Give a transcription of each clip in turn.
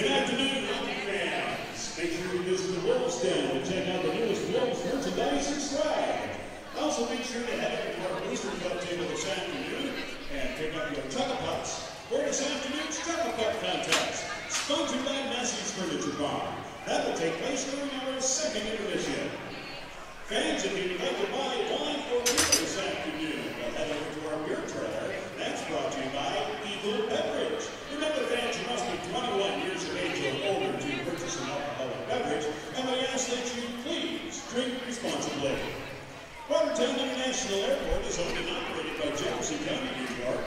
Good afternoon, hockey fans. Make sure you visit the Wolves Den to check out the newest Wolves merchandise and swag. Also, make sure to head over to our Booster Club table this afternoon and pick up your Chuckle Pups for this afternoon's Chuckle Pup contest, sponsored by Massey's Furniture Bar. That will take place during our second intermission. Fans, if you'd like to buy wine or beer this afternoon, head over to our beer trailer. That's brought to you by Eagle Beverage. Remember, fans, you must be 21 years of age or older to purchase an alcoholic beverage, and we ask that you please drink responsibly. WATERTOWN International Airport is owned and operated by Jefferson County, New York.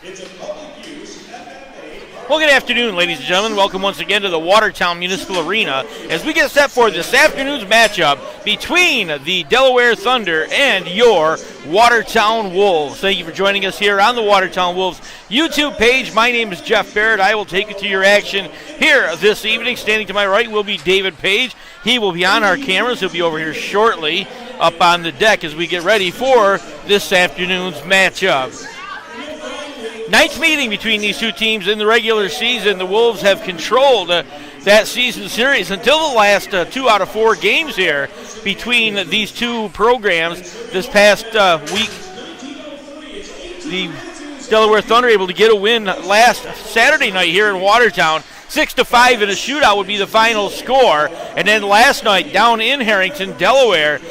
It's a public use FFA. Well, good afternoon, ladies and gentlemen. Welcome once again to the WATERTOWN Municipal Arena as we get set for this afternoon's matchup between the Delaware Thunder and your Watertown Wolves. Thank you for joining us here on the Watertown Wolves YouTube page. My name is Jeff Barrett. I will take you to your action here this evening. Standing to my right will be David Page. He will be on our cameras. He'll be over here shortly up on the deck as we get ready for this afternoon's matchup. Ninth meeting between these two teams in the regular season. The Wolves have controlled that season series until the last 2 out of 4 games here between these two programs. This past week, the Delaware Thunder able to get a win last Saturday night here in Watertown. 6-5 in a shootout would be the final score. And then last night down in Harrington, Delaware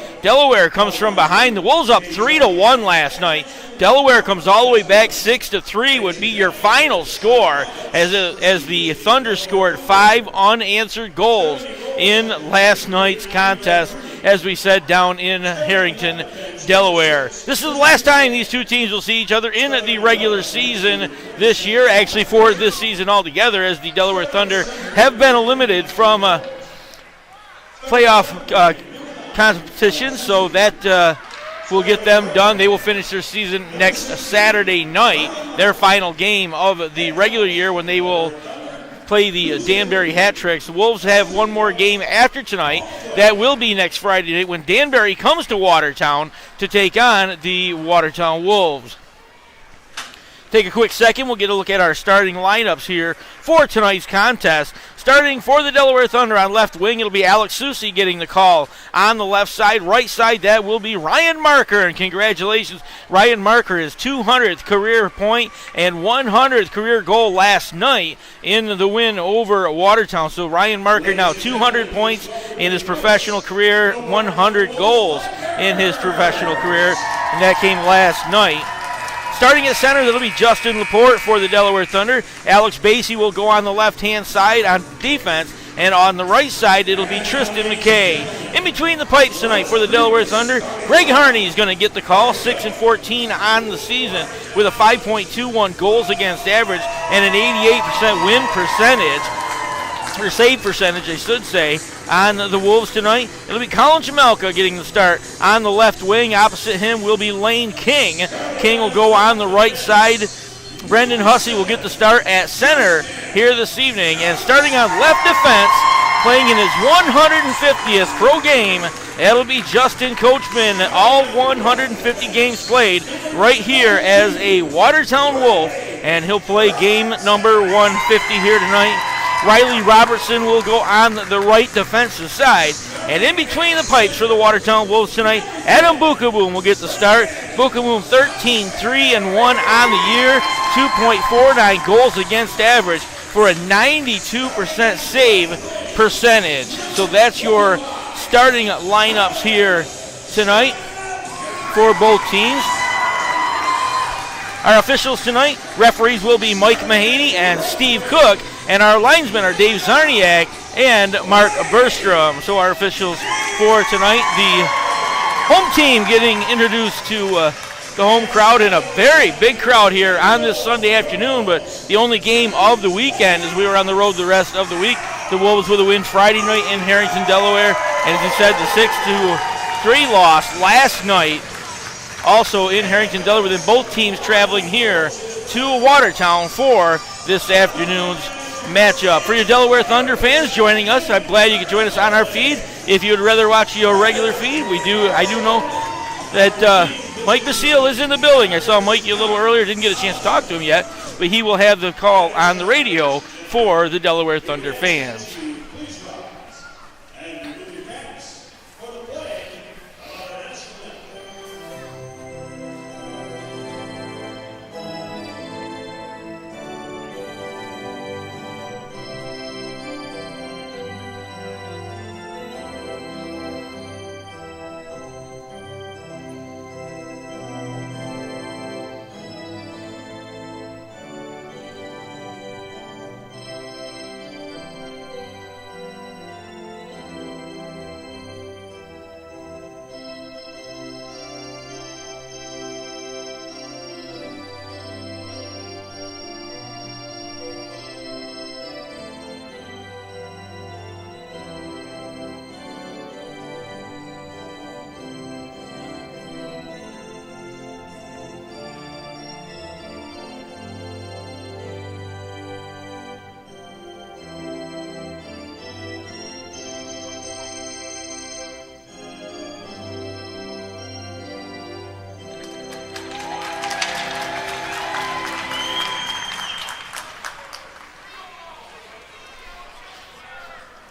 comes from behind. The Wolves up 3-1 last night. Delaware comes all the way back 6-3 would be your final score as the Thunder scored 5 unanswered goals in last night's contest, as we said, down in Harrington, Delaware. This is the last time these two teams will see each other in the regular season this year, actually for this season altogether, as the Delaware Thunder have been eliminated from playoff competition, so that will get them done. They will finish their season next Saturday night, their final game of the regular year, when they will play the Danbury Hat Tricks. The Wolves have one more game after tonight. That will be next Friday night when Danbury comes to Watertown to take on the Watertown Wolves. Take a quick second. We'll get a look at our starting lineups here for tonight's contest. Starting for the Delaware Thunder on left wing, it'll be Alex Susi getting the call. On the left side, right side, that will be Ryan Marker. And congratulations, Ryan Marker, his 200th career point and 100th career goal last night in the win over Watertown. So Ryan Marker now 200 points in his professional career, 100 goals in his professional career, and that came last night. Starting at center, that'll be Justin Laporte for the Delaware Thunder. Alex Basie will go on the left-hand side on defense, and on the right side, it'll be Tristan McKay. In between the pipes tonight for the Delaware Thunder, Greg Harney is going to get the call, 6-14 on the season with a 5.21 goals against average and an 88% win percentage, or save percentage, I should say, on the Wolves tonight. It'll be Colin Jamelka getting the start on the left wing. Opposite him will be Lane King. King will go on the right side. Brendan Hussey will get the start at center here this evening. And starting on left defense, playing in his 150th pro game, that'll be Justin Coachman. All 150 games played right here as a Watertown Wolf, and he'll play game number 150 here tonight. Riley Robertson will go on the right defensive side. And in between the pipes for the Watertown Wolves tonight, Adam Bukaboom will get the start. Bukaboom 13-3-1 on the year, 2.49 goals against average for a 92% save percentage. So that's your starting lineups here tonight for both teams. Our officials tonight, referees will be Mike Mahaney and Steve Cook, and our linesmen are Dave Zarniak and Mark Berstrom. So our officials for tonight, the home team getting introduced to the home crowd, and a very big crowd here on this Sunday afternoon, but the only game of the weekend as we were on the road the rest of the week. The Wolves with a win Friday night in Harrington, Delaware, and as you said, the 6-3 loss last night also in Harrington, Delaware, with both teams traveling here to Watertown for this afternoon's matchup. For your Delaware Thunder fans joining us, I'm glad you could join us on our feed. If you would rather watch your regular feed, I do know that Mike Basile is in the building. I saw Mikey a little earlier, didn't get a chance to talk to him yet, but he will have the call on the radio for the Delaware Thunder fans.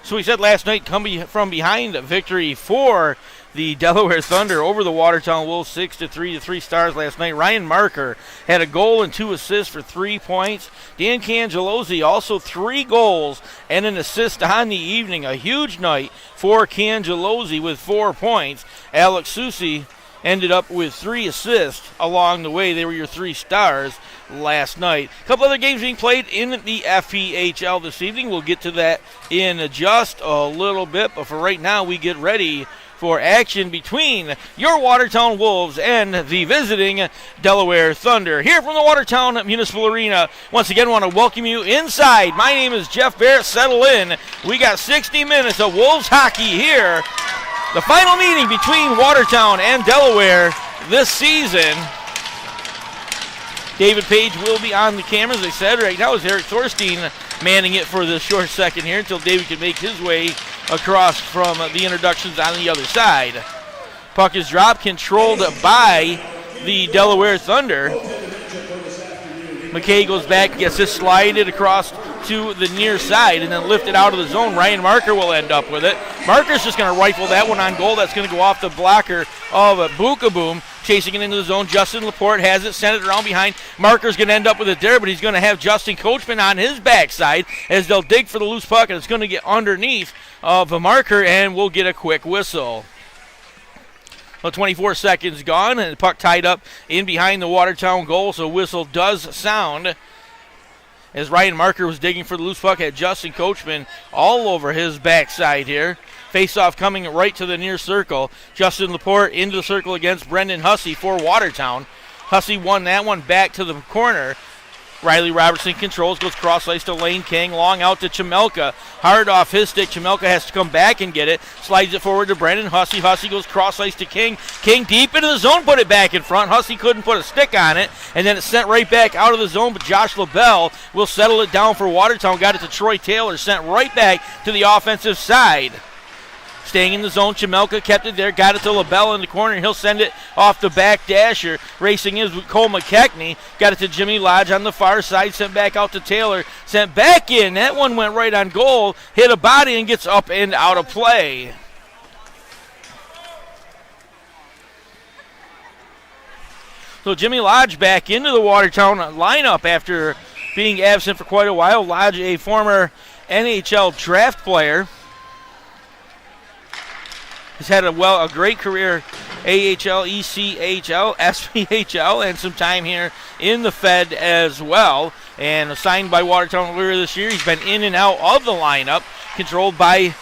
So we said last night, coming from behind victory for the Delaware Thunder over the Watertown Wolves 6-3 to 3 stars last night. Ryan Marker had a goal and 2 assists for 3 points. Dan Cangellosi also 3 goals and an assist on the evening. A huge night for Cangellosi with 4 points. Alex Susi ended up with 3 assists along the way. They were your 3 stars last night. A couple other games being played in the FPHL this evening. We'll get to that in just a little bit, but for right now we get ready for action between your Watertown Wolves and the visiting Delaware Thunder. Here from the Watertown Municipal Arena, once again want to welcome you inside. My name is Jeff Barrett. Settle in. We got 60 minutes of Wolves hockey here. The final meeting between Watertown and Delaware this season. David Page will be on the camera, as I said. Right now is Eric Thorstein manning it for the short second here until David can make his way across from the introductions on the other side. Puck is dropped, controlled by the Delaware Thunder. McKay goes back, gets this slided across to the near side and then lifted out of the zone. Ryan Marker will end up with it. Marker's just going to rifle that one on goal. That's going to go off the blocker of Bookaboom. Chasing it into the zone, Justin Laporte has it, sent it around behind. Marker's going to end up with it there, but he's going to have Justin Coachman on his backside as they'll dig for the loose puck, and it's going to get underneath of a Marker, and we'll get a quick whistle. Well, 24 seconds gone, and the puck tied up in behind the Watertown goal, so whistle does sound. As Ryan Marker was digging for the loose puck, had Justin Coachman all over his backside here. Face-off coming right to the near circle. Justin Laporte into the circle against Brendan Hussey for Watertown. Hussey won that one back to the corner. Riley Robertson controls, goes cross-ice to Lane King, long out to Chamelka. Hard off his stick, Chamelka has to come back and get it. Slides it forward to Brendan Hussey. Hussey goes cross-ice to King. King deep into the zone, put it back in front. Hussey couldn't put a stick on it, and then it's sent right back out of the zone, but Josh LaBelle will settle it down for Watertown. Got it to Troy Taylor, sent right back to the offensive side. Staying in the zone, Chamelka kept it there, got it to LaBelle in the corner, and he'll send it off the back dasher. Racing is with Cole McKechnie, got it to Jimmy Lodge on the far side, sent back out to Taylor, sent back in. That one went right on goal, hit a body and gets up and out of play. So Jimmy Lodge back into the Watertown lineup after being absent for quite a while. Lodge, a former NHL draft player. He's had a great career, AHL, ECHL, SPHL, and some time here in the Fed as well. And signed by Watertown earlier this year. He's been in and out of the lineup, controlled by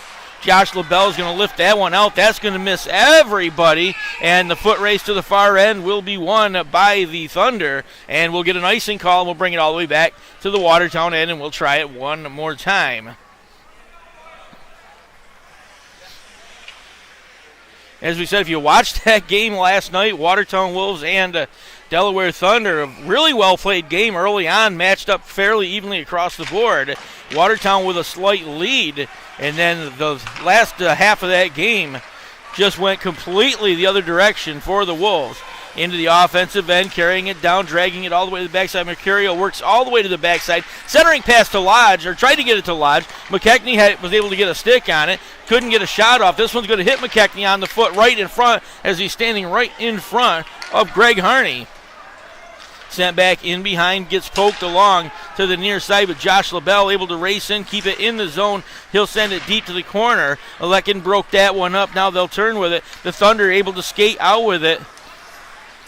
Josh LaBelle. Is going to lift that one out. That's going to miss everybody. And the foot race to the far end will be won by the Thunder. And we'll get an icing call, and we'll bring it all the way back to the Watertown end, and we'll try it one more time. As we said, if you watched that game last night, Watertown Wolves and Delaware Thunder, a really well-played game early on, matched up fairly evenly across the board. Watertown with a slight lead, and then the last half of that game just went completely the other direction for the Wolves. into the offensive end, carrying it down, dragging it all the way to the backside. Mercurio works all the way to the backside, centering pass to Lodge, or tried to get it to Lodge. McKechnie was able to get a stick on it, couldn't get a shot off. This one's going to hit McKechnie on the foot right in front as he's standing right in front of Greg Harney. Sent back in behind, gets poked along to the near side, but Josh LaBelle able to race in, keep it in the zone. He'll send it deep to the corner. Alekin broke that one up. Now they'll turn with it. The Thunder able to skate out with it.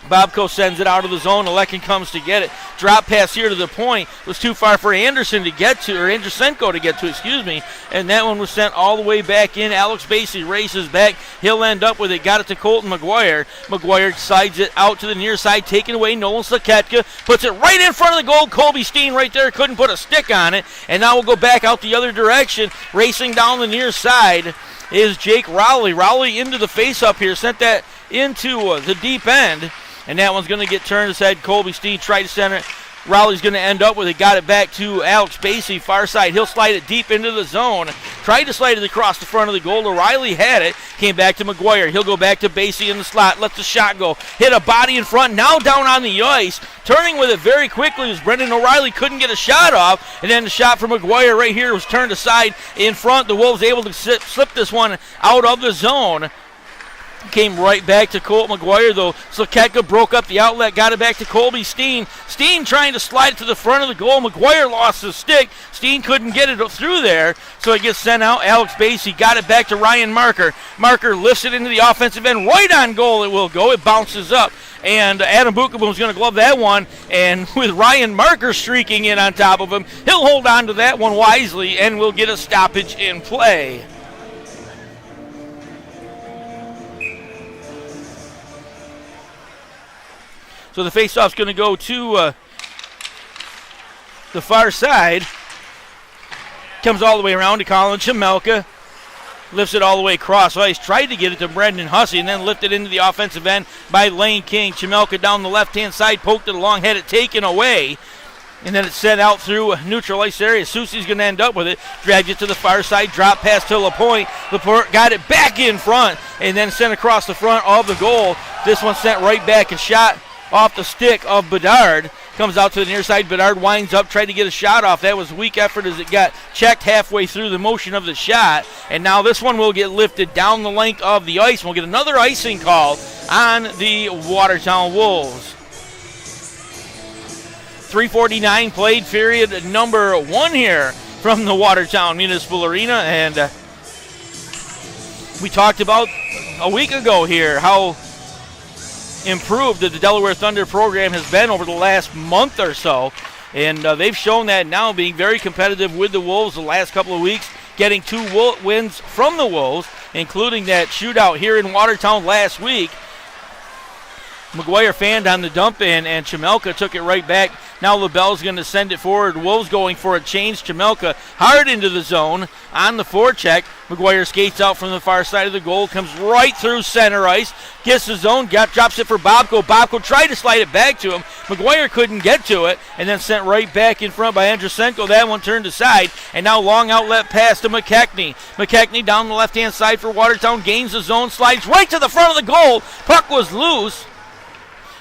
Bobko sends it out of the zone. Alekin comes to get it. Drop pass here to the point. Was too far for Anderson to get to, or Andrusenko to get to, excuse me. And that one was sent all the way back in. Alex Basie races back. He'll end up with it. Got it to Colton McGuire. McGuire slides it out to the near side, taking away Nolan Slaketka. Puts it right in front of the goal. Colby Steen right there. Couldn't put a stick on it. And now we'll go back out the other direction. Racing down the near side is Jake Rowley. Rowley into the face-up here. Sent that into the deep end. And that one's going to get turned aside. Colby Steen tried to center it. Rowley's going to end up with it. Got it back to Alex Basie, far side. He'll slide it deep into the zone. Tried to slide it across the front of the goal. O'Reilly had it. Came back to McGuire. He'll go back to Basie in the slot. Lets the shot go. Hit a body in front. Now down on the ice. Turning with it very quickly as Brendan O'Reilly couldn't get a shot off. And then the shot from McGuire right here was turned aside in front. The Wolves able to slip this one out of the zone. Came right back to Colt McGuire, though. Slaketka broke up the outlet, got it back to Colby Steen. Steen trying to slide it to the front of the goal. McGuire lost his stick. Steen couldn't get it through there, so it gets sent out. Alex Basie got it back to Ryan Marker. Marker lifts it into the offensive end. Right on goal it will go. It bounces up. And Adam Bukaboom's going to glove that one. And with Ryan Marker streaking in on top of him, he'll hold on to that one wisely and will get a stoppage in play. So the faceoff's going to go to the far side. Comes all the way around to Colin Chamelka. Lifts it all the way across ice. Tried to get it to Brendan Hussey and then lifted into the offensive end by Lane King. Chamelka down the left-hand side, poked it along, had it taken away. And then it's sent out through neutral ice area. Soucy's going to end up with it. Dragged it to the far side. Drop pass to Lapointe. Lapointe got it back in front and then sent across the front of the goal. This one sent right back and shot off the stick of Bedard. Comes out to the near side. Bedard winds up, tried to get a shot off. That was a weak effort as it got checked halfway through the motion of the shot. And now this one will get lifted down the length of the ice. We'll get another icing call on the Watertown Wolves. 3:49 played, period number 1 here from the Watertown Municipal Arena. And we talked about a week ago here how improved that the Delaware Thunder program has been over the last month or so, and they've shown that now, being very competitive with the Wolves the last couple of weeks, getting 2 wins from the Wolves, including that shootout here in Watertown last week. McGuire fanned on the dump in, and Chamelka took it right back. Now LaBelle's going to send it forward. Wolves going for a change. Chamelka hard into the zone on the forecheck. McGuire skates out from the far side of the goal, comes right through center ice, gets the zone, drops it for Bobko. Bobko tried to slide it back to him. McGuire couldn't get to it, and then sent right back in front by Andrusenko. That one turned aside, and now long outlet pass to McKechnie. McKechnie down the left-hand side for Watertown, gains the zone, slides right to the front of the goal. Puck was loose.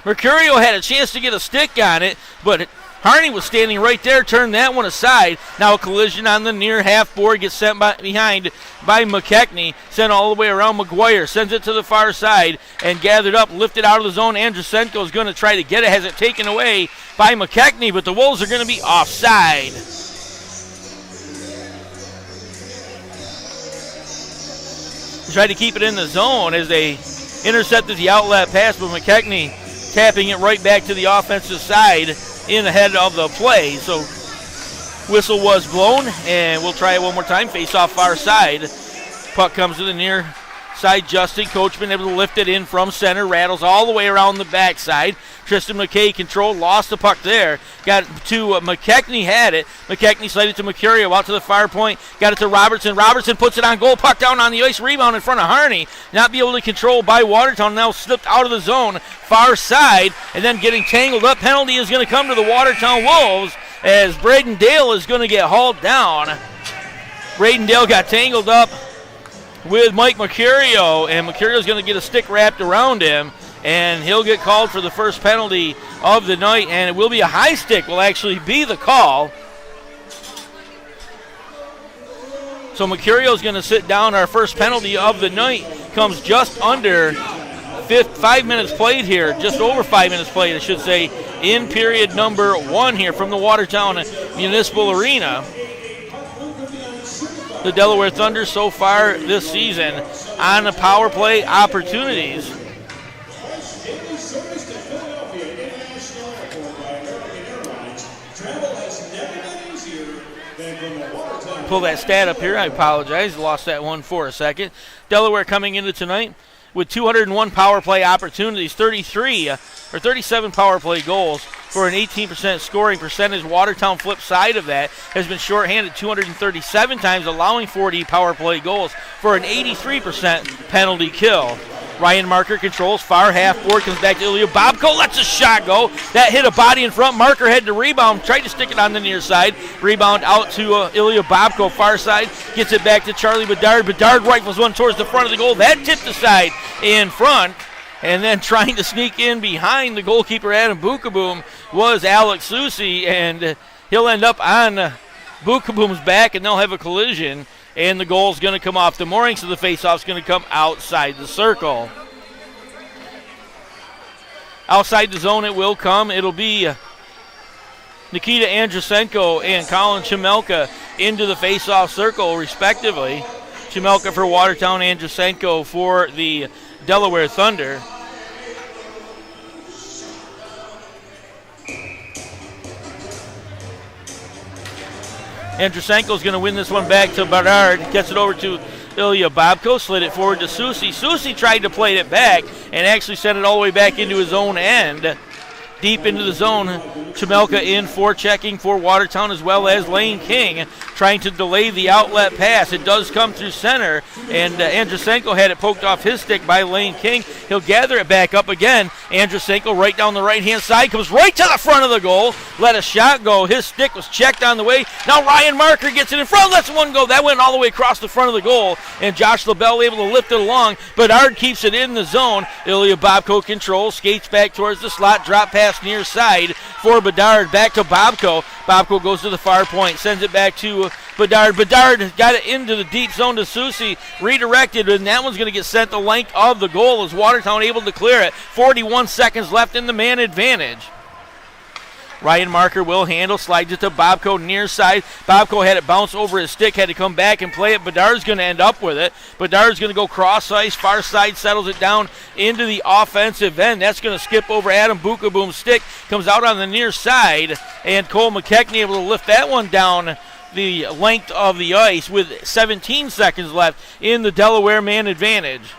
Mercurio had a chance to get a stick on it, but Harney was standing right there, turned that one aside. Now a collision on the near half board, gets sent behind by McKechnie, sent all the way around. McGuire sends it to the far side and gathered up, lifted out of the zone. Andrusenko is going to try to get it, has it taken away by McKechnie, but the Wolves are going to be offside. Tried to keep it in the zone as they intercepted the outlet pass, but McKechnie tapping it right back to the offensive side in ahead of the play. So whistle was blown, and we'll try it one more time. Face off far side. Puck comes to the near side. Justin Coachman able to lift it in from center. Rattles all the way around the backside. Tristan McKay controlled, lost the puck there. Got it to McKechnie, had it. McKechnie slid it to Mercurio out to the far point. Got it to Robertson. Robertson puts it on goal. Puck down on the ice. Rebound in front of Harney. Not be able to control by Watertown. Now slipped out of the zone. Far side. And then getting tangled up. Penalty is going to come to the Watertown Wolves as Braden Dale is going to get hauled down. Braden Dale got tangled up with Mike Mercurio, and Mercurio is going to get a stick wrapped around him. and he'll get called for the first penalty of the night, and it will be a high stick will actually be the call. So Mercurio's going to sit down. Our first penalty of the night comes just under 5 minutes played here, just over 5 minutes played, I should say, in period number 1 here from the Watertown Municipal Arena. The Delaware Thunder so far this season on the power play opportunities. Pull that stat up here. I apologize. Lost that one for a second. Delaware coming into tonight with 201 power play opportunities, 37 power play goals for an 18% scoring percentage. Watertown, flip side of that, has been shorthanded 237 times, allowing 40 power play goals for an 83% penalty kill. Ryan Marker controls far half board, comes back to Ilya Bobko, lets a shot go. That hit a body in front. Marker had to rebound, tried to stick it on the near side. Rebound out to Ilya Bobko, far side. Gets it back to Charlie Bedard. Bedard rifles one towards the front of the goal. That tipped aside in front. And then trying to sneak in behind the goalkeeper, Adam Bukaboom, was Alex Susi. And he'll end up on Bukaboom's back, and they'll have a collision. And the goal's going to come off the mooring, so the faceoff's going to come outside the circle. Outside the zone it will come. It'll be Nikita Andrusenko and Colin Chimelka into the faceoff circle, respectively. Chimelka for Watertown, Andrusenko for the Delaware Thunder. Andrusenko's going to win this one back to Bedard. Gets it over to Ilya Bobko. Slid it forward to Susi. Susi tried to play it back and actually sent it all the way back into his own end. Deep into the zone. Chimelka in for checking for Watertown, as well as Lane King trying to delay the outlet pass. It does come through center, and Andrusenko had it poked off his stick by Lane King. He'll gather it back up again. Andrusenko right down the right-hand side, comes right to the front of the goal. Let a shot go. His stick was checked on the way. Now Ryan Marker gets it in front, lets one go. That went all the way across the front of the goal, and Josh LaBelle able to lift it along. Bedard keeps it in the zone. Ilya Bobko controls, skates back towards the slot, drop pass near side for Bedard. Back to Bobko. Bobko goes to the far point, sends it back to Bedard. Bedard got it into the deep zone to Susi, redirected, and that one's going to get sent the length of the goal as Watertown able to clear it. 41 seconds left in the man advantage. Ryan Marker will handle, slides it to Bobko near side. Bobko had it bounce over his stick, had to come back and play it. Bedard's going to end up with it. Bedard's going to go cross ice, far side, settles it down into the offensive end. That's going to skip over Adam Bukaboom's stick, comes out on the near side, and Cole McKechnie able to lift that one down the length of the ice with 17 seconds left in the Delaware man advantage.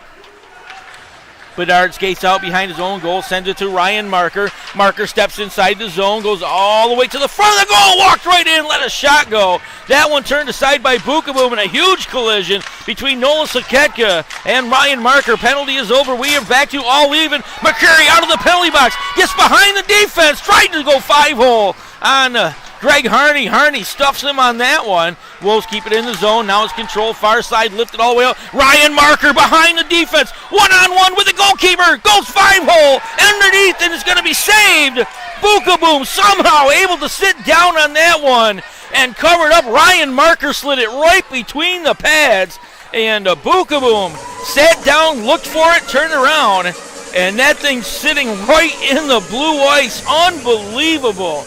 Bedard skates out behind his own goal, sends it to Ryan Marker. Marker steps inside the zone, goes all the way to the front of the goal, walked right in, let a shot go. That one turned aside by Bukaboom, and a huge collision between Nola Saketka and Ryan Marker. Penalty is over. We are back to all even. McCurry out of the penalty box, gets behind the defense, tried to go 5-hole on Greg Harney. Harney stuffs him on that one. Wolves keep it in the zone. Now it's controlled far side, lifted all the way up. Ryan Marker behind the defense. One-on-one with the goalkeeper. Goes 5-hole underneath, and it's going to be saved. Bukaboom somehow able to sit down on that one and covered up. Ryan Marker slid it right between the pads, and Bukaboom sat down, looked for it, turned around, and that thing's sitting right in the blue ice. Unbelievable.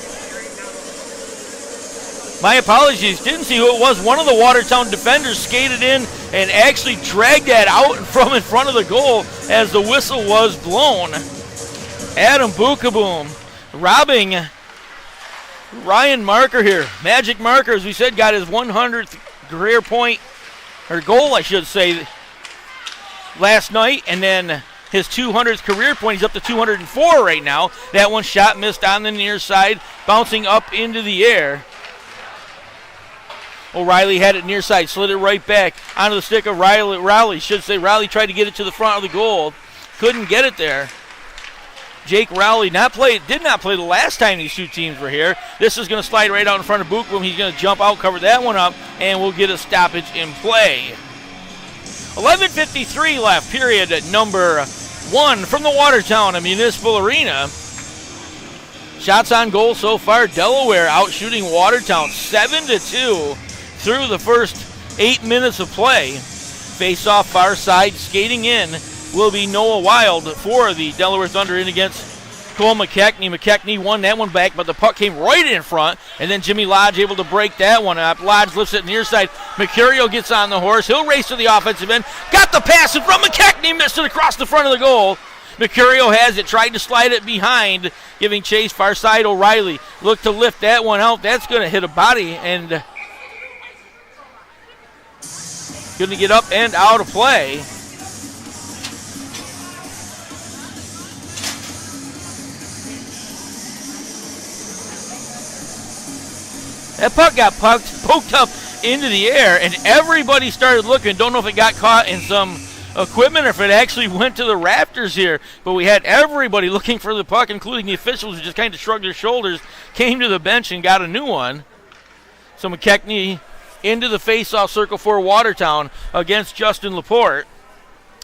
My apologies, didn't see who it was. One of the Watertown defenders skated in and actually dragged that out from in front of the goal as the whistle was blown. Adam Bukaboom robbing Ryan Marker here. Magic Marker, as we said, got his 100th career point, or goal I should say, last night, and then his 200th career point. He's up to 204 right now. That one shot missed on the near side, bouncing up into the air. O'Reilly had it near side, slid it right back onto the stick of Riley. Riley tried to get it to the front of the goal. Couldn't get it there. Jake Rowley did not play the last time these two teams were here. This is going to slide right out in front of Bukaboom. He's going to jump out, cover that one up, and we'll get a stoppage in play. 11:53 left, period number 1 from the Watertown Municipal Arena. Shots on goal so far, Delaware out shooting Watertown 7-2 through the first 8 minutes of play. Face off far side, skating in will be Noah Wild for the Delaware Thunder in against Cole McKechnie. McKechnie won that one back, but the puck came right in front, and then Jimmy Lodge able to break that one up. Lodge lifts it near side. Mercurio gets on the horse. He'll race to the offensive end. Got the pass in front. McKechnie missed it across the front of the goal. Mercurio has it, tried to slide it behind, giving chase far side. O'Reilly looked to lift that one out. That's going to hit a body and going to get up and out of play. That puck got poked up into the air, and everybody started looking. Don't know if it got caught in some equipment or if it actually went to the rafters here, but we had everybody looking for the puck, including the officials who just kind of shrugged their shoulders, came to the bench and got a new one. So McKechnie into the face-off circle for Watertown against Justin Laporte.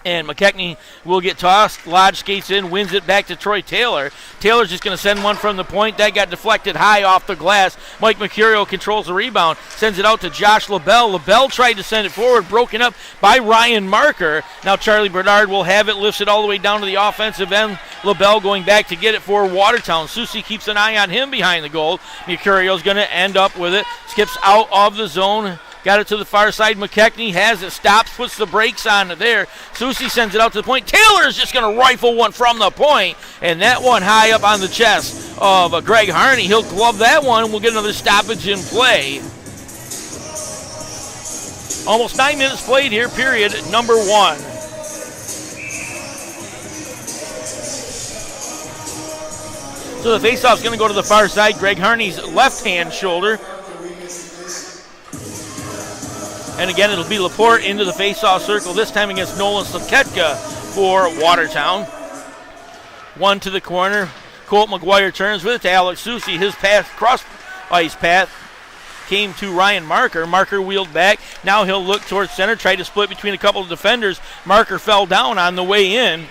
And McKechnie will get tossed. Lodge skates in, wins it back to Troy Taylor. Taylor's just going to send one from the point. That got deflected high off the glass. Mike Mercurio controls the rebound, sends it out to Josh LaBelle. LaBelle tried to send it forward, broken up by Ryan Marker. Now Charlie Bernard will have it, lifts it all the way down to the offensive end. LaBelle going back to get it for Watertown. Susie keeps an eye on him behind the goal. Mercurio's going to end up with it. Skips out of the zone. Got it to the far side. McKechnie has it, stops, puts the brakes on there. Susie sends it out to the point. Taylor is just going to rifle one from the point, and that one high up on the chest of Greg Harney. He'll glove that one, and we'll get another stoppage in play. Almost 9 minutes played here, period number 1. So the faceoff is going to go to the far side. Greg Harney's left-hand shoulder. And again, it'll be Laporte into the face-off circle, this time against Nolan Slaketka for Watertown. One to the corner. Colt McGuire turns with it to Alex Susie. His pass, cross-ice path, came to Ryan Marker. Marker wheeled back. Now he'll look towards center, try to split between a couple of defenders. Marker fell down on the way in.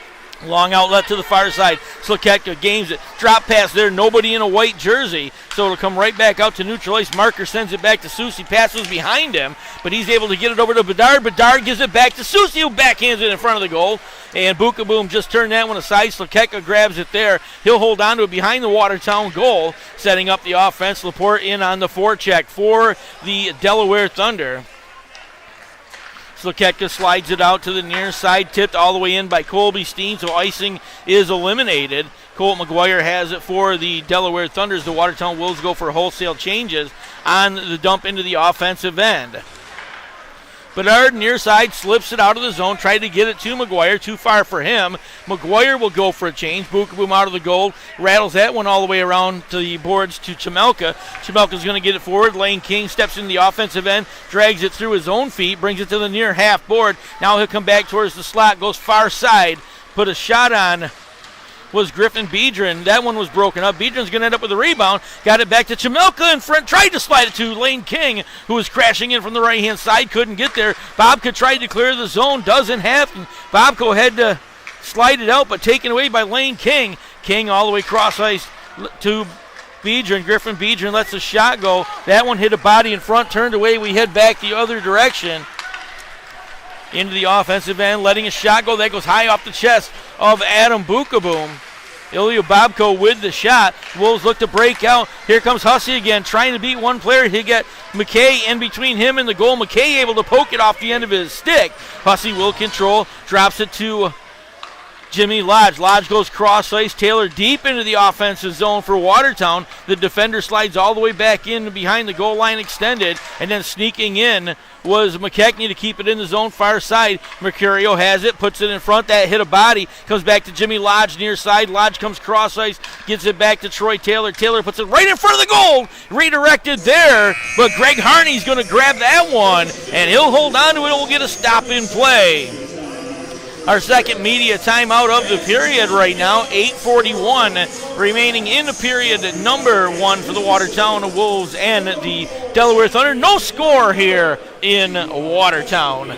Long outlet to the far side. Slaketka gains it. Drop pass there. Nobody in a white jersey. So it'll come right back out to neutral ice. Marker sends it back to Susie. Passes behind him, but he's able to get it over to Bedard. Bedard gives it back to Susie, who backhands it in front of the goal. And Bookaboom just turned that one aside. Slaketka grabs it there. He'll hold on to it behind the Watertown goal, setting up the offense. Laporte in on the forecheck for the Delaware Thunder. Slaketka slides it out to the near side, tipped all the way in by Colby Steen, so icing is eliminated. Colt McGuire has it for the Delaware Thunders. The Watertown Wolves go for wholesale changes on the dump into the offensive end. Bedard near side slips it out of the zone, tried to get it to McGuire, too far for him. McGuire will go for a change. Bookaboom out of the goal, rattles that one all the way around to the boards to Chamelka. Chamelka's going to get it forward. Lane King steps in the offensive end, drags it through his own feet, brings it to the near half board. Now he'll come back towards the slot, goes far side, put a shot on was Griffin Biedron. That one was broken up. Biedron's going to end up with a rebound. Got it back to Chamelka in front. Tried to slide it to Lane King, who was crashing in from the right-hand side. Couldn't get there. Bobka tried to clear the zone. Doesn't have. Bobko had to slide it out, but taken away by Lane King. King all the way cross ice to Biedron. Griffin Biedron lets the shot go. That one hit a body in front, turned away. We head back the other direction into the offensive end, letting a shot go. That goes high off the chest of Adam Bookaboom. Ilya Bobko with the shot. Wolves look to break out. Here comes Hussey again, trying to beat one player. He got McKay in between him and the goal. McKay able to poke it off the end of his stick. Hussey will control, drops it to Jimmy Lodge. Lodge goes cross ice. Taylor deep into the offensive zone for Watertown. The defender slides all the way back in behind the goal line extended, and then sneaking in was McKechnie to keep it in the zone far side. Mercurio has it, puts it in front. That hit a body. Comes back to Jimmy Lodge near side. Lodge comes cross ice, gets it back to Troy Taylor. Taylor puts it right in front of the goal. Redirected there, but Greg Harney's going to grab that one, and he'll hold on to it and we'll get a stop in play. Our second media timeout of the period right now, 8:41 remaining in the period number 1 for the Watertown Wolves and the Delaware Thunder. No score here in Watertown.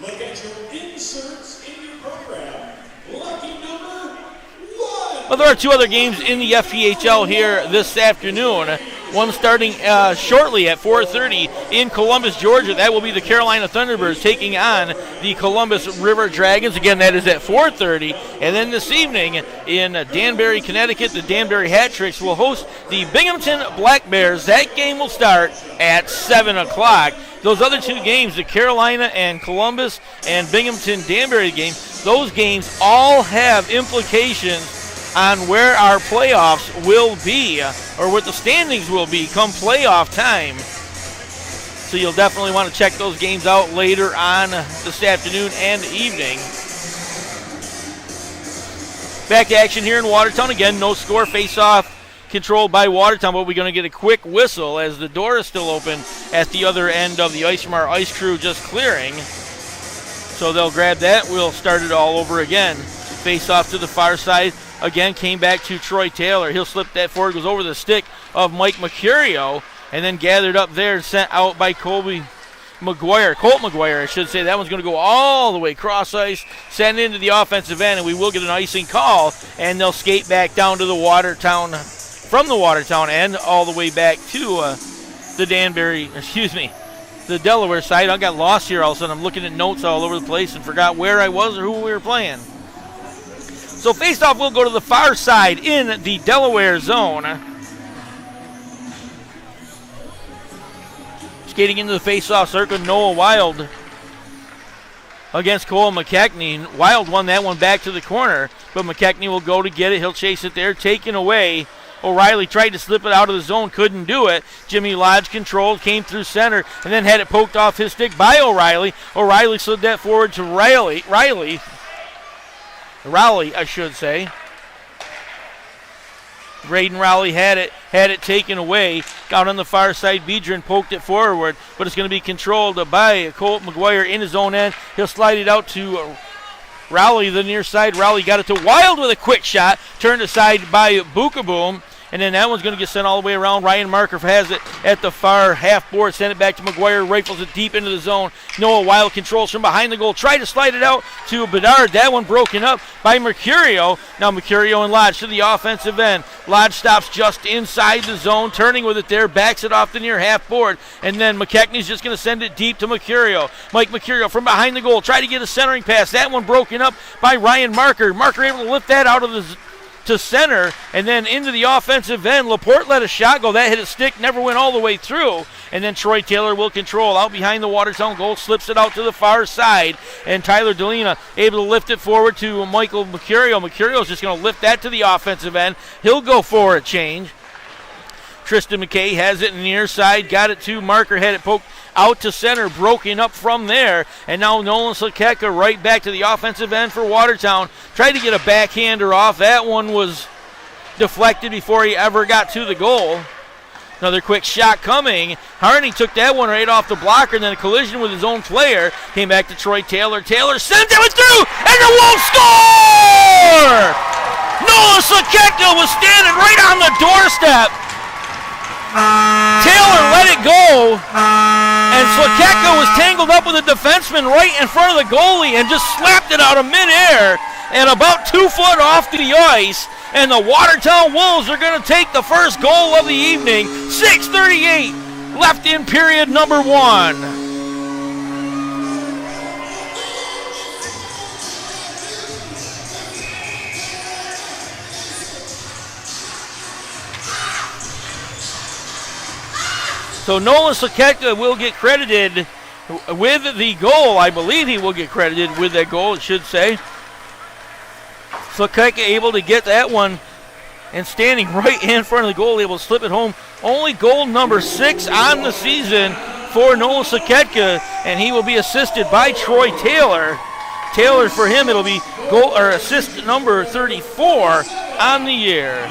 Look at your inserts in your program. Lucky number 1. Well, there are 2 other games in the FPHL here this afternoon. One starting shortly at 4:30 in Columbus, Georgia. That will be the Carolina Thunderbirds taking on the Columbus River Dragons. Again, that is at 4:30. And then this evening in Danbury, Connecticut, the Danbury Hat Tricks will host the Binghamton Black Bears. That game will start at 7 o'clock. Those other 2 games, the Carolina and Columbus and Binghamton Danbury game, those games all have implications on where our playoffs will be, or what the standings will be come playoff time. So you'll definitely want to check those games out later on this afternoon and evening. Back to action here in Watertown. Again, no score, face-off controlled by Watertown, but we're going to get a quick whistle as the door is still open at the other end of the ice from our ice crew just clearing. So they'll grab that. We'll start it all over again. Face-off to the far side. Again, came back to Troy Taylor. He'll slip that forward, goes over the stick of Mike Mercurio, and then gathered up there and sent out by Colt McGuire, I should say. That one's going to go all the way cross ice, send into the offensive end, and we will get an icing call, and they'll skate back down to the Watertown, from the Watertown end, all the way back to the Delaware side. I got lost here all of a sudden. I'm looking at notes all over the place and forgot where I was or who we were playing. So face-off will go to the far side in the Delaware zone. Skating into the face-off circle, Noah Wild against Cole McKechnie. Wild won that one back to the corner, but McKechnie will go to get it. He'll chase it there, taken away. O'Reilly tried to slip it out of the zone, couldn't do it. Jimmy Lodge controlled, came through center, and then had it poked off his stick by O'Reilly. O'Reilly slid that forward to Rowley, I should say. Braden Rowley had it taken away. Out on the far side, Biedron poked it forward, but it's going to be controlled by Colt McGuire in his own end. He'll slide it out to Rowley, the near side. Rowley got it to Wild with a quick shot, turned aside by Bukaboom. And then that one's going to get sent all the way around. Ryan Marker has it at the far half board. Send it back to McGuire. Rifles it deep into the zone. Noah Wild controls from behind the goal. Tried to slide it out to Bedard. That one broken up by Mercurio. Now Mercurio and Lodge to the offensive end. Lodge stops just inside the zone. Turning with it there. Backs it off the near half board. And then McKechnie's just going to send it deep to Mercurio. Mike Mercurio from behind the goal. Try to get a centering pass. That one broken up by Ryan Marker. Marker able to lift that out of the to center, and then into the offensive end. Laporte let a shot go. That hit a stick, never went all the way through. And then Troy Taylor will control. Out behind the Watertown goal, slips it out to the far side. And Tyler Delina able to lift it forward to Michael Mercurio. Mercurio's just going to lift that to the offensive end. He'll go for a change. Tristan McKay has it near side, got it to Marker, had it poked out to center, broken up from there, and now Nolan Slakeka right back to the offensive end for Watertown. Tried to get a backhander off. That one was deflected before he ever got to the goal. Another quick shot coming. Harney took that one right off the blocker, and then a collision with his own player. Came back to Troy Taylor. Taylor sent it through, and the Wolves score! Nolan Slakeka was standing right on the doorstep. Taylor let it go, and Slakeka was tangled up with a defenseman right in front of the goalie and just slapped it out of midair and about 2 foot off the ice. And the Watertown Wolves are going to take the first goal of the evening. 6:38 left in period number 1. So Nolan Slakeka will get credited with the goal. I believe he will get credited with that goal, it should say. Slakeka able to get that one and standing right in front of the goal, able to slip it home. Only goal number 6 on the season for Nolan Slakeka, and he will be assisted by Troy Taylor. Taylor, for him, it'll be goal or assist number 34 on the year.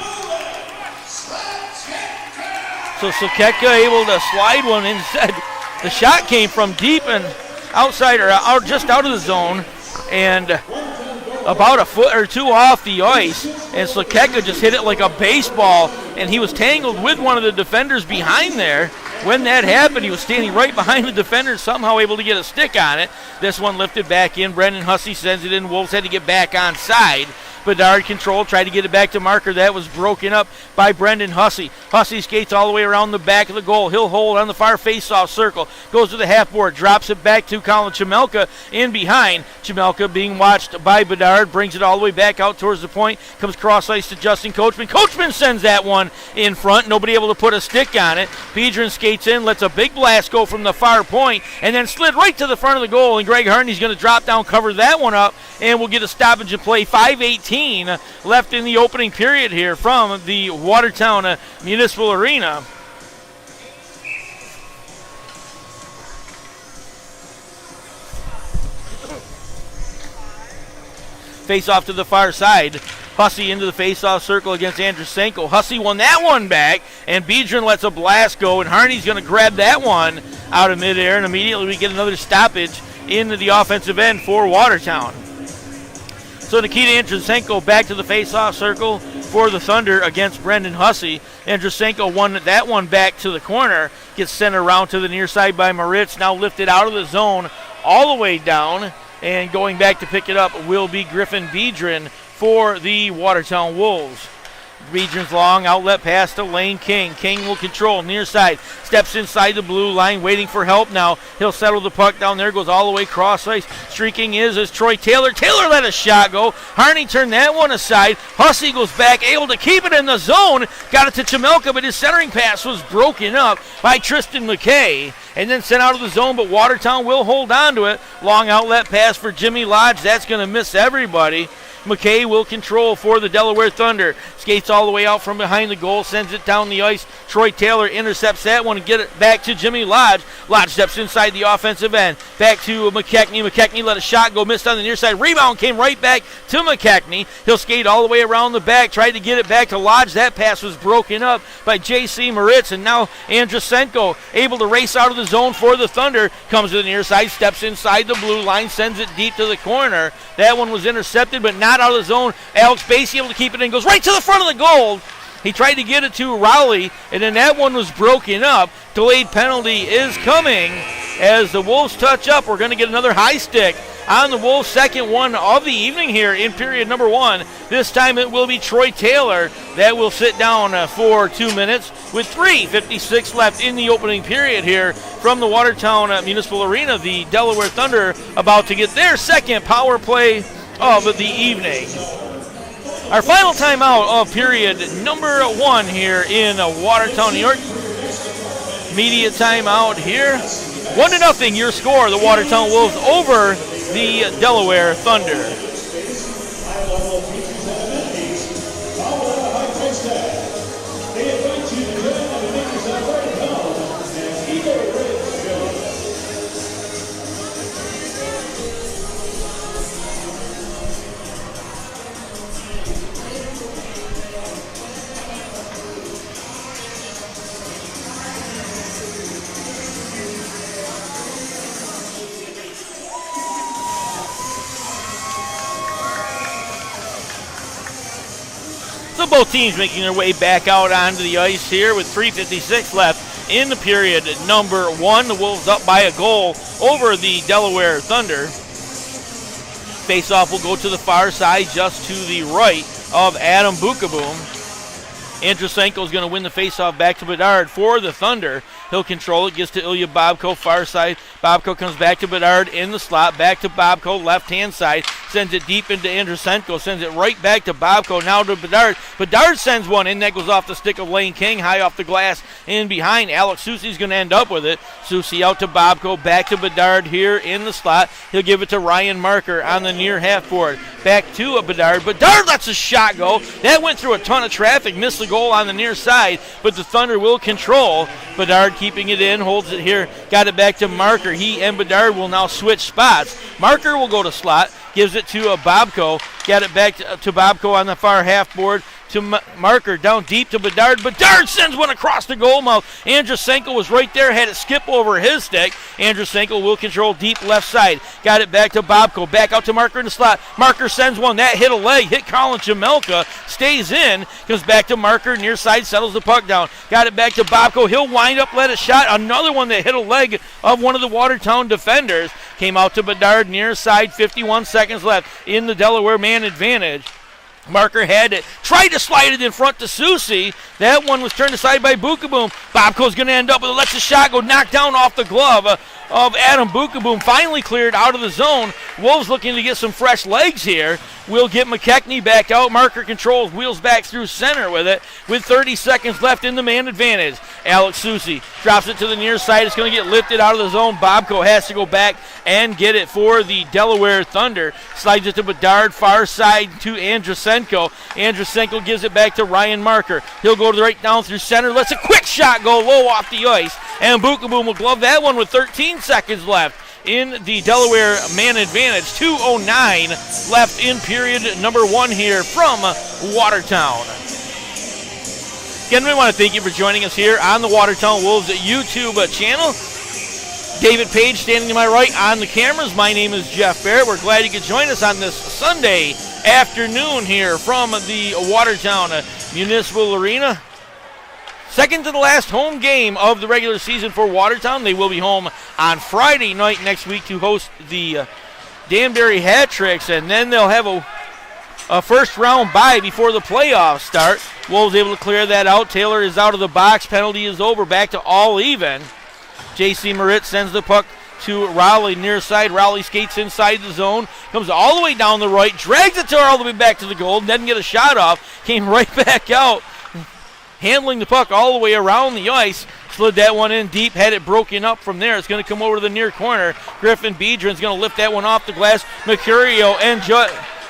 So Slakeka able to slide one inside. The shot came from deep and outside or out, just out of the zone, and about a foot or two off the ice. And Slakeka just hit it like a baseball, and he was tangled with one of the defenders behind there. when that happened, he was standing right behind the defender, somehow able to get a stick on it. This one lifted back in. Brendan Hussey sends it in. Wolves had to get back on side. Bedard control, tried to get it back to Marker. That was broken up by Brendan Hussey. Hussey skates all the way around the back of the goal. He'll hold on the far face-off circle. Goes to the half board, drops it back to Colin Chimelka in behind. Chimelka being watched by Bedard, brings it all the way back out towards the point. Comes cross ice to Justin Coachman. Coachman sends that one in front. Nobody able to put a stick on it. Biedron skates in, lets a big blast go from the far point, and then slid right to the front of the goal. And Greg Harney's going to drop down, cover that one up, and we'll get a stoppage and play. 5:18 left in the opening period here from the Watertown Municipal Arena. Face off to the far side. Hussey into the face-off circle against Andrusenko. Hussey won that one back, and Biedron lets a blast go, and Harney's going to grab that one out of midair, and immediately we get another stoppage into the offensive end for Watertown. So Nikita Andrusenko back to the face-off circle for the Thunder against Brendan Hussey. Andrusenko won that one back to the corner. Gets sent around to the near side by Moritz. Now lifted out of the zone all the way down. And going back to pick it up will be Griffin Biedron for the Watertown Wolves. Biedron's long outlet pass to Lane King. King will control near side. Steps inside the blue line, waiting for help now. He'll settle the puck down there, goes all the way cross ice. Streaking is Troy Taylor. Taylor let a shot go. Harney turned that one aside. Hussey goes back, able to keep it in the zone. Got it to Chimelka, but his centering pass was broken up by Tristan McKay. And then sent out of the zone, but Watertown will hold on to it. Long outlet pass for Jimmy Lodge. That's going to miss everybody. McKay will control for the Delaware Thunder. Skates all the way out from behind the goal, sends it down the ice. Troy Taylor intercepts that one and get it back to Jimmy Lodge. Lodge steps inside the offensive end. Back to McKechnie. McKechnie let a shot go, missed on the near side. Rebound came right back to McKechnie. He'll skate all the way around the back, tried to get it back to Lodge. That pass was broken up by J.C. Moritz, and now Andrusenko able to race out of the zone for the Thunder. Comes to the near side, steps inside the blue line, sends it deep to the corner. That one was intercepted, but not out of the zone. Alex Basie able to keep it in, goes right to the front of the goal. He tried to get it to Rowley, and then that one was broken up. Delayed penalty is coming as the Wolves touch up. We're going to get another high stick on the Wolves' second one of the evening here in period number one. This time it will be Troy Taylor that will sit down for 2 minutes with 3:56 left in the opening period here from the Watertown Municipal Arena. The Delaware Thunder about to get their second power play of the evening. Our final timeout of period number one here in Watertown, New York. Immediate timeout here. 1-0 your score, the Watertown Wolves over the Delaware Thunder. So both teams making their way back out onto the ice here with 3:56 left in the period number one. The Wolves up by a goal over the Delaware Thunder. Face-off will go to the far side just to the right of Adam Bukaboom. Andrusenko is going to win the face-off back to Bedard for the Thunder. He'll control it, gets to Ilya Bobko, far side. Bobko comes back to Bedard in the slot, back to Bobko, left-hand side. Sends it deep into Andrusenko, sends it right back to Bobko, now to Bedard. Bedard sends one in, that goes off the stick of Lane King, high off the glass in behind. Alex Susi's going to end up with it. Susi out to Bobko, back to Bedard here in the slot. He'll give it to Ryan Marker on the near half board. Back to Bedard. Bedard lets a shot go. That went through a ton of traffic, missed the goal on the near side, but the Thunder will control. Bedard keeping it in, holds it here, got it back to Marker. He and Bedard will now switch spots. Marker will go to slot, gives it to Bobko, got it back to Bobko on the far half board to Marker, down deep to Bedard. Bedard sends one across the goal mouth. Andrusenko was right there, had it skip over his stick. Andrusenko will control deep left side. Got it back to Bobko, back out to Marker in the slot. Marker sends one, that hit a leg, hit Colin Jamelka, stays in, comes back to Marker, near side, settles the puck down. Got it back to Bobko, he'll wind up, let it shot. Another one that hit a leg of one of the Watertown defenders. Came out to Bedard, near side, 51 seconds left in the Delaware man advantage. Marker had it, tried to slide it in front to Susie. That one was turned aside by Bukaboom. Bobko's going to end up with it, lets the shot go knocked down off the glove of Adam Bukaboom. Finally cleared out of the zone. Wolves looking to get some fresh legs here. We'll get McKechnie back out. Marker controls, wheels back through center with it, with 30 seconds left in the man advantage. Alex Susie drops it to the near side. It's going to get lifted out of the zone. Bobko has to go back and get it for the Delaware Thunder. Slides it to Bedard, far side to Andrusenko. Andrusenko gives it back to Ryan Marker. He'll go to the right down through center. Lets a quick shot go low off the ice. And Bukaboom will glove that one with 13 seconds left in the Delaware man advantage. 2:09 left in period number 1 here from Watertown. Again, we want to thank you for joining us here on the Watertown Wolves YouTube channel. David Page standing to my right on the cameras. My name is Jeff Barrett. We're glad you could join us on this Sunday afternoon here from the Watertown Municipal Arena. Second to the last home game of the regular season for Watertown. They will be home on Friday night next week to host the Danbury Hat-Tricks, and then they'll have a first round bye before the playoffs start. Wolves able to clear that out. Taylor is out of the box. Penalty is over. Back to all even. J.C. Moritz sends the puck to Rowley near side. Rowley skates inside the zone. Comes all the way down the right. Drags it all the way back to the goal. Doesn't get a shot off. Came right back out. Handling the puck all the way around the ice. Slid that one in deep, had it broken up from there. It's going to come over to the near corner. Griffin Beedrin's going to lift that one off the glass. Mercurio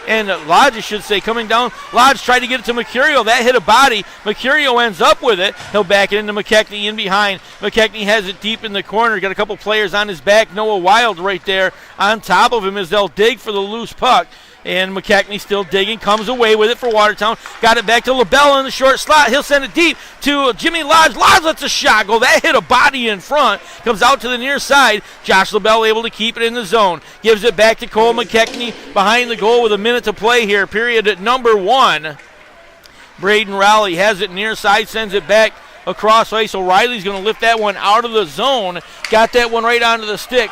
and Lodge, I should say, coming down. Lodge tried to get it to Mercurio. That hit a body. Mercurio ends up with it. He'll back it into McKechnie in behind. McKechnie has it deep in the corner. Got a couple players on his back. Noah Wild right there on top of him as they'll dig for the loose puck. And McKechnie still digging, comes away with it for Watertown. Got it back to LaBella in the short slot. He'll send it deep to Jimmy Lodge. Lodge lets a shot go. That hit a body in front. Comes out to the near side. Josh LaBelle able to keep it in the zone. Gives it back to Cole McKechnie behind the goal with a minute to play here. Period at number 1. Braden Rowley has it near side, sends it back across ice. O'Reilly's going to lift that one out of the zone. Got that one right onto the stick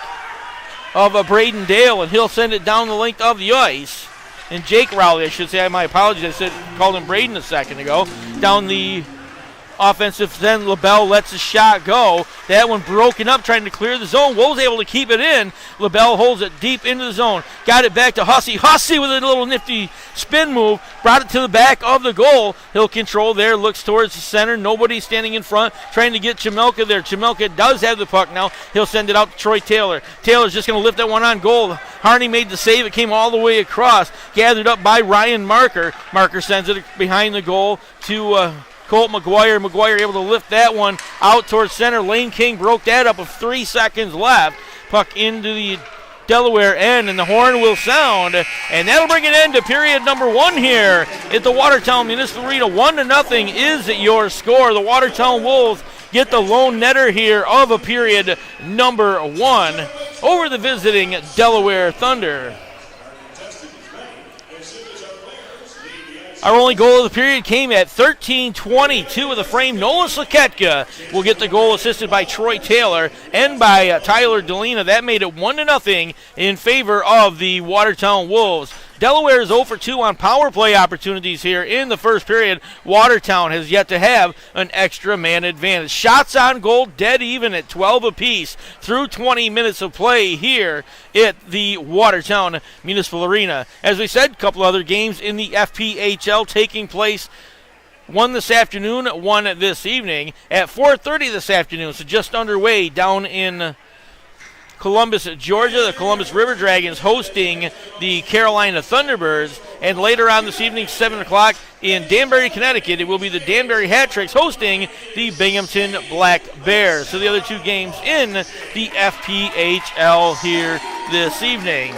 of Braden Dale, and he'll send it down the length of the ice. And Jake Rowley, I should say, my apologies, called him Braden a second ago. Down the offensive, then LaBelle lets a shot go. That one broken up, trying to clear the zone. Wolves able to keep it in. LaBelle holds it deep into the zone. Got it back to Hussey. Hussey with a little nifty spin move. Brought it to the back of the goal. He'll control there, looks towards the center. Nobody standing in front, trying to get Jamelka there. Jamelka does have the puck now. He'll send it out to Troy Taylor. Taylor's just going to lift that one on goal. Harney made the save. It came all the way across. Gathered up by Ryan Marker. Marker sends it behind the goal to Colt McGuire. McGuire able to lift that one out towards center. Lane King broke that up with 3 seconds left. Puck into the Delaware end, and the horn will sound, and that'll bring an end to period number 1 here at the Watertown Municipal Arena. 1-0 is your score. The Watertown Wolves get the lone netter here of a period number 1 over the visiting Delaware Thunder. Our only goal of the period came at 13:22 with the frame. Nolan Slaketka will get the goal, assisted by Troy Taylor and by Tyler Delina. That made it 1-0 in favor of the Watertown Wolves. Delaware is 0 for 2 on power play opportunities here in the first period. Watertown has yet to have an extra man advantage. Shots on goal dead even at 12 apiece through 20 minutes of play here at the Watertown Municipal Arena. As we said, a couple other games in the FPHL taking place. One this afternoon, one this evening at 4:30 this afternoon. So just underway down in Columbus, Georgia. The Columbus River Dragons hosting the Carolina Thunderbirds. And later on this evening, 7 o'clock in Danbury, Connecticut, it will be the Danbury Hat-Tricks hosting the Binghamton Black Bears. So the other 2 games in the FPHL here this evening.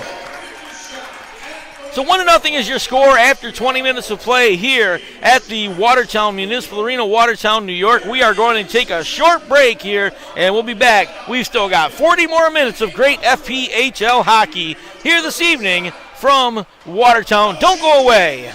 So 1-0 is your score after 20 minutes of play here at the Watertown Municipal Arena, Watertown, New York. We are going to take a short break here, and we'll be back. We've still got 40 more minutes of great FPHL hockey here this evening from Watertown. Don't go away.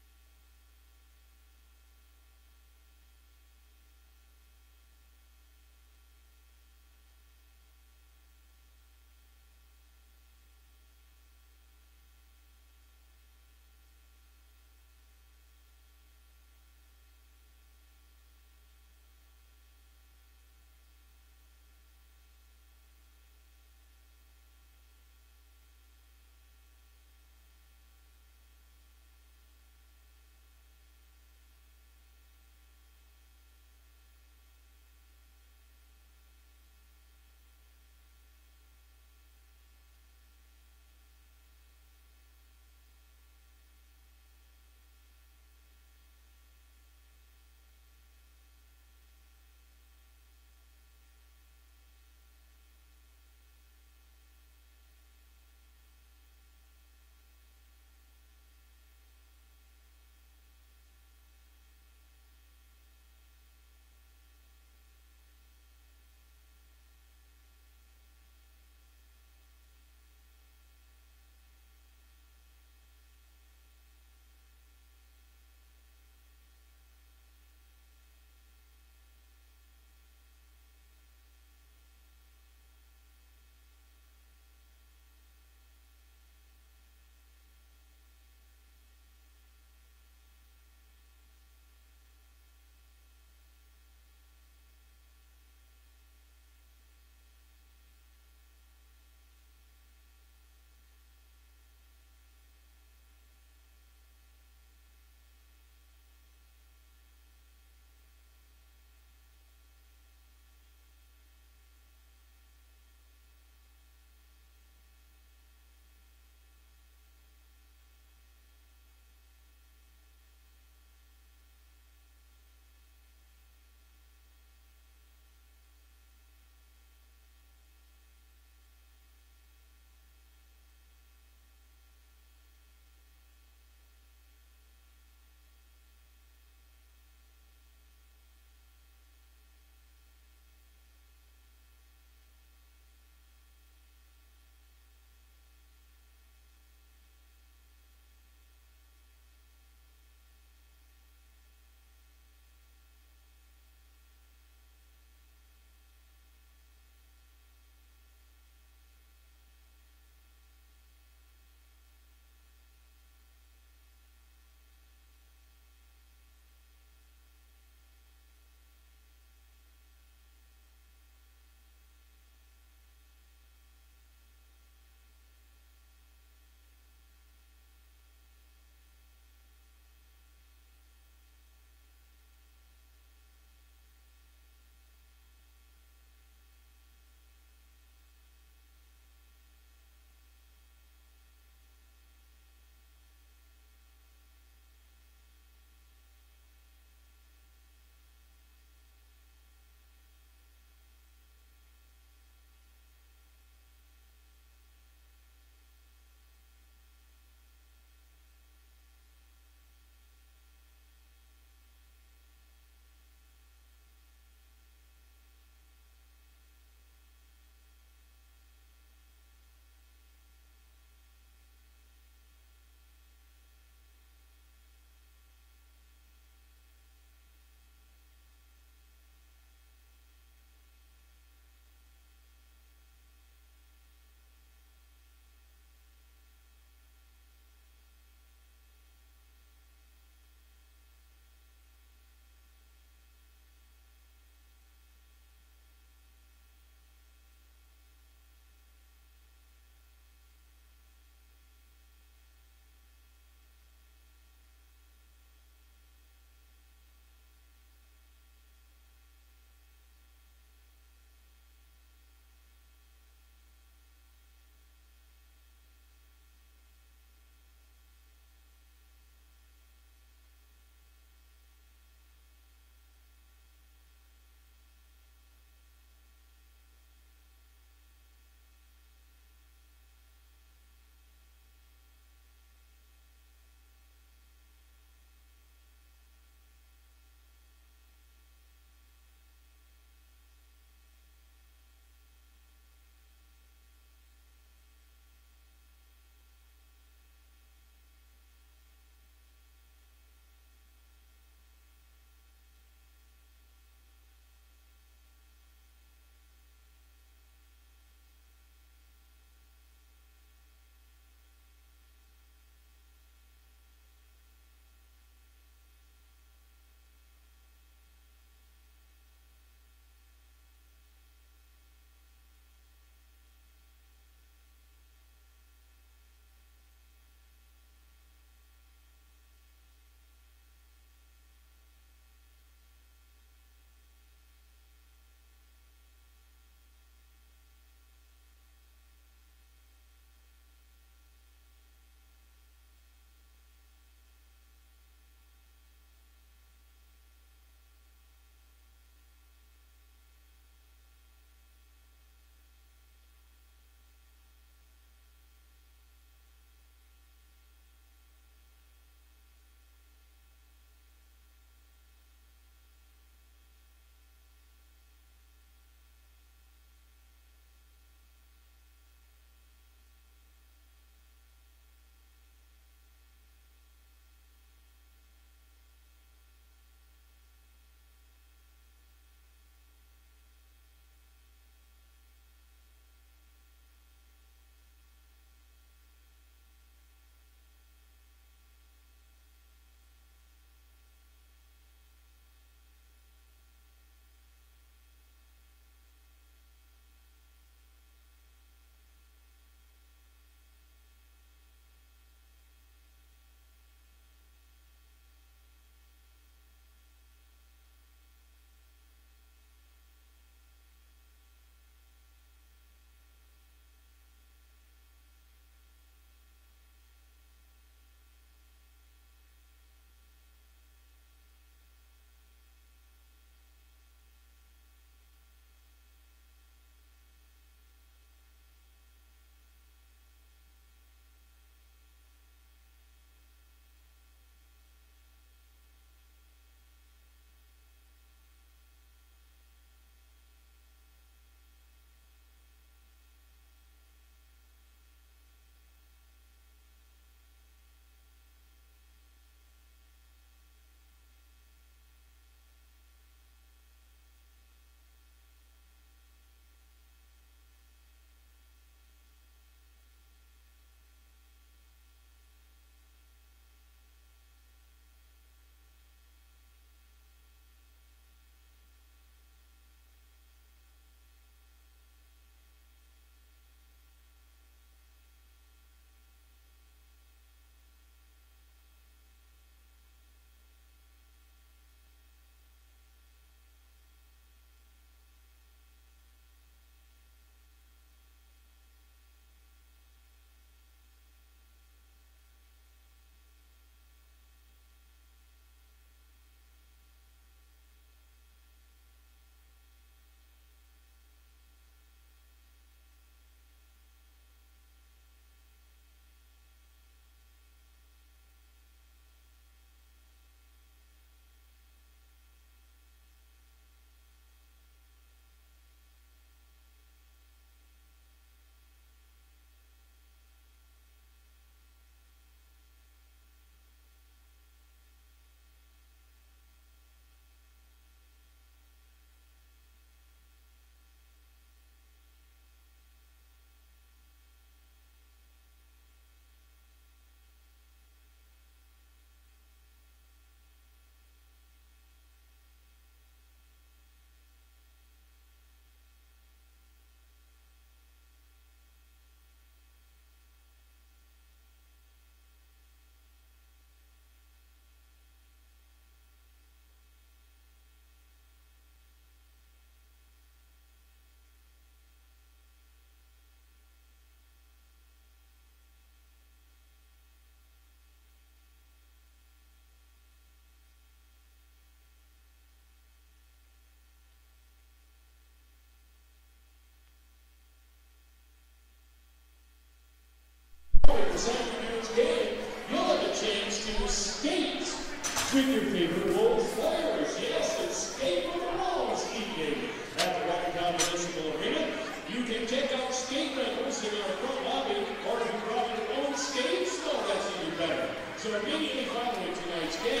Street your favorite Wolves players. Yes, escape with the Wolves evening at the WATERTOWN Municipal Arena. You can check out skate rentals in our front lobby, or if you brought your own skates, well, that's even better. So immediately following tonight's game,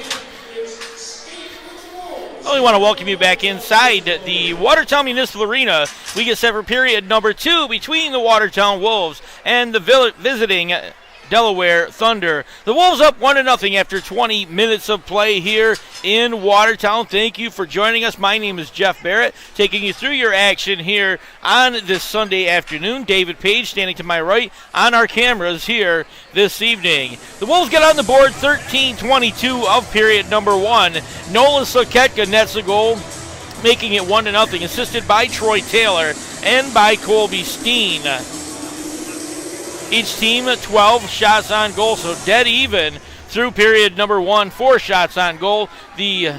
it's skate with the Wolves. Well, we want to welcome you back inside the WATERTOWN Municipal Arena. We get set for period number 2 between the WATERTOWN Wolves and the visiting Delaware Thunder. The Wolves up 1-0 after 20 minutes of play here in Watertown. Thank you for joining us. My name is Jeff Barrett, taking you through your action here on this Sunday afternoon. David Page standing to my right on our cameras here this evening. The Wolves get on the board 13-22 of period number 1. Nolan Soketka nets a goal, making it 1-0, assisted by Troy Taylor and by Colby Steen. Each team 12 shots on goal, so dead even through period number 1, 4 shots on goal. The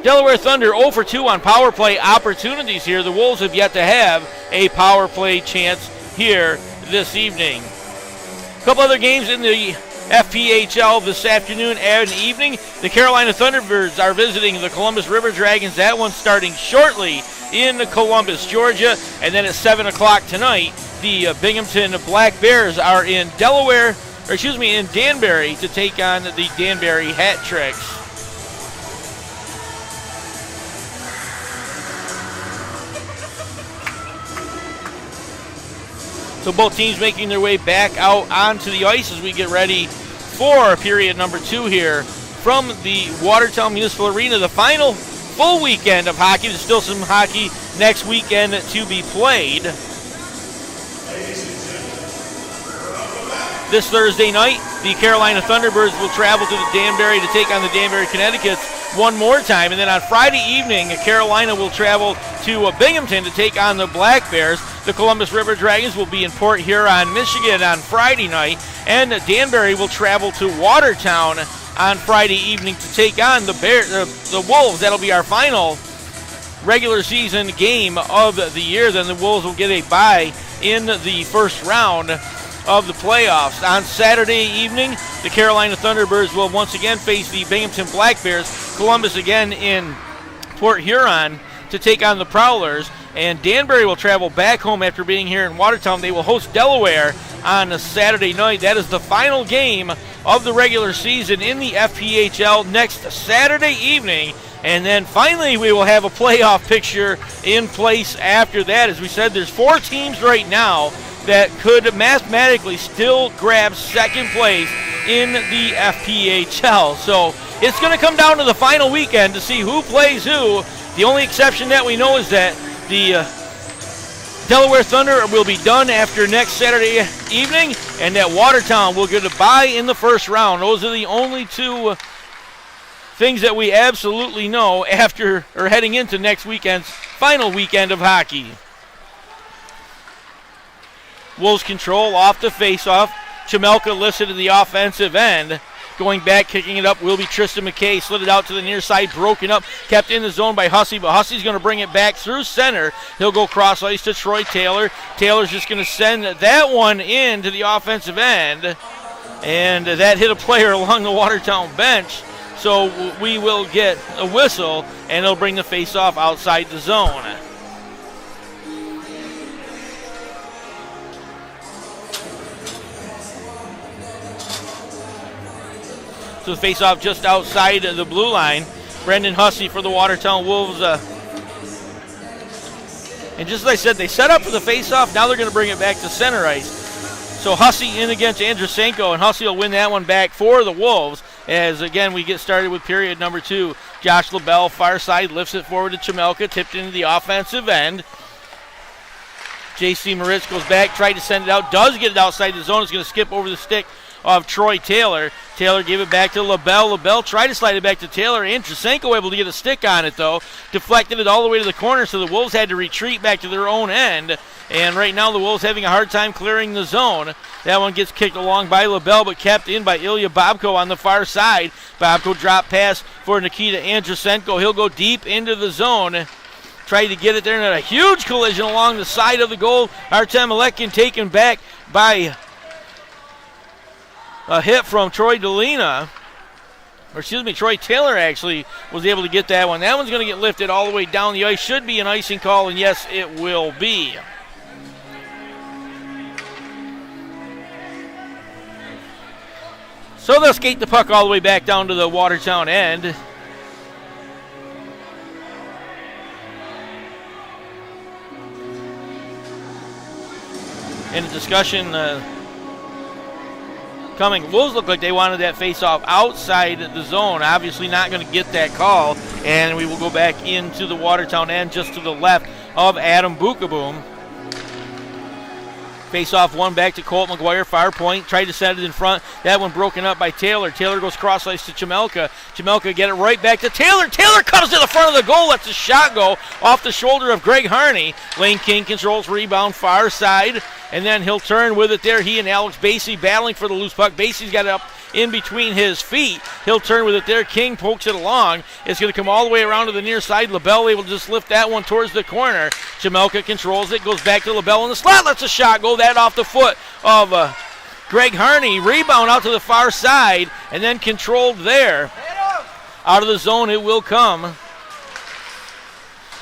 Delaware Thunder 0 for 2 on power play opportunities here. The Wolves have yet to have a power play chance here this evening. A couple other games in the FPHL this afternoon and evening. The Carolina Thunderbirds are visiting the Columbus River Dragons. That one starting shortly in Columbus, Georgia. And then at 7 o'clock tonight, the Binghamton Black Bears are in in Danbury to take on the Danbury Hat Tricks. So both teams making their way back out onto the ice as we get ready for period number 2 here from the Watertown Municipal Arena. The final full weekend of hockey. There's still some hockey next weekend to be played. This Thursday night, the Carolina Thunderbirds will travel to the Danbury to take on the Danbury Connecticut's one more time. And then on Friday evening, Carolina will travel to Binghamton to take on the Black Bears. The Columbus River Dragons will be in Port Huron, Michigan on Friday night. And Danbury will travel to Watertown on Friday evening to take on the Wolves. That'll be our final regular season game of the year. Then the Wolves will get a bye in the first round of the playoffs. On Saturday evening, the Carolina Thunderbirds will once again face the Binghamton Black Bears. Columbus again in Port Huron to take on the Prowlers. And Danbury will travel back home after being here in Watertown. They will host Delaware on a Saturday night. That is the final game of the regular season in the FPHL next Saturday evening. And then finally we will have a playoff picture in place after that. As we said, there's 4 teams right now that could mathematically still grab second place in the FPHL. So it's going to come down to the final weekend to see who plays who. The only exception that we know is that the Delaware Thunder will be done after next Saturday evening, and that Watertown will get a bye in the first round. Those are the only 2 things that we absolutely know after or heading into next weekend's final weekend of hockey. Wolves control off the face-off. Chamelka lifts it to the offensive end. Going back, kicking it up will be Tristan McKay. Slid it out to the near side, broken up, kept in the zone by Hussey, but Hussey's going to bring it back through center. He'll go cross ice to Troy Taylor. Taylor's just going to send that one in to the offensive end, and that hit a player along the Watertown bench. So we will get a whistle, and it'll bring the face-off outside the zone. So the face-off just outside the blue line. Brendan Hussey for the Watertown Wolves. And just as I said, they set up for the face-off. Now they're going to bring it back to center ice. So Hussey in against Andrusenko, and Hussey will win that one back for the Wolves. As, again, we get started with period number 2. Josh LaBelle, far side, lifts it forward to Chamelka, tipped into the offensive end. J.C. Moritz goes back, tried to send it out, does get it outside the zone. It's going to skip over the stick of Troy Taylor. Taylor gave it back to LaBelle. LaBelle tried to slide it back to Taylor. Andrusenko able to get a stick on it, though. Deflected it all the way to the corner, so the Wolves had to retreat back to their own end. And right now the Wolves having a hard time clearing the zone. That one gets kicked along by LaBelle, but kept in by Ilya Bobko on the far side. Bobko drop pass for Nikita Andrusenko. He'll go deep into the zone. Tried to get it there, and had a huge collision along the side of the goal. Artem Alekin taken back by a hit from Troy Delina. Troy Taylor actually was able to get that one. That one's going to get lifted all the way down the ice. Should be an icing call, and yes, it will be. So they'll skate the puck all the way back down to the Watertown end. In a discussion coming, Wolves look like they wanted that face-off outside the zone. Obviously not going to get that call, and we will go back into the Watertown end just to the left of Adam Bukaboom. Face-off one back to Colt McGuire, far point, tried to set it in front. That one broken up by Taylor. Taylor goes cross-ice to Chamelka. Chamelka get it right back to Taylor. Taylor cuts to the front of the goal, lets the shot go off the shoulder of Greg Harney. Lane King controls rebound far side, and then he'll turn with it there. He and Alex Basie battling for the loose puck. Basie's got it up in between his feet. He'll turn with it there. King pokes it along. It's going to come all the way around to the near side. LaBelle able to just lift that one towards the corner. Chamelka controls it, goes back to LaBelle in the slot, lets a shot go. That off the foot of Greg Harney. Rebound out to the far side, and then controlled there. Out of the zone it will come.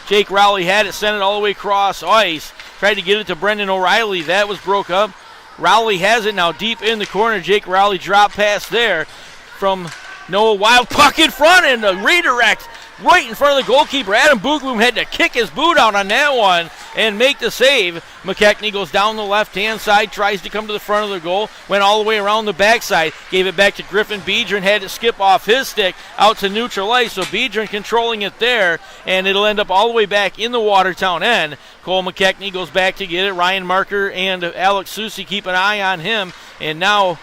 Jake Rowley had it, sent it all the way across ice. Tried to get it to Brendan O'Reilly. That was broke up. Rowley has it now deep in the corner. Jake Rowley drop pass there from Noah Wild. Puck in front and a redirect right in front of the goalkeeper. Adam Bukaboom had to kick his boot out on that one and make the save. McKechnie goes down the left-hand side, tries to come to the front of the goal, went all the way around the backside, gave it back to Griffin Biedron, had to skip off his stick out to neutral ice, so Biedron controlling it there, and it'll end up all the way back in the Watertown end. Cole McKechnie goes back to get it. Ryan Marker and Alex Susi keep an eye on him, and now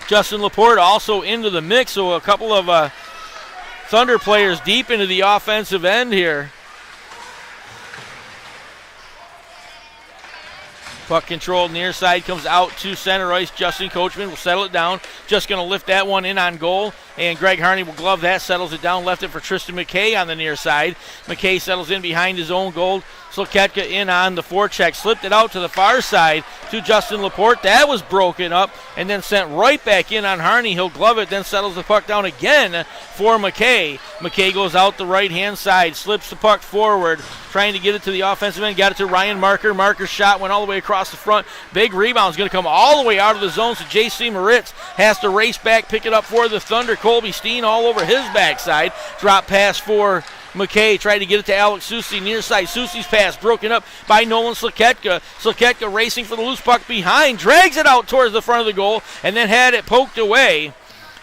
Justin Laporte also into the mix, so a couple of Thunder players deep into the offensive end here. Puck controlled near side, comes out to center ice. Justin Coachman will settle it down. Just going to lift that one in on goal. And Greg Harney will glove that, settles it down, left it for Tristan McKay on the near side. McKay settles in behind his own goal. Sloketka in on the forecheck, slipped it out to the far side to Justin Laporte. That was broken up and then sent right back in on Harney. He'll glove it, then settles the puck down again for McKay. McKay goes out the right-hand side, slips the puck forward, trying to get it to the offensive end. Got it to Ryan Marker. Marker's shot went all the way across the front. Big rebound is going to come all the way out of the zone, so J.C. Moritz has to race back, pick it up for the Thunder. Colby Steen all over his backside. Drop pass for McKay, tried to get it to Alex Susi near side. Susi's pass broken up by Nolan Sloketka. Sloketka racing for the loose puck behind, drags it out towards the front of the goal, and then had it poked away.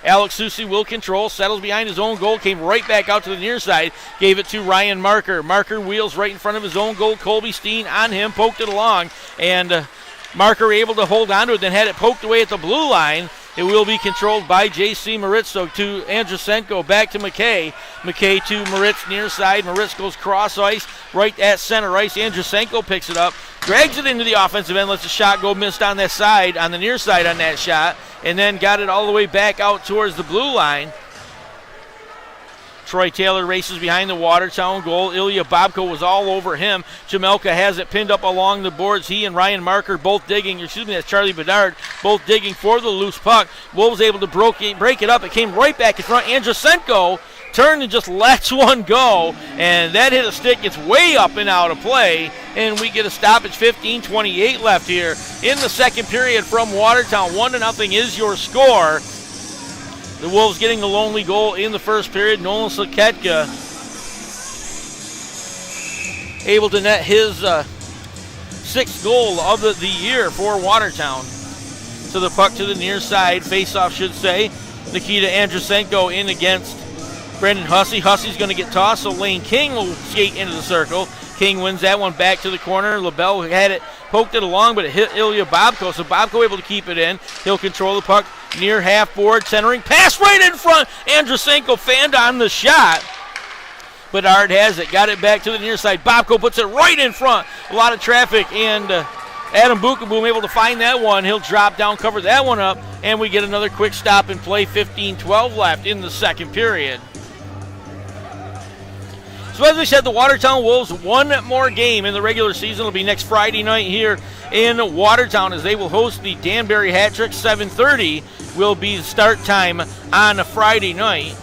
Alex Susi will control, settles behind his own goal, came right back out to the near side, gave it to Ryan Marker. Marker wheels right in front of his own goal. Colby Steen on him, poked it along, and Marker able to hold on to it, then had it poked away at the blue line. It will be controlled by J.C. Moritz, so to Andrusenko, back to McKay. McKay to Moritz near side. Moritz goes cross ice, right at center ice. Andrusenko picks it up, drags it into the offensive end, lets the shot go, missed on that side, on the near side on that shot, and then got it all the way back out towards the blue line. Troy Taylor races behind the Watertown goal. Ilya Bobko was all over him. Chamelka has it pinned up along the boards. He and Ryan Marker both digging, that's Charlie Bedard, both digging for the loose puck. Wolves able to break it up. It came right back in front. Andrusenko turned and just lets one go, and that hit a stick. It's way up and out of play, and we get a stoppage. 15:28 left here in the second period from Watertown. 1-0 is your score. The Wolves getting the lonely goal in the first period. Nolan Sloketka able to net his sixth goal of the year for Watertown. So the puck to the near side, face-off should say. Nikita Andrusenko in against Brendan Hussey. Hussey's going to get tossed, so Lane King will skate into the circle. King wins that one back to the corner. LaBelle had it, poked it along, but it hit Ilya Bobko, so Bobko able to keep it in. He'll control the puck near half board, centering, pass right in front. Andrusenko fanned on the shot. Bedard has it, got it back to the near side. Bobko puts it right in front. A lot of traffic, and Adam Bukaboom able to find that one. He'll drop down, cover that one up, and we get another quick stop and play. 15-12 left in the second period. So as we said, the Watertown Wolves, one more game in the regular season. It'll be next Friday night here in Watertown as they will host the Danbury Hat Trick. 7:30 will be the start time on a Friday night.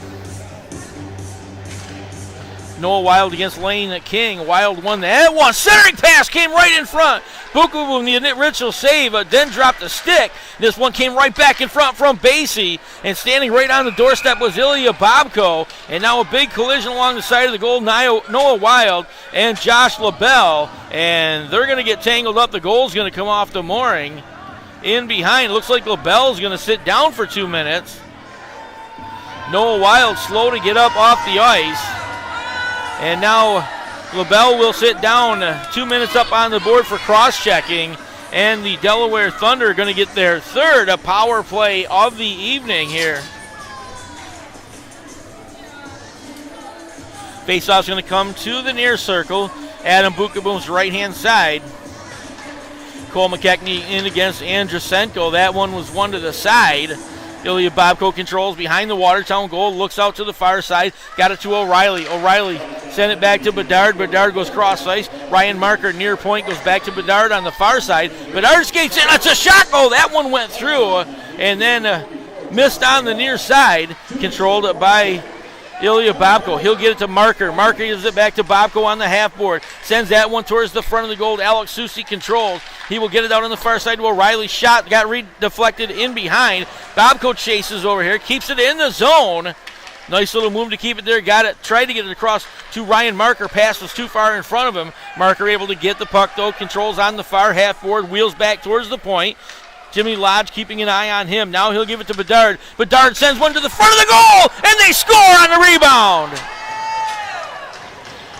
Noah Wild against Lane King. Wild won that one. Centering pass came right in front. Bukaboom, the initial save, then dropped the stick. This one came right back in front from Basie. And standing right on the doorstep was Ilya Bobko. And now a big collision along the side of the goal. Noah Wild and Josh LaBelle. And they're going to get tangled up. The goal's going to come off the mooring. In behind. Looks like LaBelle's going to sit down for 2 minutes. Noah Wild slow to get up off the ice. And now LaBelle will sit down. 2 minutes up on the board for cross-checking. And the Delaware Thunder are going to get their third power play of the evening here. Faceoff's going to come to the near circle. Adam Bukaboom's right-hand side. Cole McKechnie in against Andrusenko. That one was one to the side. Ilya Bobko controls behind the Watertown goal, looks out to the far side, got it to O'Reilly. O'Reilly sent it back to Bedard. Bedard goes cross ice. Ryan Marker near point goes back to Bedard on the far side. Bedard skates in. That's a shot goal. That one went through and then missed on the near side, controlled by Ilya Bobko. He'll get it to Marker. Marker gives it back to Bobko on the half board. Sends that one towards the front of the goal. Alex Susi controls. He will get it out on the far side to O'Reilly. Shot got redeflected in behind. Bobko chases over here. Keeps it in the zone. Nice little move to keep it there. Got it. Tried to get it across to Ryan Marker. Pass was too far in front of him. Marker able to get the puck though. Controls on the far half board. Wheels back towards the point. Jimmy Lodge keeping an eye on him. Now he'll give it to Bedard. Bedard sends one to the front of the goal, and they score on the rebound.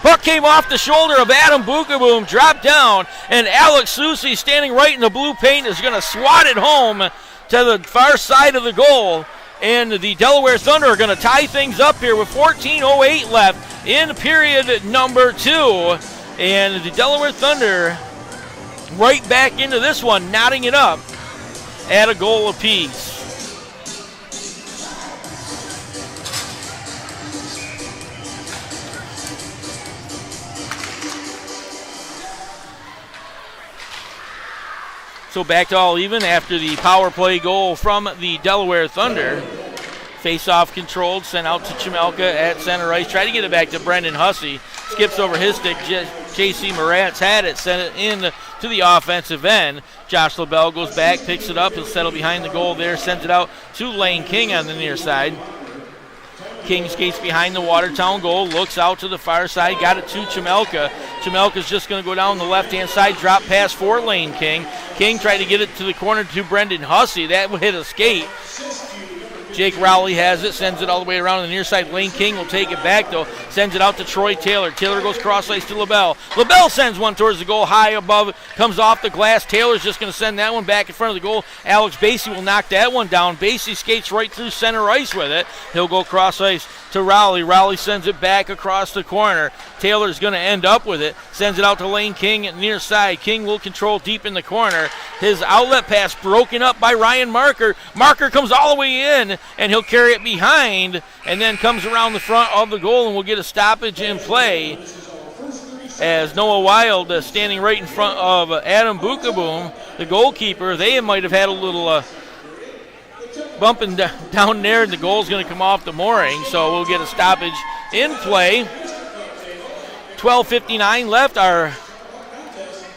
Puck came off the shoulder of Adam Bukaboom, dropped down, and Alex Susi, standing right in the blue paint, is going to swat it home to the far side of the goal. And the Delaware Thunder are going to tie things up here with 14:08 left in period number 2. And the Delaware Thunder right back into this one, knotting it up at a goal apiece. So back to all even after the power play goal from the Delaware Thunder. Face-off controlled, sent out to Chimelka at center ice. Try to get it back to Brendan Hussey. Skips over his stick. J.C. Moratz had it, sent it in to the offensive end. Josh LaBelle goes back, picks it up. He'll settle behind the goal there, sends it out to Lane King on the near side. King skates behind the Watertown goal, looks out to the far side, got it to Chimelka. Chimelka's just going to go down the left-hand side, drop pass for Lane King. King tried to get it to the corner to Brendan Hussey. That would hit a skate. Jake Rowley has it, sends it all the way around the near side. Lane King will take it back, though. Sends it out to Troy Taylor. Taylor goes cross-ice to LaBelle. LaBelle sends one towards the goal, high above it, comes off the glass. Taylor's just going to send that one back in front of the goal. Alex Basie will knock that one down. Basie skates right through center ice with it. He'll go cross-ice to Rowley. Rowley sends it back across the corner. Taylor's going to end up with it. Sends it out to Lane King at near side. King will control deep in the corner. His outlet pass broken up by Ryan Marker. Marker comes all the way in, and he'll carry it behind, and then comes around the front of the goal, and we'll get a stoppage in play as Noah Wild standing right in front of Adam Bukaboom, the goalkeeper. They might have had a little bumping down there, and the goal's going to come off the mooring, so we'll get a stoppage in play. 12:59 left. Our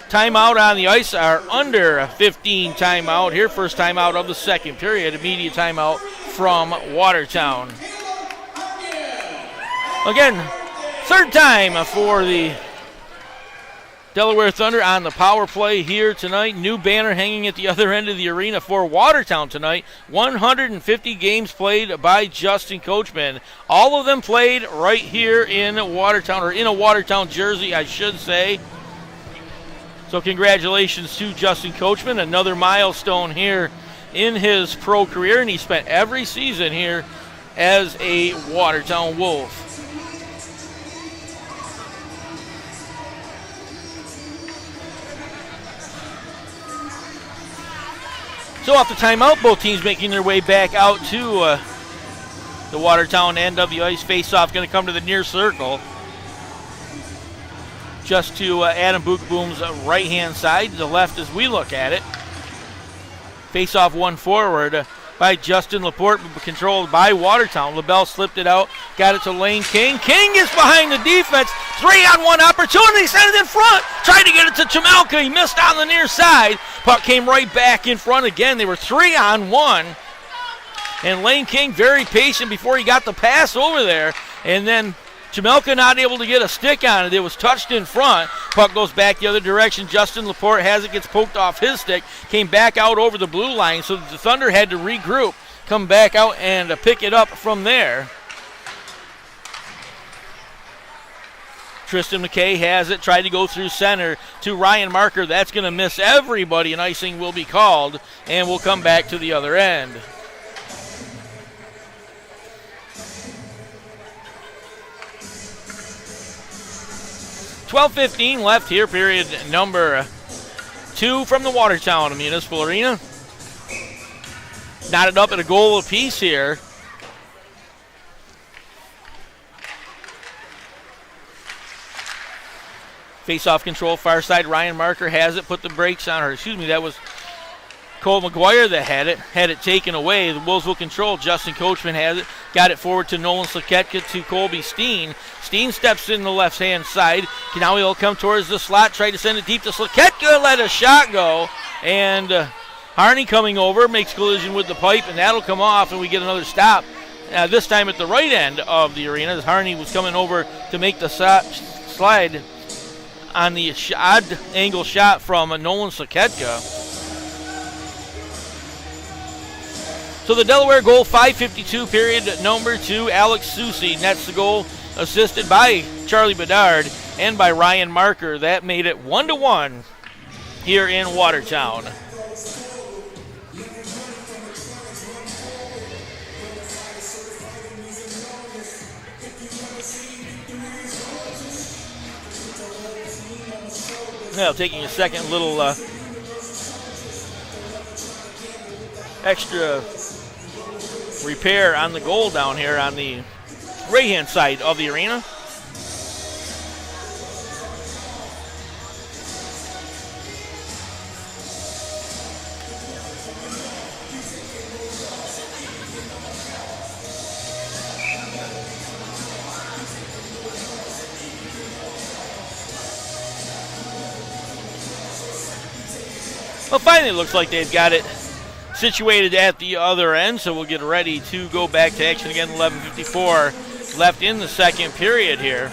timeout on the ice, our under 15 timeout here. First timeout of the second period. Immediate timeout from Watertown. Again, third time for the Delaware Thunder on the power play here tonight. New banner hanging at the other end of the arena for Watertown tonight. 150 games played by Justin Coachman. All of them played right here in Watertown, or in a Watertown jersey, I should say. So congratulations to Justin Coachman. Another milestone here in his pro career, and he spent every season here as a Watertown Wolf. So off the timeout, both teams making their way back out to the Watertown end of the ice. Face-off going to come to the near circle. just to Adam Bookboom's right-hand side, the left as we look at it. Face-off one forward by Justin Laporte, controlled by Watertown. LaBelle slipped it out, got it to Lane King. King is behind the defense. 3-on-1 opportunity, sent it in front. Tried to get it to Chamelka. He missed on the near side. Puck came right back in front again. They were 3-on-1. And Lane King very patient before he got the pass over there. And then Chamelka not able to get a stick on it. It was touched in front. Puck goes back the other direction. Justin Laporte has it, gets poked off his stick. Came back out over the blue line, so the Thunder had to regroup, come back out and pick it up from there. Tristan McKay has it, tried to go through center to Ryan Marker. That's going to miss everybody, and icing will be called, and we'll come back to the other end. .12:15 left here, period number 2 from the Watertown Municipal Arena. Knotted up at a goal apiece here. Face-off control, far side. Ryan Marker has it, put the brakes on her. Excuse me, that was Cole McGuire that had it taken away. The Wolves will control. Justin Coachman has it, got it forward to Nolan Slaketka to Colby Steen. Steen steps in the left-hand side. Now he'll come towards the slot, try to send it deep to Slaketka, let a shot go. And Harney coming over, makes collision with the pipe, and that'll come off, and we get another stop. This time at the right end of the arena, as Harney was coming over to make the slide on the odd angle shot from Nolan Slaketka. So the Delaware goal, 5:52, period number 2. Alex Susi nets the goal, assisted by Charlie Bedard and by Ryan Marker. That made it 1-1 here in Watertown. Now taking a second little extra repair on the goal down here on the right-hand side of the arena. Well, finally it looks like they've got it situated at the other end, so we'll get ready to go back to action again. 11:54 left in the second period here.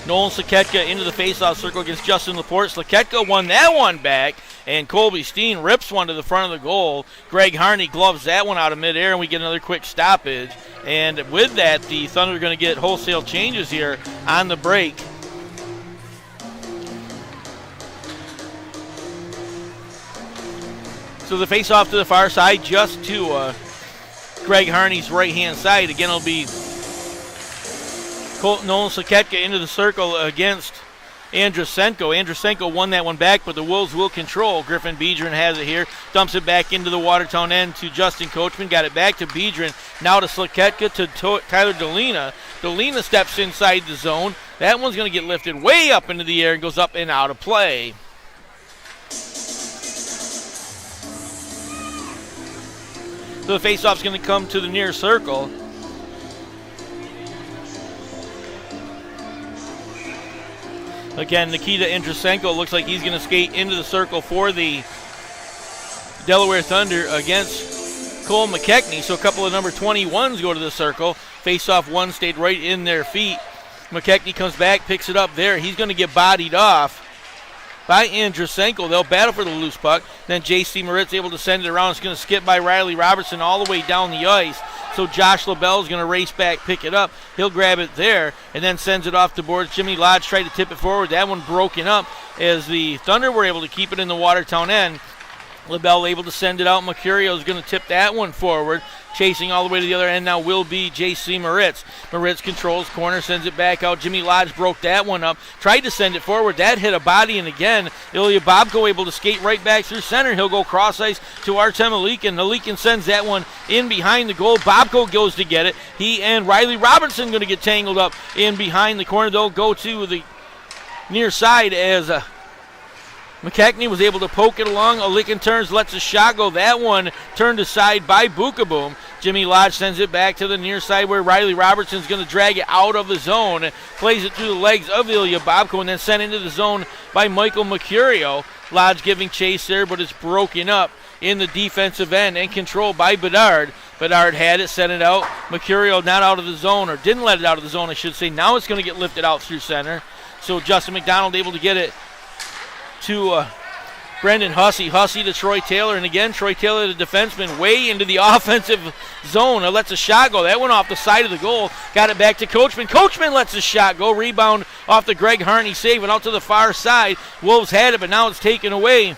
Nolan Slaketka into the faceoff circle against Justin Laporte. Slaketka won that one back, and Colby Steen rips one to the front of the goal. Greg Harney gloves that one out of midair, and we get another quick stoppage. And with that, the Thunder are going to get wholesale changes here on the break. So the face-off to the far side, just to Greg Harney's right-hand side. Again, it'll be Nolan Slaketka into the circle against Andrusenko. Andrusenko won that one back, but the Wolves will control. Griffin Biedron has it here. Dumps it back into the Watertown end to Justin Coachman. Got it back to Biedron. Now to Slaketka to Tyler Dolina. Dolina steps inside the zone. That one's going to get lifted way up into the air and goes up and out of play. So the face-off's going to come to the near circle. Again, Nikita Andrusenko looks like he's going to skate into the circle for the Delaware Thunder against Cole McKechnie. So a couple of number 21s go to the circle. Face-off one stayed right in their feet. McKechnie comes back, picks it up there. He's going to get bodied off by Andrusenko. They'll battle for the loose puck. Then J.C. Moritz able to send it around. It's going to skip by Riley Robertson all the way down the ice. So Josh LaBelle is going to race back, pick it up. He'll grab it there and then sends it off the boards. Jimmy Lodge tried to tip it forward. That one broken up as the Thunder were able to keep it in the Watertown end. LaBelle able to send it out. Mercurio is going to tip that one forward. Chasing all the way to the other end now will be J.C. Moritz. Moritz controls corner, sends it back out. Jimmy Lodge broke that one up. Tried to send it forward. That hit a body, and again, Ilya Bobko able to skate right back through center. He'll go cross ice to Artem Alikin. Alikin sends that one in behind the goal. Bobko goes to get it. He and Riley Robertson going to get tangled up in behind the corner. They'll go to the near side as McKechnie was able to poke it along. O'Lickin turns, lets a shot go. That one turned aside by Bukaboom. Jimmy Lodge sends it back to the near side where Riley Robertson's going to drag it out of the zone. Plays it through the legs of Ilya Bobko and then sent into the zone by Michael Mercurio. Lodge giving chase there, but it's broken up in the defensive end and controlled by Bedard. Bedard had it, sent it out. Mercurio not out of the zone, or didn't let it out of the zone, I should say. Now it's going to get lifted out through center. So Justin McDonald able to get it to Brendan Hussey. Hussey to Troy Taylor, and again, Troy Taylor, the defenseman, way into the offensive zone. Lets a shot go. That went off the side of the goal. Got it back to Coachman. Coachman lets a shot go. Rebound off the Greg Harney save and out to the far side. Wolves had it, but now it's taken away.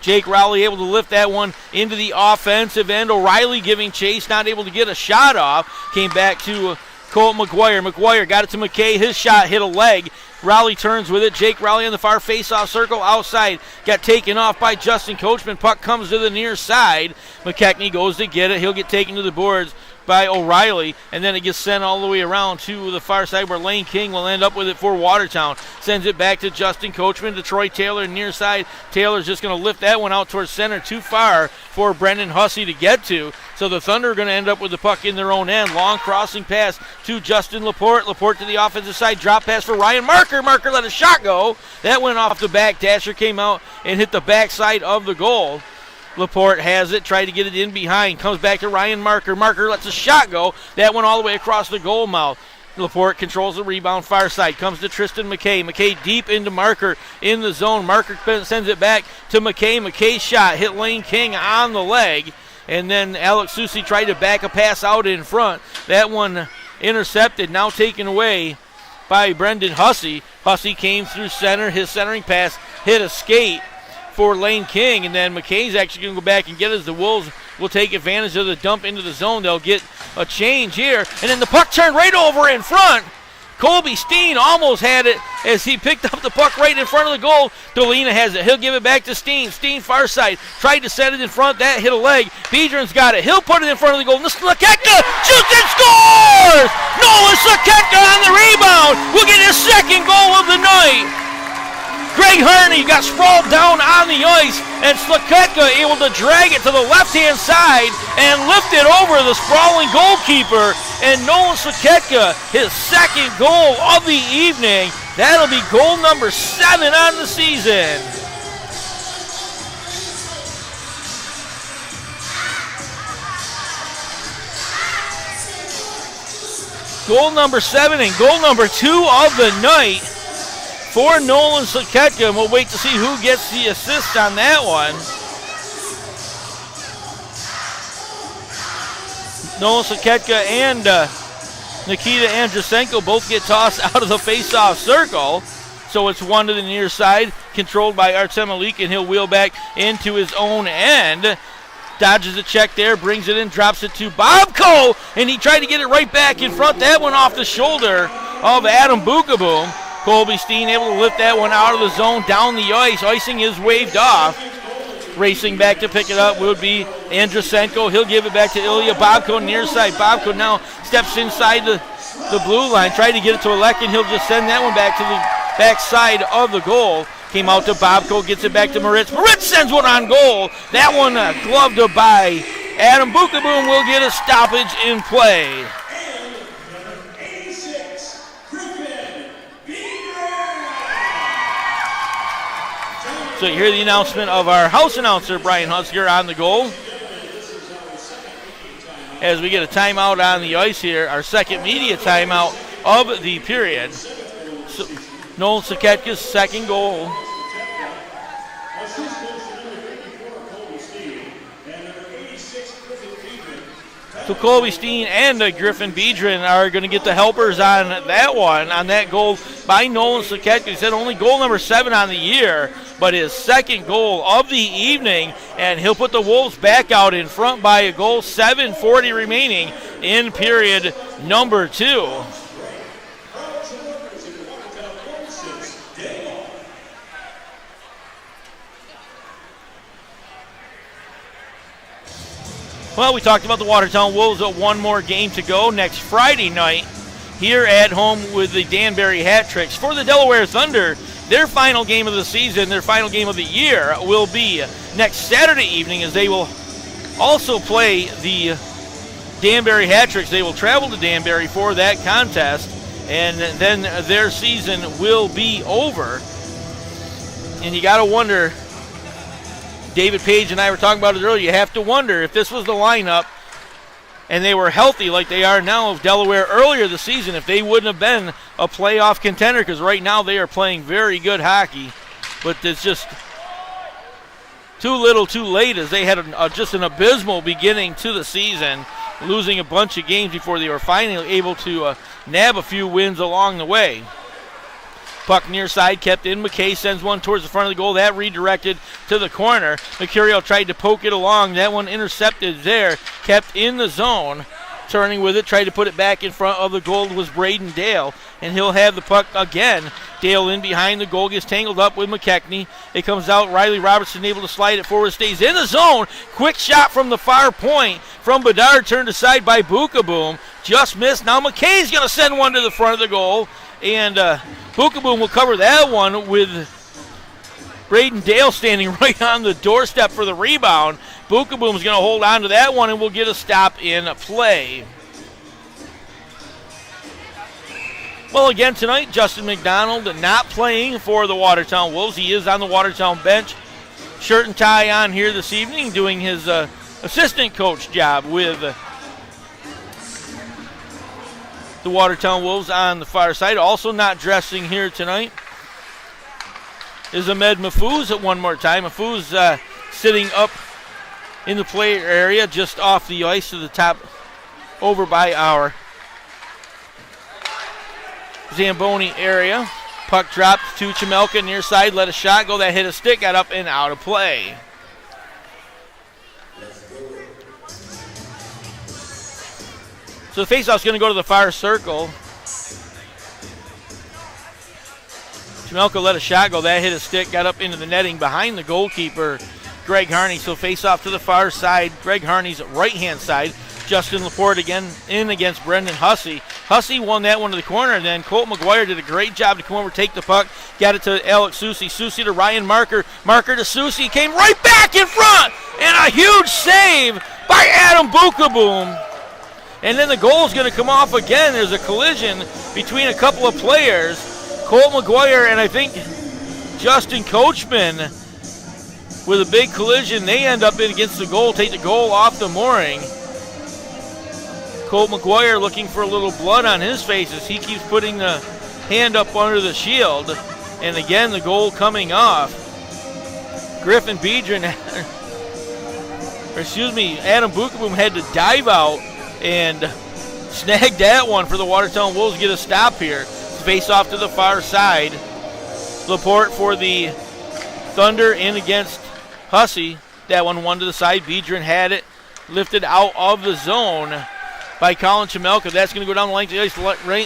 Jake Rowley able to lift that one into the offensive end. O'Reilly giving chase, not able to get a shot off. Came back to Colt McGuire. McGuire got it to McKay. His shot hit a leg. Rowley turns with it. Jake Rowley on the far face-off circle outside. Got taken off by Justin Coachman. Puck comes to the near side. McKechnie goes to get it. He'll get taken to the boards by O'Reilly, and then it gets sent all the way around to the far side where Lane King will end up with it for Watertown. Sends it back to Justin Coachman, to Troy Taylor near side. Taylor's just going to lift that one out towards center, too far for Brendan Hussey to get to. So the Thunder are going to end up with the puck in their own end. Long crossing pass to Justin Laporte. Laporte to the offensive side. Drop pass for Ryan Marker. Marker let a shot go. That went off the back. Dasher came out and hit the backside of the goal. Laporte has it, tried to get it in behind, comes back to Ryan Marker. Marker lets a shot go. That went all the way across the goal mouth. Laporte controls the rebound far side, comes to Tristan McKay. McKay deep into Marker in the zone. Marker sends it back to McKay. McKay's shot hit Lane King on the leg, and then Alex Susi tried to back a pass out in front. That one intercepted, now taken away by Brendan Hussey. Hussey came through center. His centering pass hit a skate for Lane King, and then McKay's actually going to go back and get it as the Wolves will take advantage of the dump into the zone. They'll get a change here, and then the puck turned right over in front. Colby Steen almost had it as he picked up the puck right in front of the goal. Dolina has it. He'll give it back to Steen. Steen far side. Tried to set it in front. That hit a leg. Biedron's got it. He'll put it in front of the goal. Slakeka shoots and scores! Noah Slakeka on the rebound will get his second goal of the night. Greg Harney got sprawled down on the ice, and Slakeka able to drag it to the left-hand side and lift it over the sprawling goalkeeper. And Nolan Slakeka, his second goal of the evening. That'll be goal number 7 on the season. Goal number 7 and goal number 2 of the night for Nolan Slakeka, and we'll wait to see who gets the assist on that one. Nolan Slakeka and Nikita Andrusenko both get tossed out of the face-off circle. So it's one to the near side, controlled by Artem Alik, and he'll wheel back into his own end. Dodges a check there, brings it in, drops it to Bobko, and he tried to get it right back in front. That one off the shoulder of Adam Bukaboom. Colby Steen able to lift that one out of the zone, down the ice. Icing is waved off. Racing back to pick it up would be Andrusenko. He'll give it back to Ilya Bobko near side. Bobko now steps inside the blue line, tried to get it to Alek, and he'll just send that one back to the back side of the goal. Came out to Bobko, gets it back to Moritz. Moritz sends one on goal. That one gloved by Adam Bukaboom will get a stoppage in play. So you hear the announcement of our house announcer, Brian Husker, on the goal. As we get a timeout on the ice here, our second media timeout of the period. So, Nolan Slakeka's second goal. So Colby Steen and Griffin Biedron are going to get the helpers on that one, on that goal by Nolan Slakeka. He said only goal number 7 on the year, but his second goal of the evening, and he'll put the Wolves back out in front by a goal. 7:40 remaining in period number 2. Well, we talked about the Watertown Wolves. One more game to go next Friday night. here at home with the Danbury Hat Tricks. For the Delaware Thunder, their final game of the season, their final game of the year, will be next Saturday evening, as they will also play the Danbury Hat Tricks. They will travel to Danbury for that contest, and then their season will be over. And you got to wonder, David Page and I were talking about it earlier, you have to wonder if this was the lineup and they were healthy like they are now of Delaware earlier this season, if they wouldn't have been a playoff contender, because right now they are playing very good hockey. But it's just too little too late, as they had just an abysmal beginning to the season, losing a bunch of games before they were finally able to nab a few wins along the way. Puck near side kept in. McKay sends one towards the front of the goal. That redirected to the corner. Mercurio tried to poke it along. That one intercepted there. Kept in the zone. Turning with it. Tried to put it back in front of the goal was Braden Dale. And he'll have the puck again. Dale in behind the goal. Gets tangled up with McKechnie. It comes out. Riley Robertson able to slide it forward. Stays in the zone. Quick shot from the far point from Bedard. Turned aside by Bukaboom. Just missed. Now McKay's going to send one to the front of the goal. And Bukaboom will cover that one with Braden Dale standing right on the doorstep for the rebound. Bukaboom's going to hold on to that one and will get a stop in play. Well, again tonight, Justin McDonald not playing for the Watertown Wolves. He is on the Watertown bench. Shirt and tie on here this evening, doing his assistant coach job with the Watertown Wolves on the far side. Also not dressing here tonight is Ahmed Mahfouz. One more time. Mahfouz sitting up in the player area just off the ice to the top over by our Zamboni area. Puck dropped to Chamelka near side. Let a shot go. That hit a stick. Got up and out of play. So the faceoff's going to go to the far circle. Chamelka let a shot go. That hit a stick, got up into the netting behind the goalkeeper, Greg Harney. So face-off to the far side, Greg Harney's right-hand side. Justin Laporte again in against Brendan Hussey. Hussey won that one to the corner, and then Colt McGuire did a great job to come over, take the puck, got it to Alex Susi. Susi to Ryan Marker. Marker to Susi. Came right back in front, and a huge save by Adam Bukaboom. And then the goal is going to come off again. There's a collision between a couple of players. Colt McGuire and I think Justin Coachman with a big collision. They end up in against the goal, take the goal off the mooring. Colt McGuire looking for a little blood on his face as he keeps putting the hand up under the shield. And again, the goal coming off. Griffin Biedron, Adam Bukaboom had to dive out and snag that one for the Watertown Wolves. Get a stop here. Face off to the far side. Laporte for the Thunder in against Hussey. That one to the side. Biedron had it lifted out of the zone by Colin Chamelka. That's going to go down the length of the ice.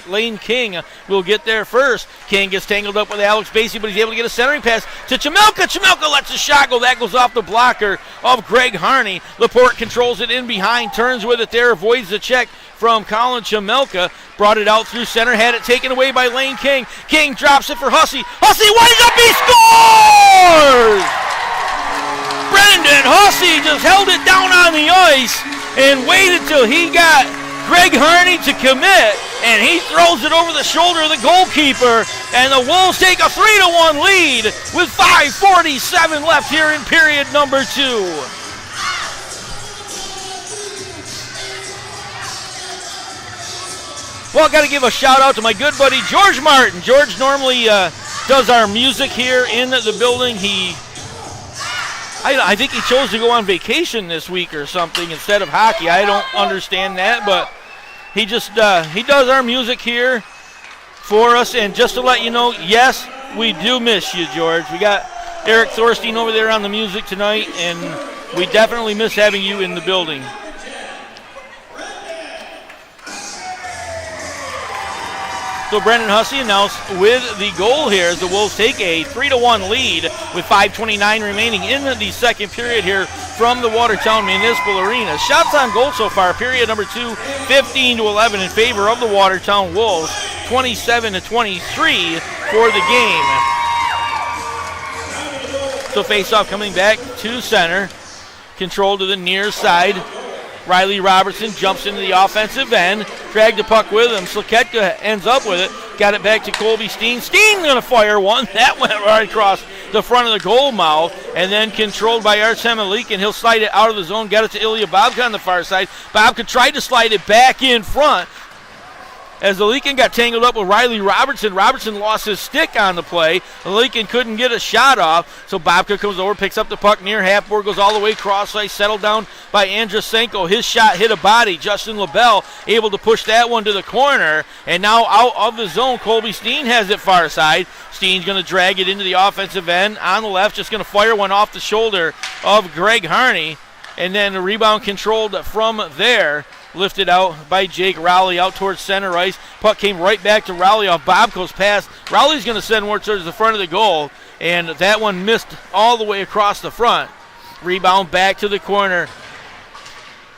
Lane King will get there first. King gets tangled up with Alex Basie, but he's able to get a centering pass to Chamelka. Chamelka lets a shot go. That goes off the blocker of Greg Harney. Laporte controls it in behind, turns with it there, avoids the check from Colin Chamelka. Brought it out through center, had it taken away by Lane King. King drops it for Hussey. Hussey winds up, he scores! Brendan Hussey just held it down on the ice and waited till he got Greg Harney to commit, and he throws it over the shoulder of the goalkeeper, and the Wolves take a 3-1 lead with 5:47 left here in period number 2. Well, I've got to give a shout out to my good buddy George Martin. George normally does our music here in the building. I think he chose to go on vacation this week or something instead of hockey. I don't understand that, but he just he does our music here for us. And just to let you know, yes, we do miss you, George. We got Eric Thorstein over there on the music tonight, and we definitely miss having you in the building. So Brendan Hussey announced with the goal here as the Wolves take a 3-1 lead with 5:29 remaining in the second period here from the Watertown Municipal Arena. Shots on goal so far, period number 2, 15-11 in favor of the Watertown Wolves, 27-23 for the game. So face-off coming back to center, control to the near side. Riley Robertson jumps into the offensive end, dragged the puck with him. Slaketka ends up with it, got it back to Colby Steen. Steen going to fire one. That went right across the front of the goal mouth, and then controlled by Artem Alikin. He'll slide it out of the zone, got it to Ilya Babka on the far side. Babka tried to slide it back in front, as Alikin got tangled up with Riley Robertson. Robertson lost his stick on the play. Alikin couldn't get a shot off, so Babka comes over, picks up the puck near half board, goes all the way cross ice, settled down by Andrusenko. His shot hit a body. Justin LaBelle able to push that one to the corner, and now out of the zone, Colby Steen has it far side. Steen's going to drag it into the offensive end on the left, just going to fire one off the shoulder of Greg Harney, and then the rebound controlled from there. Lifted out by Jake Rowley out towards center ice. Puck came right back to Rowley off Babco's pass. Rowley's going to send more towards the front of the goal, and that one missed all the way across the front. Rebound back to the corner.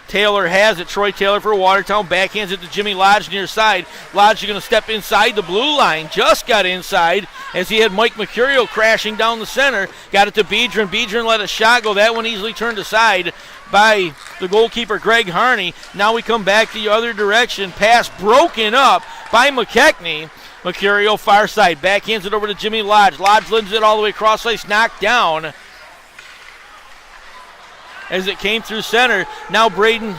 Taylor has it. Troy Taylor for Watertown. Backhands it to Jimmy Lodge near side. Lodge is going to step inside the blue line. Just got inside as he had Mike Mercurio crashing down the center. Got it to Biedron. Biedron let a shot go. That one easily turned aside by the goalkeeper, Greg Harney. Now we come back the other direction. Pass broken up by McKechnie. Mercurio far side. Backhands it over to Jimmy Lodge. Lodge lends it all the way across ice. Knocked down as it came through center. Now Braden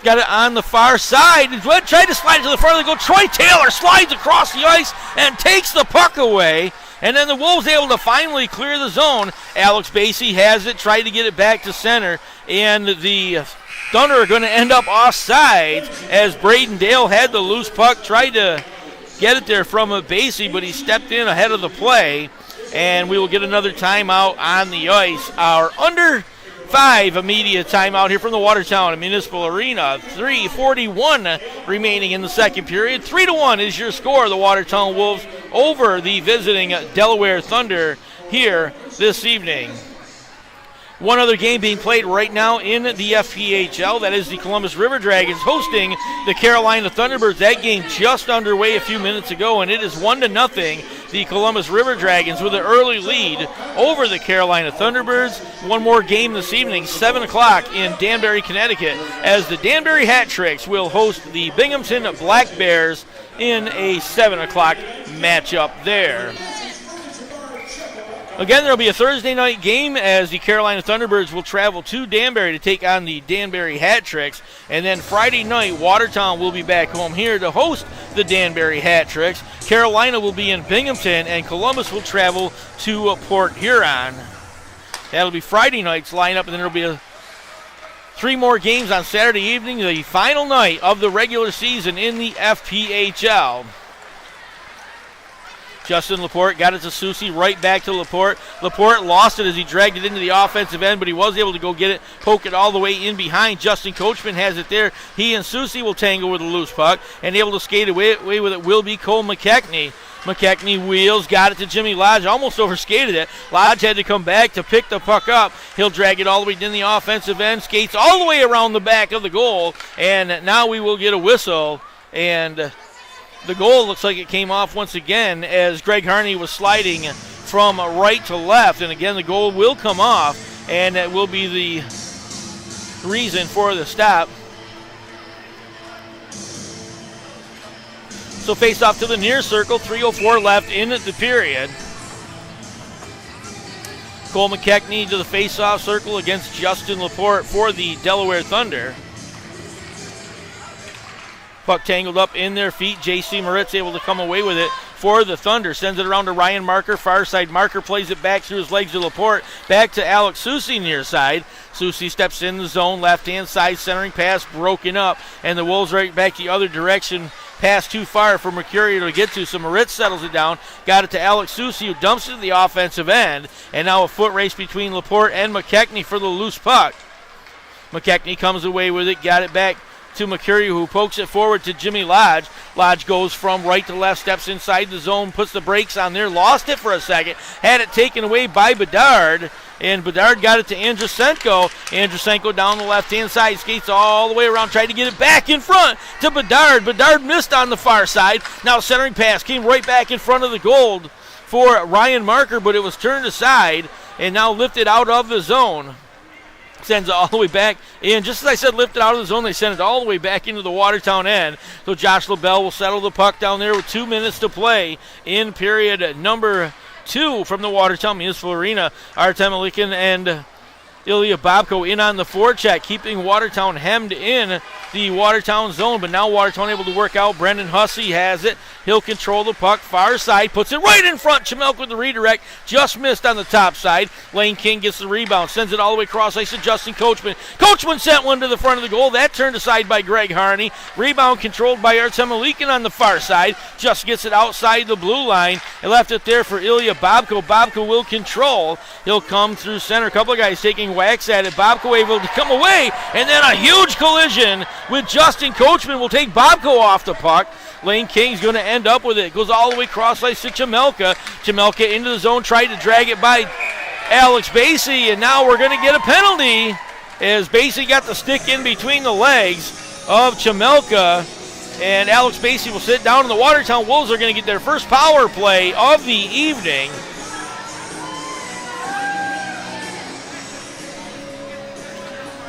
got it on the far side. Tried to slide it to the front of the goal. Troy Taylor slides across the ice and takes the puck away. And then the Wolves able to finally clear the zone. Alex Basie has it, tried to get it back to center. And the Thunder are going to end up offside as Braden Dale had the loose puck, tried to get it there from Basie, but he stepped in ahead of the play. And we will get another timeout on the ice. Our under 5 immediate timeout here from the Watertown Municipal Arena. 3:41 remaining in the second period. 3-1 is your score. The Watertown Wolves over the visiting Delaware Thunder here this evening. One other game being played right now in the FPHL. That is the Columbus River Dragons hosting the Carolina Thunderbirds. That game just underway a few minutes ago, and it is 1-0. The Columbus River Dragons with an early lead over the Carolina Thunderbirds. One more game this evening, 7 o'clock in Danbury, Connecticut, as the Danbury Hat Tricks will host the Binghamton Black Bears in a 7 o'clock matchup there. Again, there will be a Thursday night game as the Carolina Thunderbirds will travel to Danbury to take on the Danbury Hat Tricks. And then Friday night, Watertown will be back home here to host the Danbury Hat Tricks. Carolina will be in Binghamton, and Columbus will travel to Port Huron. That'll be Friday night's lineup, and then there will be 3 more games on Saturday evening, the final night of the regular season in the FPHL. Justin Laporte got it to Susi, right back to Laporte. Laporte lost it as he dragged it into the offensive end, but he was able to go get it, poke it all the way in behind. Justin Coachman has it there. He and Susi will tangle with a loose puck, and able to skate away with it will be Cole McKechnie. McKechnie wheels, got it to Jimmy Lodge, almost overskated it. Lodge had to come back to pick the puck up. He'll drag it all the way in the offensive end, skates all the way around the back of the goal, and now we will get a whistle, and the goal looks like it came off once again as Greg Harney was sliding from right to left. And again, the goal will come off, and that will be the reason for the stop. So face off to the near circle, 3:04 left in the period. Cole McKechnie to the face-off circle against Justin Laporte for the Delaware Thunder. Puck tangled up in their feet. J.C. Moritz able to come away with it for the Thunder. Sends it around to Ryan Marker. Far side Marker plays it back through his legs to Laporte. Back to Alex Susi near side. Susi steps in the zone. Left-hand side centering pass broken up. And the Wolves right back the other direction. Pass too far for Mercurio to get to. So Moritz settles it down. Got it to Alex Susi, who dumps it to the offensive end. And now a foot race between Laporte and McKechnie for the loose puck. McKechnie comes away with it. Got it back to Mercury, who pokes it forward to Jimmy Lodge. Lodge goes from right to left, steps inside the zone, puts the brakes on there, lost it for a second, had it taken away by Bedard, and Bedard got it to Andrusenko. Andrusenko down the left-hand side, skates all the way around, tried to get it back in front to Bedard. Bedard missed on the far side. Now centering pass came right back in front of the goal for Ryan Marker, but it was turned aside and now lifted out of the zone. Sends it all the way back. And just as I said, lifted out of the zone, they send it all the way back into the Watertown end. So Josh LaBelle will settle the puck down there with 2 minutes to play in period number 2 from the Watertown Municipal Arena. Artem Alikin and Ilya Babko in on the forecheck, keeping Watertown hemmed in the Watertown zone. But now Watertown able to work out. Brendan Hussey has it. He'll control the puck. Far side, puts it right in front. Chamelka with the redirect. Just missed on the top side. Lane King gets the rebound. Sends it all the way across ice to Justin Coachman. Coachman sent one to the front of the goal. That turned aside by Greg Harney. Rebound controlled by Artem Alikin on the far side. Just gets it outside the blue line. And left it there for Ilya Babko. Babko will control. He'll come through center. A couple of guys taking whacks at it. Babko able to come away. And then a huge collision with Justin Coachman will take Babko off the puck. Lane King's going to end up with it. Goes all the way cross ice to Chamelka. Chamelka into the zone, tried to drag it by Alex Basie, and now we're going to get a penalty as Basie got the stick in between the legs of Chamelka, and Alex Basie will sit down, and the Watertown Wolves are going to get their first power play of the evening.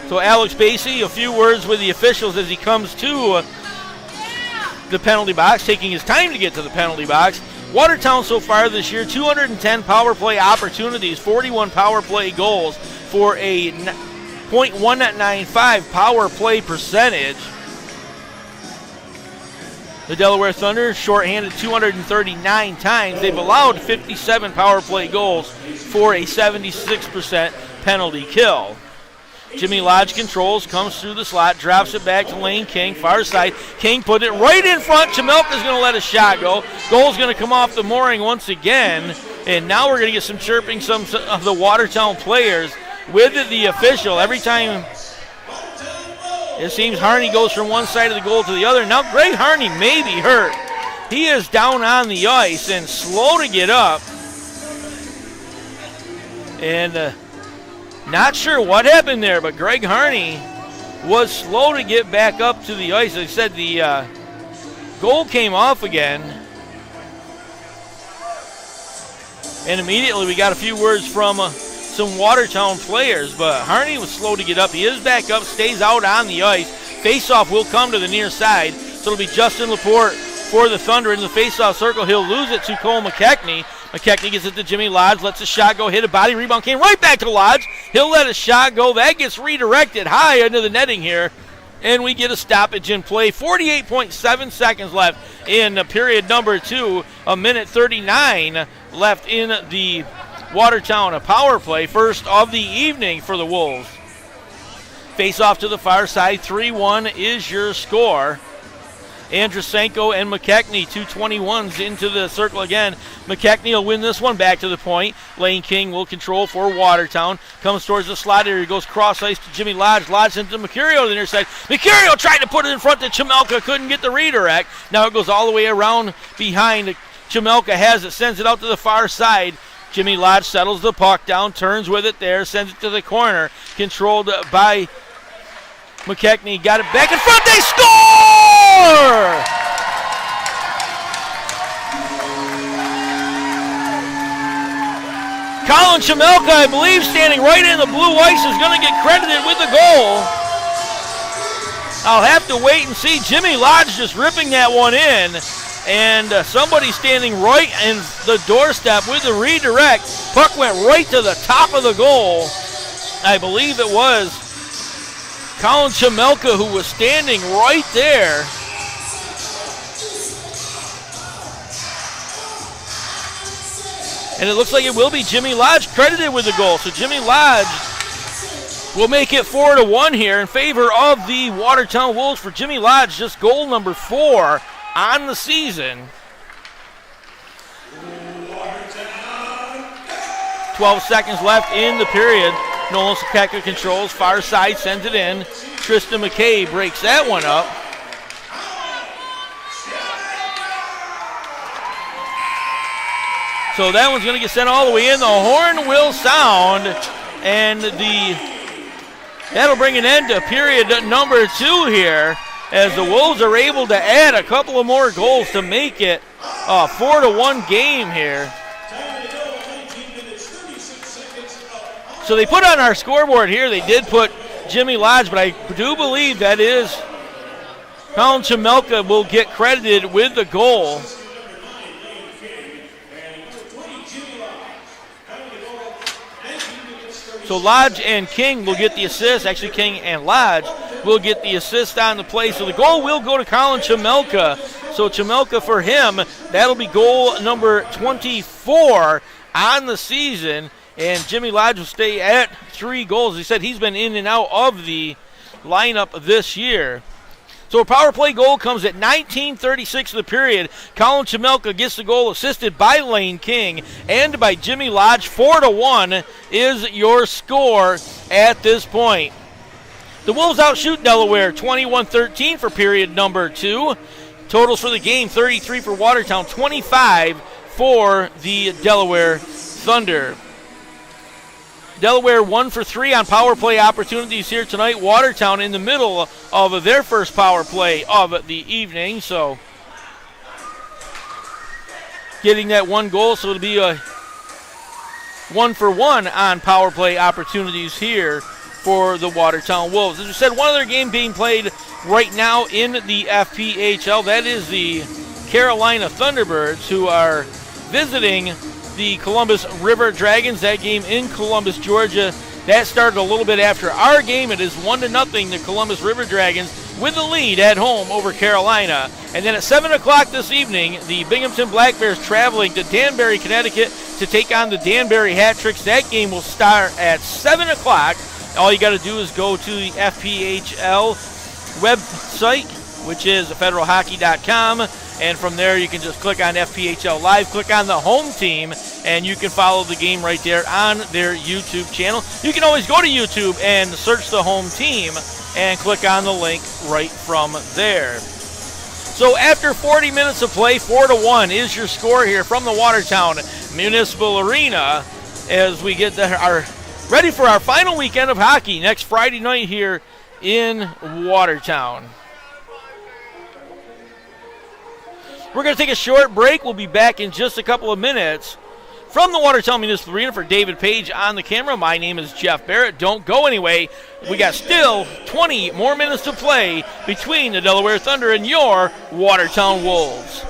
So Alex Basie, a few words with the officials as he comes to the penalty box, taking his time to get to the penalty box. Watertown so far this year, 210 power play opportunities, 41 power play goals for a .195 power play percentage. The Delaware Thunder shorthanded 239 times. They've allowed 57 power play goals for a 76% penalty kill. Jimmy Lodge controls, comes through the slot, drops it back to Lane King, far side. King put it right in front. Chamelka's going to let a shot go. Goal's going to come off the mooring once again. And now we're going to get some chirping, some of the Watertown players with the official. Every time it seems Harney goes from one side of the goal to the other. Now Greg Harney may be hurt. He is down on the ice and slow to get up. And not sure what happened there, but Greg Harney was slow to get back up to the ice. Like I said, the goal came off again. And immediately we got a few words from some Watertown players, but Harney was slow to get up. He is back up, stays out on the ice. Faceoff will come to the near side, so it'll be Justin Laporte for the Thunder in the faceoff circle. He'll lose it to Cole McKechnie. McKechnie gets it to Jimmy Lodge, lets a shot go, hit a body, rebound came right back to Lodge. He'll let a shot go. That gets redirected high into the netting here, and we get a stoppage in play. 48.7 seconds left in period number 2. A minute 39 left in the Watertown power play. First of the evening for the Wolves. Face off to the far side. 3-1 is your score. Andrusenko and McKechnie, 221s into the circle again. McKechnie will win this one back to the point. Lane King will control for Watertown. Comes towards the slot area. Goes cross ice to Jimmy Lodge. Lodge into Mercurio to the near side. Mercurio tried to put it in front to Chamelka. Couldn't get the redirect. Now it goes all the way around behind. Chamelka has it. Sends it out to the far side. Jimmy Lodge settles the puck down. Turns with it there. Sends it to the corner. Controlled by McKechnie. Got it back in front. They score! Colin Chamelka, I believe, standing right in the blue ice, is going to get credited with the goal. I'll have to wait and see. Jimmy Lodge just ripping that one in. And somebody standing right in the doorstep with the redirect. Puck went right to the top of the goal. I believe it was Colin Chamelka who was standing right there. And it looks like it will be Jimmy Lodge credited with the goal. So Jimmy Lodge will make it 4-1 here in favor of the Watertown Wolves. For Jimmy Lodge, just goal number 4 on the season. 12 seconds left in the period. Nolan Sakeka controls, far side, sends it in. Tristan McKay breaks that one up. So that one's going to get sent all the way in. The horn will sound, and that'll bring an end to period number 2 here, as the Wolves are able to add a couple of more goals to make it a 4-1 game here. So they put on our scoreboard here, they did put Jimmy Lodge, but I do believe that is Colin Chamelka will get credited with the goal. So Lodge and King will get the assist. Actually, King and Lodge will get the assist on the play. So the goal will go to Colin Chamelka. So Chamelka for him, that'll be goal number 24 on the season. And Jimmy Lodge will stay at 3 goals. He said he's been in and out of the lineup this year. So a power play goal comes at 19:36 of the period. Colin Chamelka gets the goal, assisted by Lane King and by Jimmy Lodge. 4-1 is your score at this point. The Wolves outshoot Delaware 21-13 for period number 2. Totals for the game, 33 for Watertown, 25 for the Delaware Thunder. Delaware 1 for 3 on power play opportunities here tonight. Watertown in the middle of their first power play of the evening. So getting that 1 goal, so it'll be a 1 for 1 on power play opportunities here for the Watertown Wolves. As we said, one other game being played right now in the FPHL. That is the Carolina Thunderbirds, who are visiting the Columbus River Dragons. That game in Columbus, Georgia, that started a little bit after our game. It is 1-0, the Columbus River Dragons with the lead at home over Carolina. And then at 7 o'clock this evening, the Binghamton Black Bears traveling to Danbury, Connecticut to take on the Danbury Hat-Tricks. That game will start at 7 o'clock. All you got to do is go to the FPHL website, which is federalhockey.com. And from there, you can just click on FPHL Live, click on the home team, and you can follow the game right there on their YouTube channel. You can always go to YouTube and search the home team and click on the link right from there. So after 40 minutes of play, 4-1 is your score here from the Watertown Municipal Arena as we get ready for our final weekend of hockey next Friday night here in Watertown. We're going to take a short break. We'll be back in just a couple of minutes. From the Watertown Municipal Arena, for David Page on the camera, my name is Jeff Barrett. Don't go anyway. We got still 20 more minutes to play between the Delaware Thunder and your Watertown Wolves.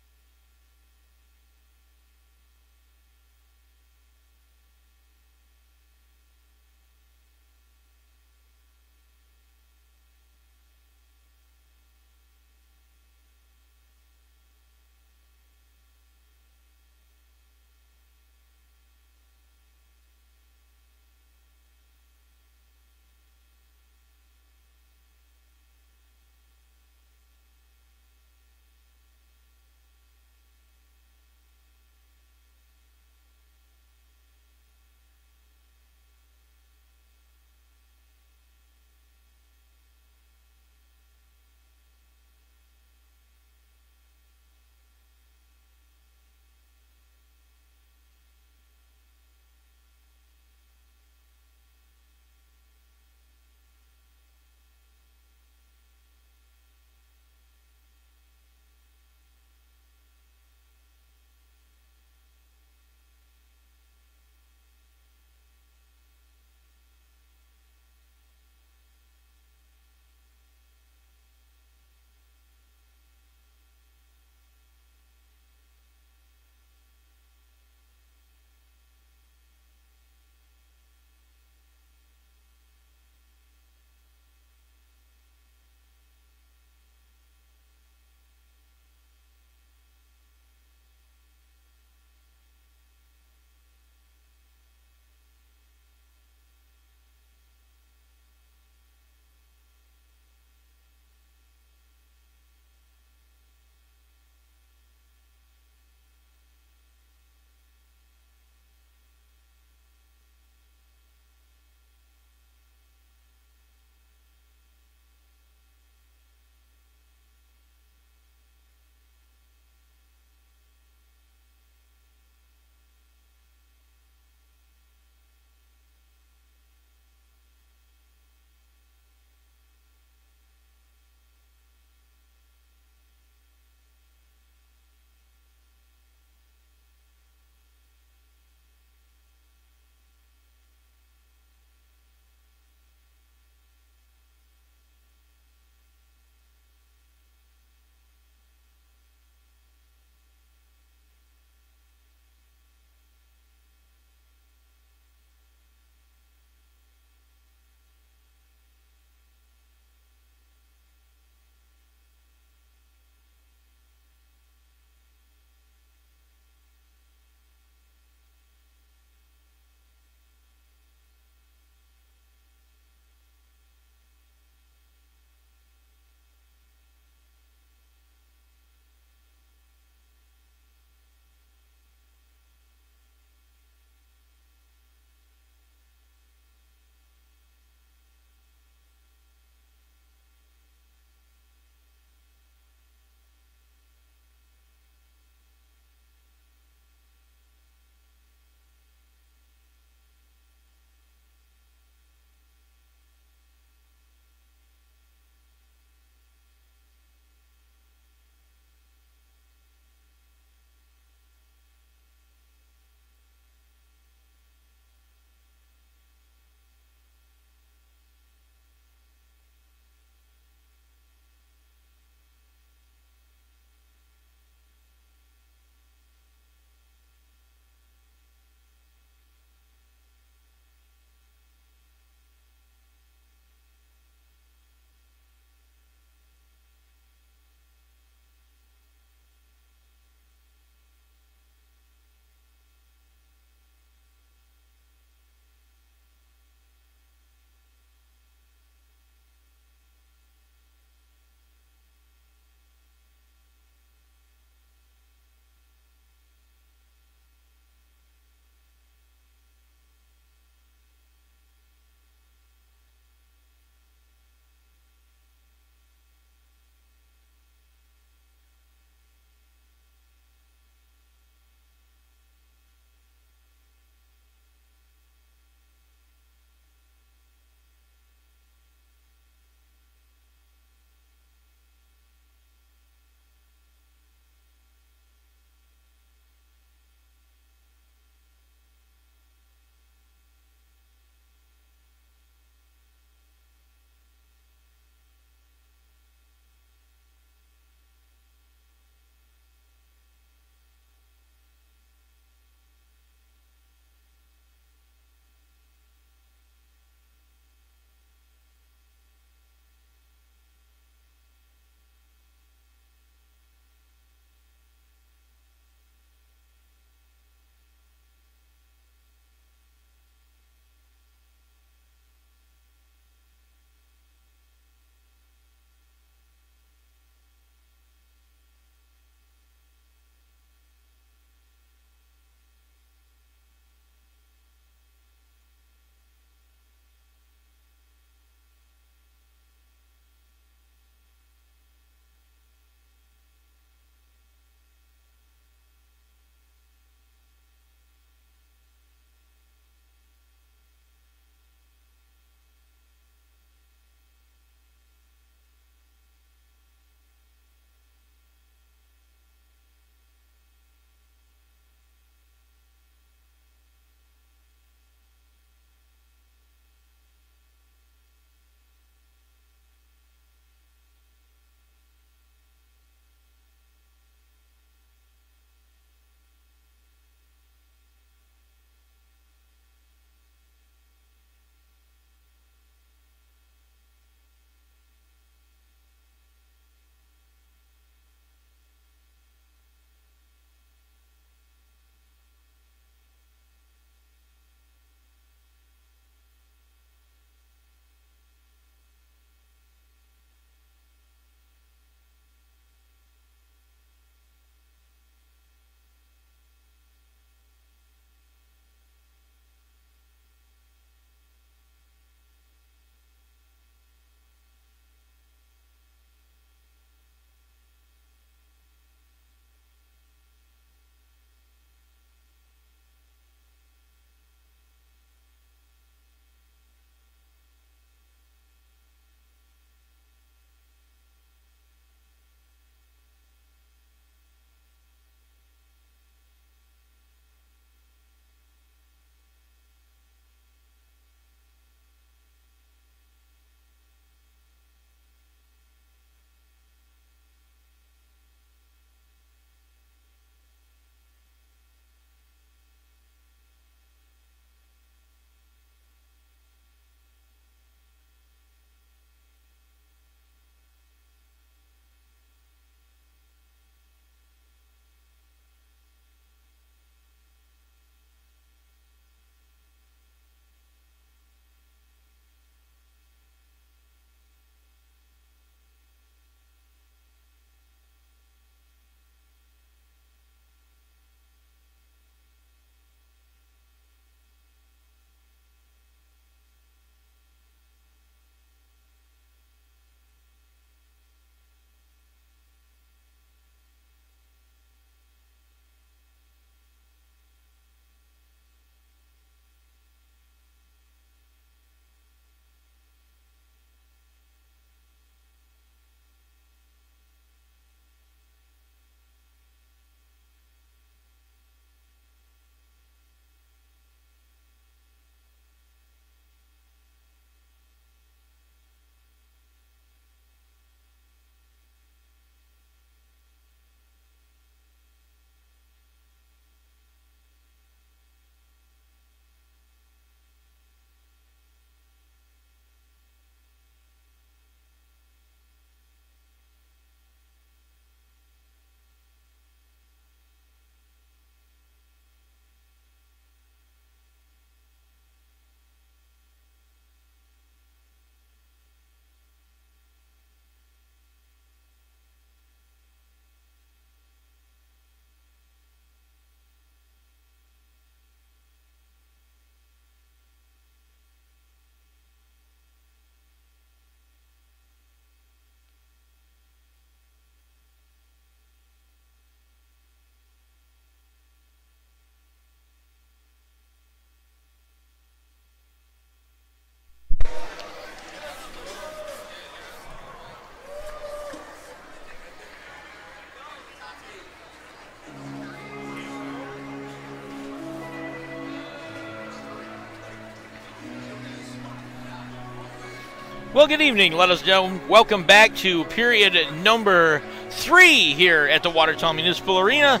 Well, good evening, ladies and gentlemen. Welcome back to period number 3 here at the Watertown Municipal Arena.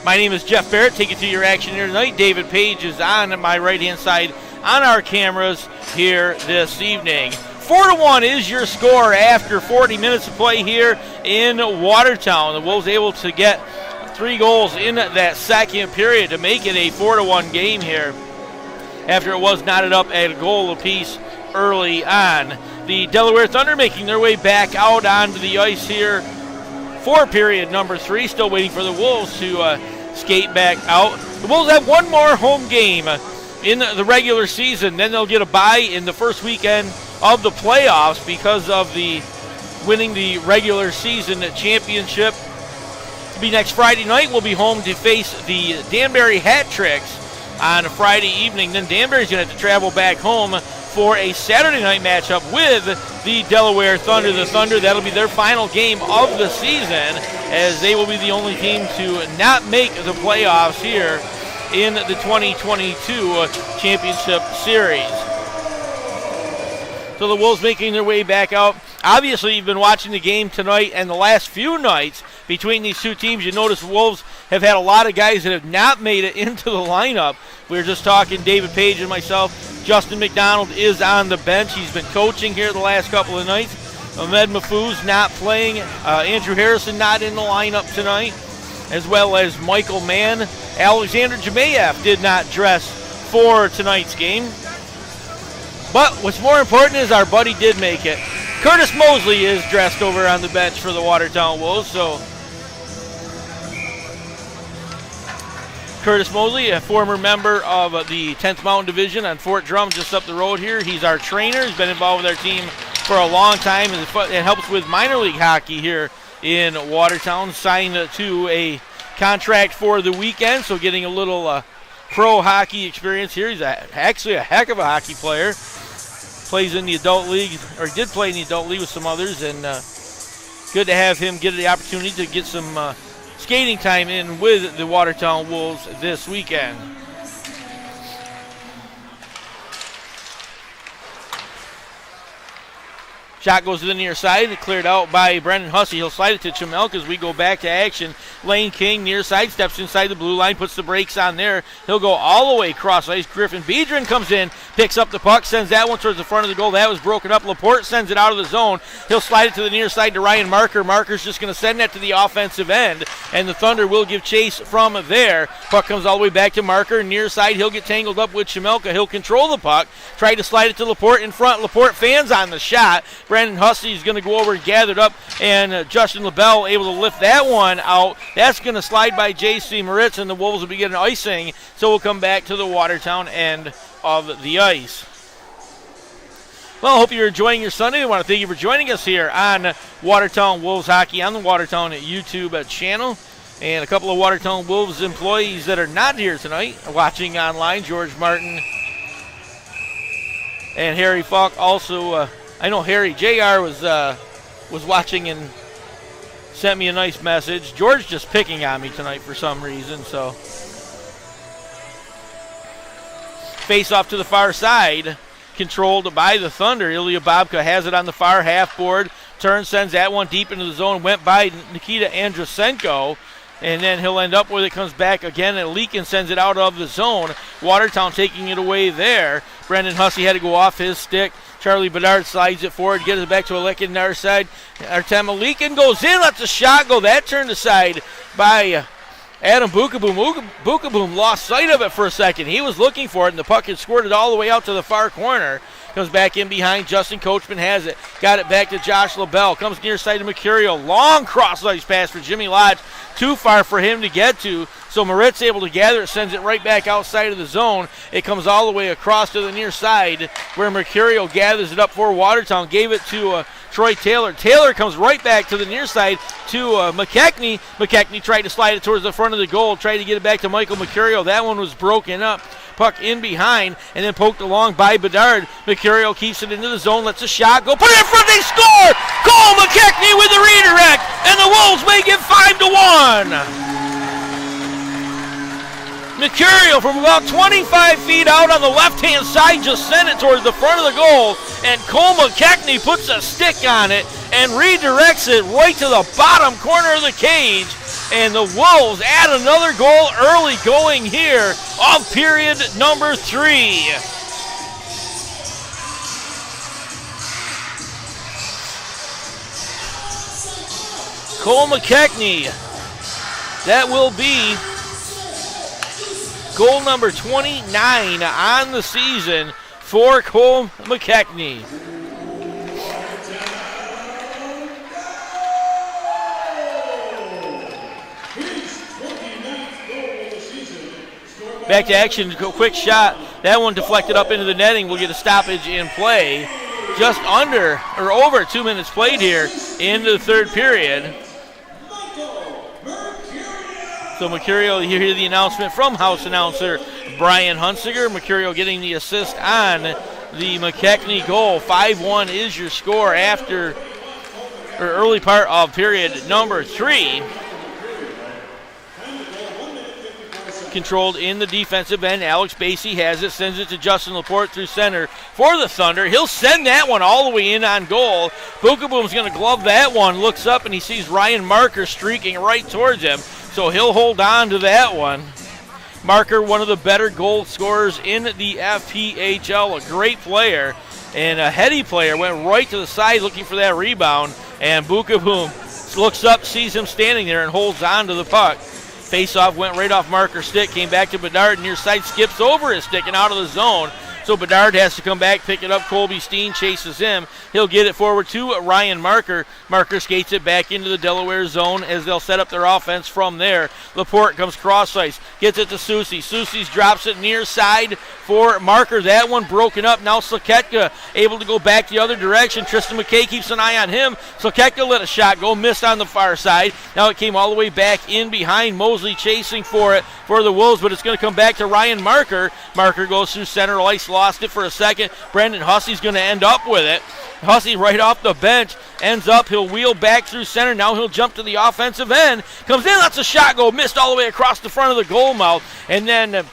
My name is Jeff Barrett, taking to your action here tonight. David Page is on my right-hand side on our cameras here this evening. 4-1 is your score after 40 minutes of play here in Watertown. The Wolves able to get 3 goals in that second period to make it a 4-1 game here after it was knotted up at a goal apiece early on. The Delaware Thunder making their way back out onto the ice here for period number 3. Still waiting for the Wolves to skate back out. The Wolves have one more home game in the regular season. Then they'll get a bye in the first weekend of the playoffs because of the winning the regular season championship. It'll be next Friday night. We'll be home to face the Danbury Hat Tricks on a Friday evening. Then Danbury's going to have to travel back home for a Saturday night matchup with the Delaware Thunder. The Thunder, that'll be their final game of the season, as they will be the only team to not make the playoffs here in the 2022 Championship Series. So the Wolves making their way back out. Obviously, you've been watching the game tonight and the last few nights between these two teams. You notice the Wolves have had a lot of guys that have not made it into the lineup. We were just talking, David Page and myself. Justin McDonald is on the bench. He's been coaching here the last couple of nights. Ahmed Mahfouz not playing. Andrew Harrison not in the lineup tonight, as well as Michael Mann. Alexander Jemayev did not dress for tonight's game. But what's more important is our buddy did make it. Curtis Mosley is dressed over on the bench for the Watertown Wolves. So Curtis Mosley, a former member of the 10th Mountain Division on Fort Drum, just up the road here. He's our trainer. He's been involved with our team for a long time and helps with minor league hockey here in Watertown. Signed to a contract for the weekend, so getting a little pro hockey experience here. He's actually a heck of a hockey player. Plays in the adult league, or did play in the adult league with some others, and good to have him get the opportunity to get some skating time in with the Watertown Wolves this weekend. Shot goes to the near side, cleared out by Brendan Hussey. He'll slide it to Chamelk as we go back to action. Lane King, near side, steps inside the blue line, puts the brakes on there. He'll go all the way across ice. Griffin Biedron comes in, picks up the puck, sends that one towards the front of the goal. That was broken up. Laporte sends it out of the zone. He'll slide it to the near side to Ryan Marker. Marker's just going to send that to the offensive end, and the Thunder will give chase from there. Puck comes all the way back to Marker. Near side, he'll get tangled up with Chamelka. He'll control the puck, try to slide it to Laporte in front. Laporte fans on the shot. Brandon Hussey is going to go over and gather it up, and Justin LaBelle able to lift that one out. That's going to slide by J.C. Moritz, and the Wolves will be getting icing, so we'll come back to the Watertown end of the ice. Well, I hope you're enjoying your Sunday. I want to thank you for joining us here on Watertown Wolves Hockey on the Watertown YouTube channel. And a couple of Watertown Wolves employees that are not here tonight watching online, George Martin and Harry Falk. Also, I know Harry, JR was watching and sent me a nice message. George just picking on me tonight for some reason, so. Face off to the far side, controlled by the Thunder. Ilya Babka has it on the far half board. Turns, sends that one deep into the zone. Went by Nikita Andrusenko, and then he'll end up with it. Comes back again, and Leakin sends it out of the zone. Watertown taking it away there. Brendan Hussey had to go off his stick. Charlie Bedard slides it forward, gets it back to Alekin on our side. Artem Alekin goes in, lets the shot go. That turned aside by Adam Bukaboom. Bukaboom lost sight of it for a second. He was looking for it, and the puck had squirted all the way out to the far corner. Comes back in behind. Justin Coachman has it. Got it back to Josh LaBelle. Comes near side to Mercurio. Long cross-ice pass for Jimmy Lodge. Too far for him to get to. So Moritz able to gather it, sends it right back outside of the zone. It comes all the way across to the near side where Mercurio gathers it up for Watertown. Gave it to Troy Taylor. Taylor comes right back to the near side to McKechnie. McKechnie tried to slide it towards the front of the goal, tried to get it back to Michael Mercurio. That one was broken up. Puck in behind and then poked along by Bedard. Mercurio keeps it into the zone, lets a shot go. Put it in front, they score! Cole McKechnie with the redirect, and the Wolves make it 5-1. Mercurial from about 25 feet out on the left-hand side just sent it towards the front of the goal, and Cole McKechnie puts a stick on it and redirects it right to the bottom corner of the cage, and the Wolves add another goal early going here of period number 3. Cole McKechnie, that will be goal number 29 on the season for Cole McKechnie. Back to action, quick shot. That one deflected up into the netting. We'll get a stoppage in play. Just under or over 2 minutes played here into the third period. So Mercurial, you hear the announcement from house announcer Brian Hunsiger. Mercurial getting the assist on the McKechnie goal. 5-1 is your score after or early part of period number 3. Controlled in the defensive end. Alex Basie has it, sends it to Justin Laporte through center for the Thunder. He'll send that one all the way in on goal. Bookaboom's going to glove that one. Looks up and he sees Ryan Marker streaking right towards him. So he'll hold on to that one. Marker, one of the better goal scorers in the FPHL, a great player and a heady player, went right to the side looking for that rebound, and Bookaboom looks up, sees him standing there, and holds on to the puck. Face-off went right off Marker's stick, came back to Bedard, near side, skips over his stick and out of the zone. So Bedard has to come back, pick it up. Colby Steen chases him. He'll get it forward to Ryan Marker. Marker skates it back into the Delaware zone as they'll set up their offense from there. Laporte comes cross ice, gets it to Susie. Susie drops it near side for Marker. That one broken up. Now Soketka able to go back the other direction. Tristan McKay keeps an eye on him. Soketka let a shot go, missed on the far side. Now it came all the way back in behind. Mosley chasing for it for the Wolves, but it's going to come back to Ryan Marker. Marker goes through center ice, lost it for a second. Brendan Hussey's going to end up with it. Hussey right off the bench ends up. He'll wheel back through center. Now he'll jump to the offensive end. Comes in, lets a shot go. Missed all the way across the front of the goal mouth. And then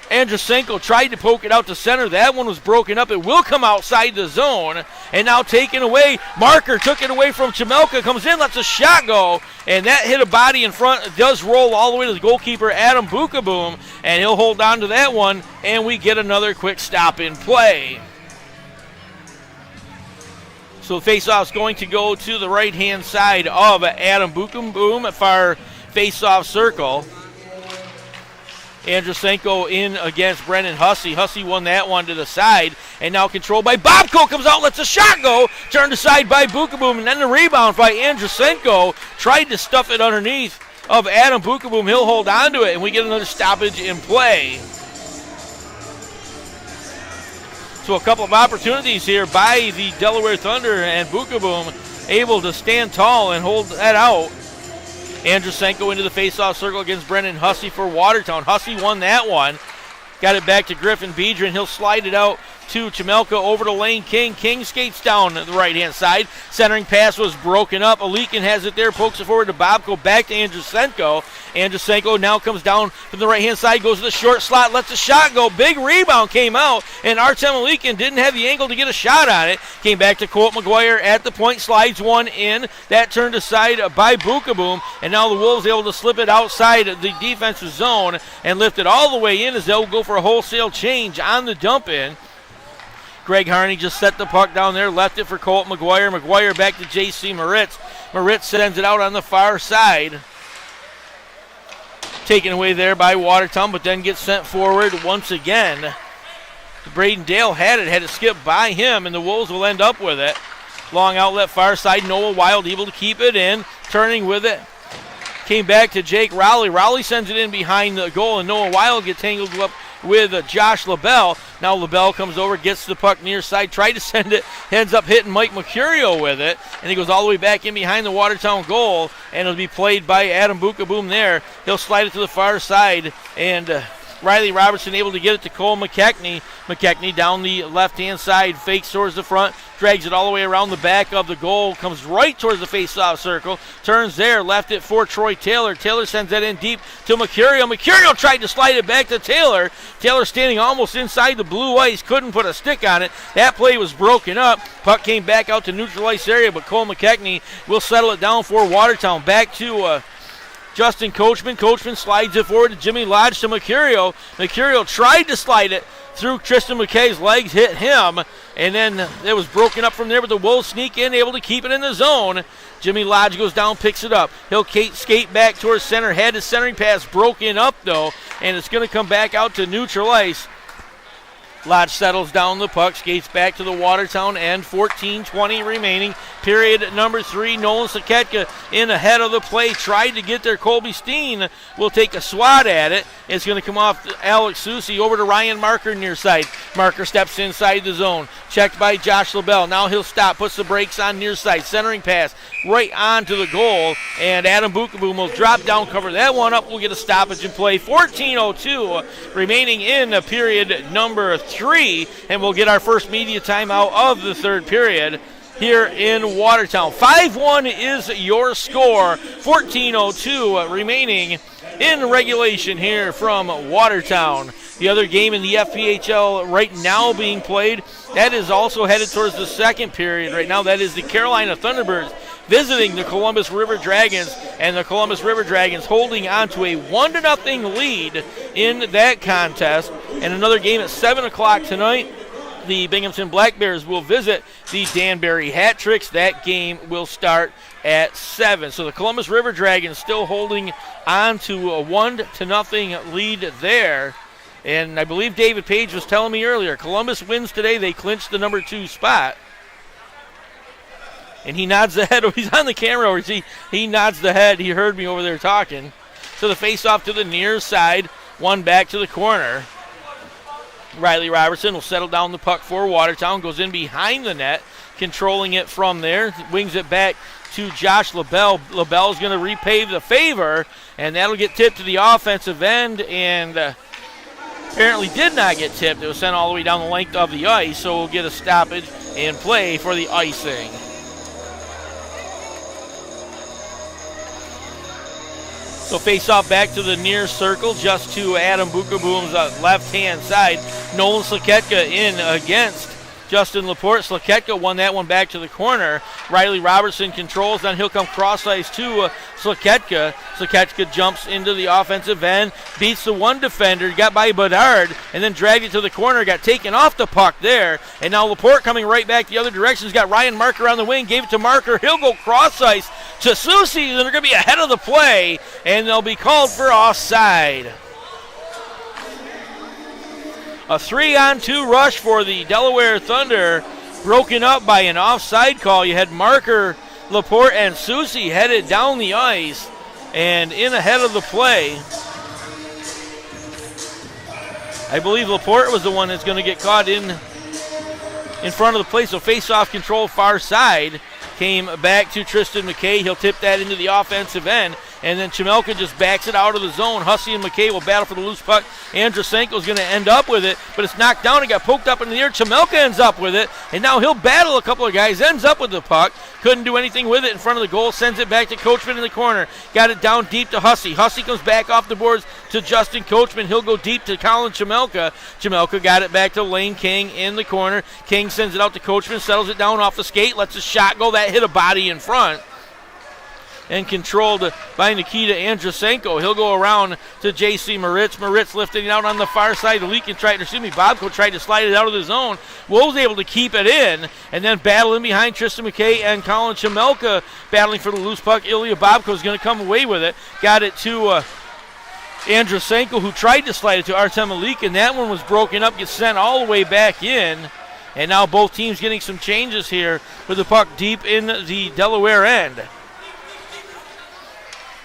Andrusenko tried to poke it out to center. That one was broken up. It will come outside the zone. And now taken away. Marker took it away from Chamelka. Comes in, lets a shot go. And that hit a body in front. It does roll all the way to the goalkeeper, Adam Bookaboom. And he'll hold on to that one. And we get another quick stop in play. So face-off's going to go to the right-hand side of Adam Bookaboom, far face-off circle. Andrusenko in against Brendan Hussey. Hussey won that one to the side, and now controlled by Bobko. Comes out, lets a shot go. Turned aside by Bookaboom, and then the rebound by Andrusenko. Tried to stuff it underneath of Adam Bookaboom. He'll hold on to it, and we get another stoppage in play. So a couple of opportunities here by the Delaware Thunder, and Bookaboom able to stand tall and hold that out. Andrusenko into the face-off circle against Brendan Hussey for Watertown. Hussey won that one. Got it back to Griffin Beedrin. He'll slide it out to Chamelka over to Lane King. King skates down the right-hand side. Centering pass was broken up. Alikin has it there, pokes it forward to Bobko, back to Andrusenko. Andrusenko now comes down from the right-hand side, goes to the short slot, lets a shot go. Big rebound came out, and Artem Alikin didn't have the angle to get a shot on it. Came back to Colt McGuire at the point, slides one in. That turned aside by Bookaboom, and now the Wolves able to slip it outside the defensive zone and lift it all the way in as they'll go for a wholesale change on the dump-in. Greg Harney just set the puck down there, left it for Colt McGuire. McGuire back to J.C. Moritz. Moritz sends it out on the far side. Taken away there by Watertown, but then gets sent forward once again. Braden Dale had it skipped by him, and the Wolves will end up with it. Long outlet far side, Noah Wild able to keep it in. Turning with it. Came back to Jake Rowley. Rowley sends it in behind the goal, and Noah Wild gets tangled up with Josh LaBelle. Now LaBelle comes over, gets the puck near side, tried to send it, ends up hitting Mike Mercurio with it, and he goes all the way back in behind the Watertown goal, and it'll be played by Adam Bookaboom there. He'll slide it to the far side, and Riley Robertson able to get it to Cole McKechnie. McKechnie down the left-hand side, fakes towards the front, drags it all the way around the back of the goal, comes right towards the face-off circle, turns there, left it for Troy Taylor. Taylor sends that in deep to Mercurio. Mercurio tried to slide it back to Taylor. Taylor standing almost inside the blue ice, couldn't put a stick on it. That play was broken up. Puck came back out to neutral ice area, but Cole McKechnie will settle it down for Watertown. Back to Justin Coachman. Coachman slides it forward to Jimmy Lodge to Mercurio. Mercurio tried to slide it through Tristan McKay's legs, hit him, and then it was broken up from there, but the Wolves sneak in, able to keep it in the zone. Jimmy Lodge goes down, picks it up. He'll skate back towards center. Had his centering pass broken up, though, and it's going to come back out to neutral ice. Lodge settles down the puck, skates back to the Watertown end. 14-20 remaining. Period number 3. Nolan Saketka in ahead of the play. Tried to get there. Colby Steen will take a swat at it. It's going to come off Alex Susi over to Ryan Marker near side. Marker steps inside the zone. Checked by Josh LaBelle. Now he'll stop. Puts the brakes on near side. Centering pass right onto the goal. And Adam Bukaboom will drop down, cover that one up. We'll get a stoppage in play. 14:02 remaining in period number 3. And we'll get our first media timeout of the third period here in Watertown. 5-1 is your score. 14:02 remaining in regulation here from Watertown. The other game in the FPHL right now being played, that is also headed towards the second period right now. That is the Carolina Thunderbirds visiting the Columbus River Dragons, and the Columbus River Dragons holding on to a 1-0 lead in that contest. And another game at 7 o'clock tonight. The Binghamton Black Bears will visit the Danbury Hat Tricks. That game will start at 7. So the Columbus River Dragons still holding on to a 1-0 lead there. And I believe David Page was telling me earlier, Columbus wins today, they clinch the number 2 spot. And he nods the head. He's on the camera. Or he nods the head. He heard me over there talking. So the face-off to the near side. One back to the corner. Riley Robertson will settle down the puck for Watertown. Goes in behind the net. Controlling it from there. Wings it back to Josh LaBelle. LaBelle's going to repay the favor. And that'll get tipped to the offensive end. And apparently did not get tipped. It was sent all the way down the length of the ice. So we'll get a stoppage in play for the icing. So face off back to the near circle, just to Adam Bukaboom's left-hand side. Nolan Slaketka in against Justin Laporte. Slaketka won that one back to the corner. Riley Robertson controls, then he'll come cross-ice to Slaketka. Slaketka jumps into the offensive end, beats the one defender, got by Bedard, and then dragged it to the corner, got taken off the puck there. And now Laporte coming right back the other direction. He's got Ryan Marker on the wing, gave it to Marker. He'll go cross-ice to Susi, and they're going to be ahead of the play, and they'll be called for offside. A 3-on-2 rush for the Delaware Thunder, broken up by an offside call. You had Marker, Laporte, and Susi headed down the ice and in ahead of the play. I believe Laporte was the one that's going to get caught in front of the play, so face-off control far side came back to Tristan McKay. He'll tip that into the offensive end. And then Chamelka just backs it out of the zone. Hussey and McKay will battle for the loose puck. Andrusenko's going to end up with it, but it's knocked down and got poked up in the air. Chamelka ends up with it, and now he'll battle a couple of guys, ends up with the puck. Couldn't do anything with it in front of the goal. Sends it back to Coachman in the corner. Got it down deep to Hussey. Hussey comes back off the boards to Justin Coachman. He'll go deep to Colin Chamelka. Chamelka got it back to Lane King in the corner. King sends it out to Coachman, settles it down off the skate, lets a shot go. That hit a body in front. And controlled by Nikita Andrusenko. He'll go around to J.C. Moritz. Moritz lifting it out on the far side. Bobko tried to slide it out of the zone. Wolves able to keep it in, and then battling behind Tristan McKay and Colin Chamelka battling for the loose puck. Ilya Bobko is going to come away with it. Got it to Andrusenko, who tried to slide it to Artem Malik, and that one was broken up, gets sent all the way back in. And now both teams getting some changes here with the puck deep in the Delaware end.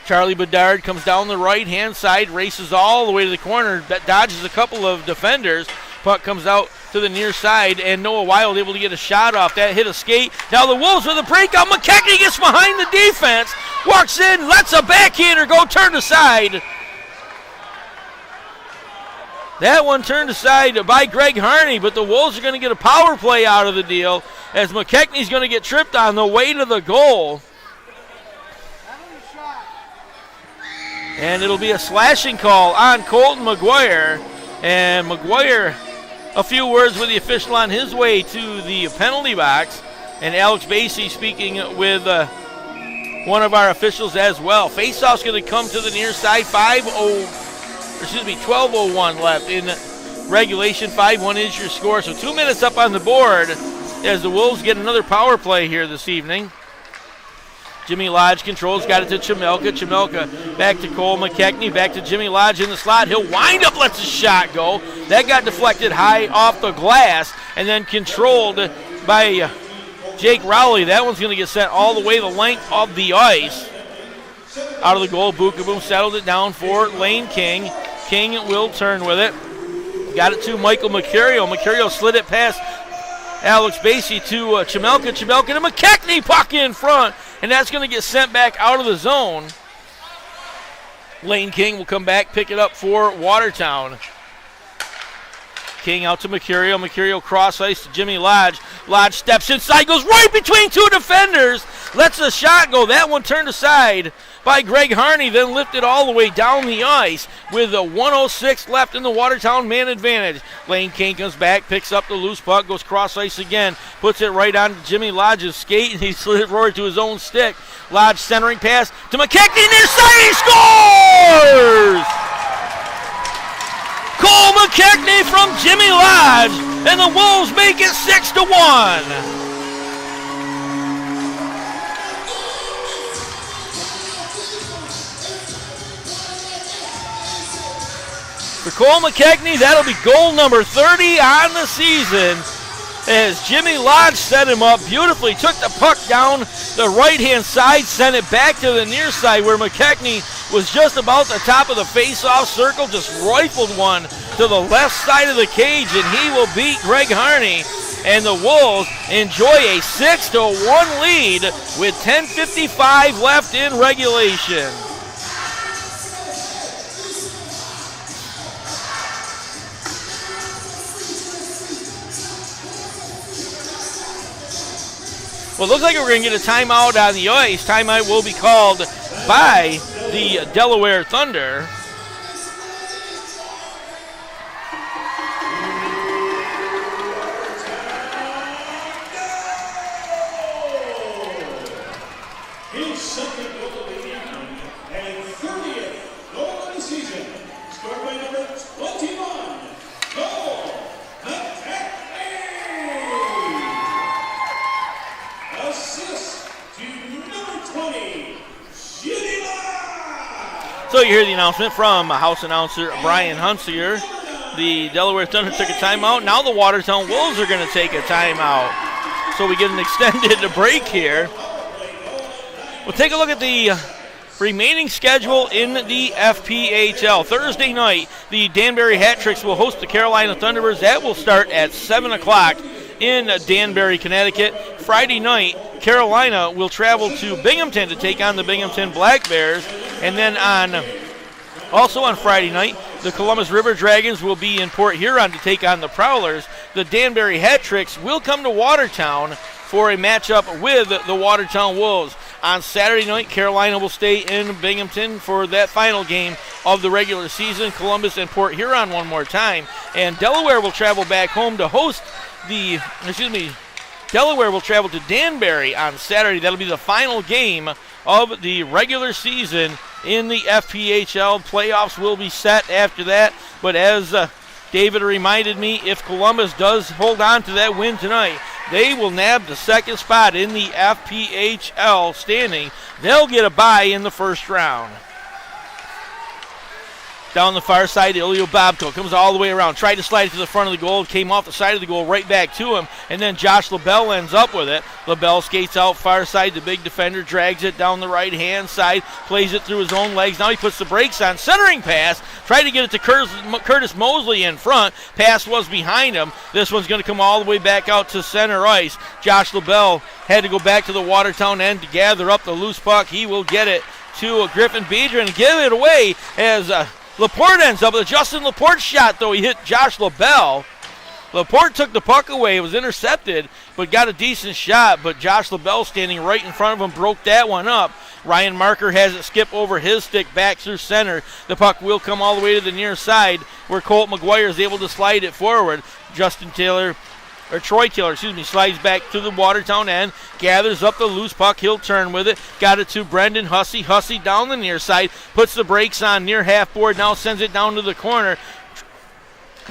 Charlie Bedard comes down the right-hand side, races all the way to the corner, dodges a couple of defenders. Puck comes out to the near side, and Noah Wild able to get a shot off. That hit a skate. Now the Wolves with a breakout. McKechnie gets behind the defense, walks in, lets a backhander go, turned aside. That one turned aside by Greg Harney, but the Wolves are going to get a power play out of the deal as McKechnie's going to get tripped on the way to the goal. And it'll be a slashing call on Colton McGuire. And McGuire, a few words with the official on his way to the penalty box. And Alex Basie speaking with one of our officials as well. Faceoff's going to come to the near side. 12:01 left in regulation. 5-1 is your score. So 2 minutes up on the board as the Wolves get another power play here this evening. Jimmy Lodge controls, got it to Chamelka. Chamelka back to Cole McKechnie, back to Jimmy Lodge in the slot. He'll wind up, lets his shot go. That got deflected high off the glass and then controlled by Jake Rowley. That one's going to get sent all the way the length of the ice. Out of the goal, Bookaboom settled it down for Lane King. King will turn with it. Got it to Michael Mercurio. Mercurio slid it past Alex Basie to Chamelka. Chamelka to McKechnie, puck in front. And that's going to get sent back out of the zone. Lane King will come back, pick it up for Watertown. King out to Mercurio. Mercurio cross ice to Jimmy Lodge. Lodge steps inside, goes right between two defenders. Lets the shot go. That one turned aside by Greg Harney, then lifted all the way down the ice with a 1:06 left in the Watertown man advantage. Lane King comes back, picks up the loose puck, goes cross ice again, puts it right on Jimmy Lodge's skate, and he slid it forward to his own stick. Lodge centering pass to McKechnie near side, he scores! Cole McKechnie from Jimmy Lodge, and the Wolves make it 6-1. For Cole McKechnie, that'll be goal number 30 on the season as Jimmy Lodge set him up beautifully, took the puck down the right-hand side, sent it back to the near side where McKechnie was just about the top of the face-off circle, just rifled one to the left side of the cage, and he will beat Greg Harney. And the Wolves enjoy a 6-1 lead with 10:55 left in regulation. Well, it looks like we're going to get a timeout on the ice. Timeout will be called by the Delaware Thunder. His second goal of the evening and 30th goal of the season. Scored by number 21, Cole McKechnie. Assist to number 20, Jimmy Lodge. So you hear the announcement from house announcer Brian Hunsier. The Delaware Thunder took a timeout. Now the Watertown Wolves are going to take a timeout. So we get an extended break here. We'll take a look at the remaining schedule in the FPHL. Thursday night, the Danbury Hat Tricks will host the Carolina Thunderbirds. That will start at 7 o'clock in Danbury, Connecticut. Friday night, Carolina will travel to Binghamton to take on the Binghamton Black Bears. And then also on Friday night, the Columbus River Dragons will be in Port Huron to take on the Prowlers. The Danbury Hat Tricks will come to Watertown for a matchup with the Watertown Wolves. On Saturday night, Carolina will stay in Binghamton for that final game of the regular season. Columbus and Port Huron one more time. And Delaware will travel back home to host Delaware will travel to Danbury on Saturday. That'll be the final game of the regular season in the FPHL. Playoffs will be set after that. But as David reminded me, if Columbus does hold on to that win tonight, they will nab the second spot in the FPHL standing. They'll get a bye in the first round. Down the far side, Ilya Babko comes all the way around. Tried to slide it to the front of the goal. Came off the side of the goal right back to him. And then Josh LaBelle ends up with it. LaBelle skates out far side. The big defender drags it down the right-hand side. Plays it through his own legs. Now he puts the brakes on. Centering pass. Tried to get it to Curtis Mosley in front. Pass was behind him. This one's going to come all the way back out to center ice. Josh LaBelle had to go back to the Watertown end to gather up the loose puck. He will get it to Griffin Beedra and give it away as Laporte ends up with a Justin Laporte shot, though. He hit Josh LaBelle. Laporte took the puck away. It was intercepted, but got a decent shot. But Josh LaBelle standing right in front of him broke that one up. Ryan Marker has it skip over his stick back through center. The puck will come all the way to the near side where Colt McGuire is able to slide it forward. Troy Taylor, slides back to the Watertown end, gathers up the loose puck. He'll turn with it. Got it to Brendan Hussey. Hussey down the near side, puts the brakes on near half board, now sends it down to the corner.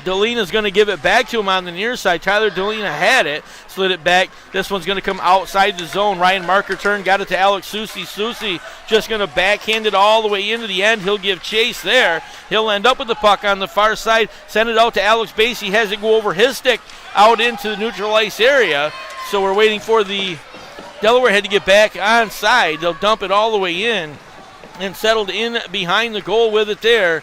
Delina's going to give it back to him on the near side. Tyler Delina had it, slid it back. This one's going to come outside the zone. Ryan Marker turned, got it to Alex Susi. Susi just going to backhand it all the way into the end. He'll give chase there. He'll end up with the puck on the far side. Send it out to Alex Bass. He has it go over his stick out into the neutral ice area. So we're waiting for the Delaware head to get back onside. They'll dump it all the way in and settled in behind the goal with it there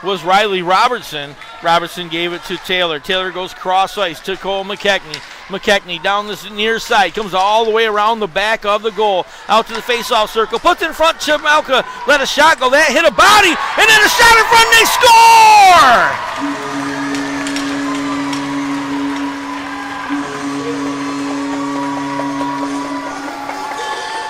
was Riley Robertson. Robertson gave it to Taylor. Taylor goes cross ice to Cole McKechnie. McKechnie down this near side, comes all the way around the back of the goal, out to the face-off circle, puts in front. Chimalka let a shot go. That hit a body, and then a shot in front, and they score!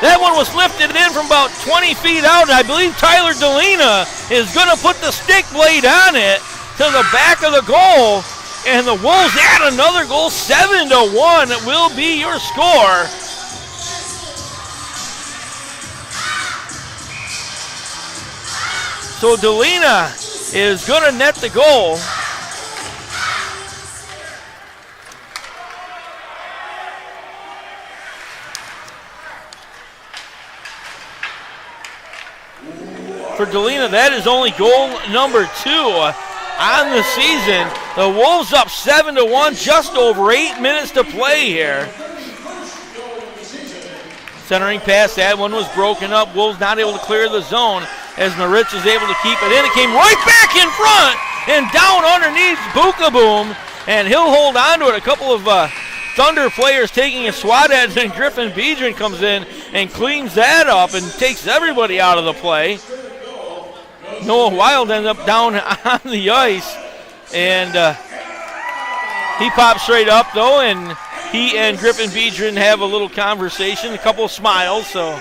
That one was lifted in from about 20 feet out, and I believe Tyler Delina is going to put the stick blade on it to the back of the goal, and the Wolves add another goal. 7-1 will be your score. So Delina is going to net the goal. For Delina, that is only goal number 2 on the season. The Wolves up 7-1, just over 8 minutes to play here. Centering pass, that one was broken up. Wolves not able to clear the zone as Maritz is able to keep it in. It came right back in front and down underneath Bukaboom, and he'll hold on to it. A couple of Thunder players taking a swat at it, and Griffin Biedron comes in and cleans that up and takes everybody out of the play. Noah Wild ends up down on the ice, and he pops straight up, though, and he and Griffin Biedron have a little conversation, a couple of smiles. So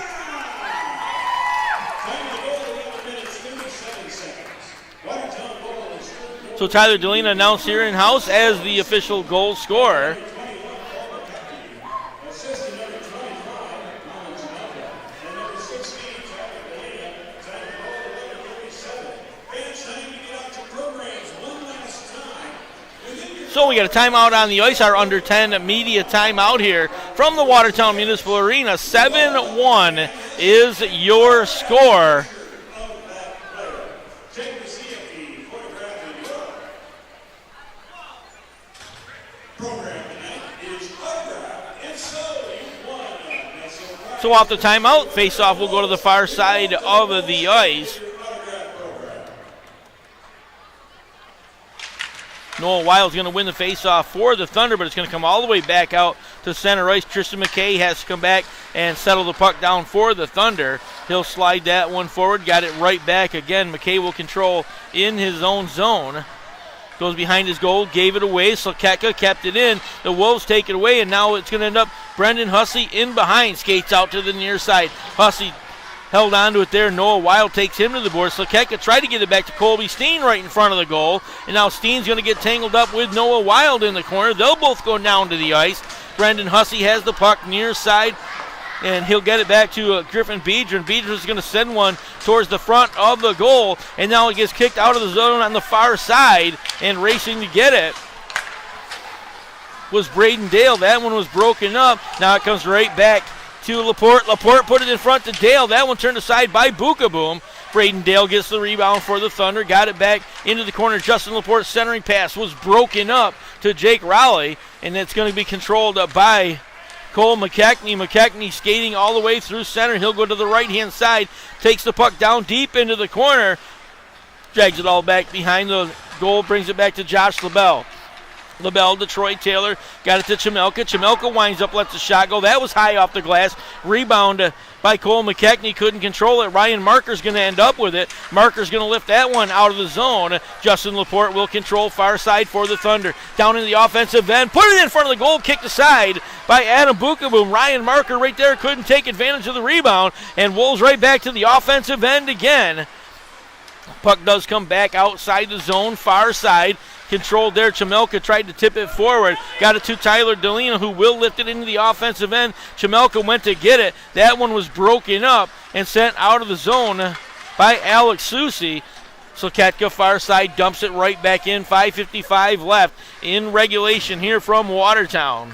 Tyler Delina announced here in-house as the official goal scorer. So we got a timeout on the ice, our under 10 media timeout here from the Watertown Municipal Arena. 7-1 is your score. So off the timeout, face-off will go to the far side of the ice. Noah Wild's going to win the face-off for the Thunder, but it's going to come all the way back out to center ice. Tristan McKay has to come back and settle the puck down for the Thunder. He'll slide that one forward, got it right back again. McKay will control in his own zone. Goes behind his goal, gave it away. Slakeka kept it in. The Wolves take it away, and now it's going to end up Brendan Hussey in behind. Skates out to the near side. Hussey held on to it there. Noah Wild takes him to the board. Slakeka tried to get it back to Colby Steen right in front of the goal. And now Steen's going to get tangled up with Noah Wild in the corner. They'll both go down to the ice. Brendan Hussey has the puck near side, and he'll get it back to Griffin Biedron. Biedron's going to send one towards the front of the goal, and now it gets kicked out of the zone on the far side, and racing to get it was Braden Dale. That one was broken up. Now it comes right back to Laporte. Laporte put it in front to Dale. That one turned aside by Bukaboom. Braden Dale gets the rebound for the Thunder. Got it back into the corner. Justin Laporte's centering pass was broken up to Jake Rowley, and it's going to be controlled by Cole McKechnie. McKechnie skating all the way through center. He'll go to the right-hand side, takes the puck down deep into the corner, drags it all back behind the goal, brings it back to Josh LaBelle. LaBelle to Troy Taylor. Got it to Chamelka. Chamelka winds up, lets the shot go. That was high off the glass. Rebound by Cole McKechnie. Couldn't control it. Ryan Marker's going to end up with it. Marker's going to lift that one out of the zone. Justin Laporte will control far side for the Thunder. Down in the offensive end. Put it in front of the goal. Kicked aside by Adam Bukaboom. Ryan Marker right there couldn't take advantage of the rebound. And Wolves right back to the offensive end again. Puck does come back outside the zone, far side. Controlled there. Chamelka tried to tip it forward. Got it to Tyler Delina, who will lift it into the offensive end. Chamelka went to get it. That one was broken up and sent out of the zone by Alex Susi. So Ketka far side dumps it right back in. 5:55 left in regulation here from Watertown.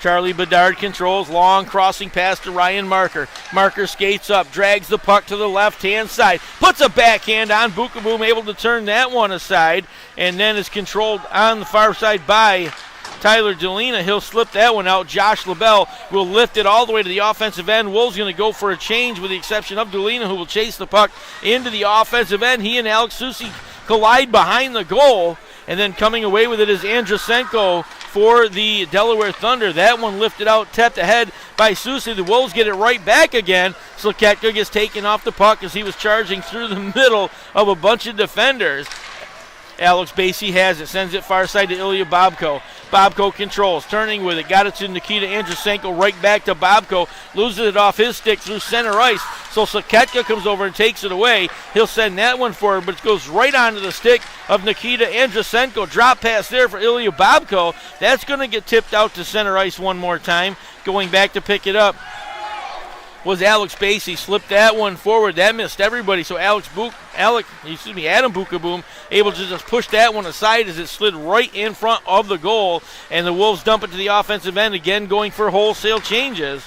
Charlie Bedard controls, long crossing pass to Ryan Marker. Marker skates up, drags the puck to the left-hand side, puts a backhand on Bukaboom, able to turn that one aside, and then is controlled on the far side by Tyler Delina. He'll slip that one out. Josh LaBelle will lift it all the way to the offensive end. Wolves going to go for a change with the exception of Delina, who will chase the puck into the offensive end. He and Alex Susi collide behind the goal, and then coming away with it is Andrusenko for the Delaware Thunder. That one lifted out, tapped ahead by Susi. The Wolves get it right back again. Sliketka gets taken off the puck as he was charging through the middle of a bunch of defenders. Alex Basie has it, sends it far side to Ilya Bobko. Bobko controls, turning with it, got it to Nikita Andrusenko, right back to Bobko, loses it off his stick through center ice. So Sliketka comes over and takes it away. He'll send that one forward, but it goes right onto the stick of Nikita Andrusenko. Drop pass there for Ilya Bobko. That's going to get tipped out to center ice one more time. Going back to pick it up was Alex Basie. Slipped that one forward. That missed everybody. So Adam Bukaboom able to just push that one aside as it slid right in front of the goal. And the Wolves dump it to the offensive end, again going for wholesale changes.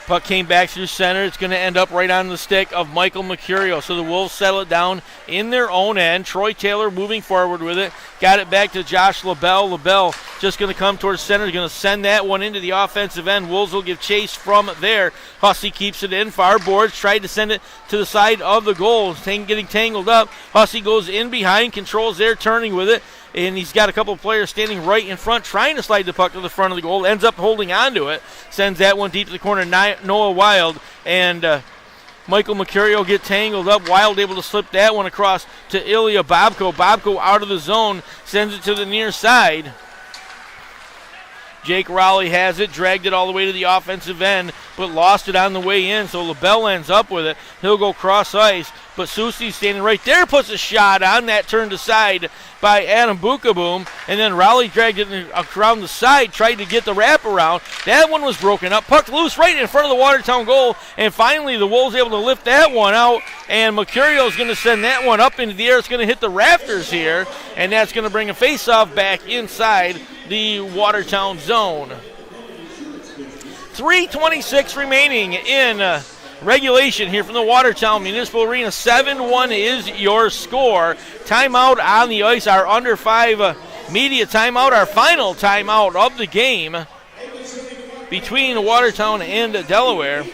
Puck came back through center. It's going to end up right on the stick of Michael Mercurio. So the Wolves settle it down in their own end. Troy Taylor moving forward with it. Got it back to Josh LaBelle. LaBelle just going to come towards center. Going to send that one into the offensive end. Wolves will give chase from there. Hussey keeps it in. Far boards. Tried to send it to the side of the goal. Getting tangled up. Hussey goes in behind. Controls there. Turning with it. And he's got a couple of players standing right in front trying to slide the puck to the front of the goal. Ends up holding on to it. Sends that one deep to the corner. Noah Wild and Michael Mercurio get tangled up. Wild able to slip that one across to Ilya Bobko. Bobko out of the zone. Sends it to the near side. Jake Rowley has it, dragged it all the way to the offensive end, but lost it on the way in, so LaBelle ends up with it. He'll go cross ice, but Susi standing right there, puts a shot on. That turned aside by Adam Bukaboom, and then Rowley dragged it around the side, tried to get the wraparound. That one was broken up, pucked loose right in front of the Watertown goal, and finally the Wolves able to lift that one out, and Mercurio's going to send that one up into the air. It's going to hit the rafters here, and that's going to bring a face-off back inside the Watertown zone. 3:26 remaining in regulation here from the Watertown Municipal Arena. 7-1 is your score. Timeout on the ice, our under 5 media timeout, our final timeout of the game between Watertown and Delaware.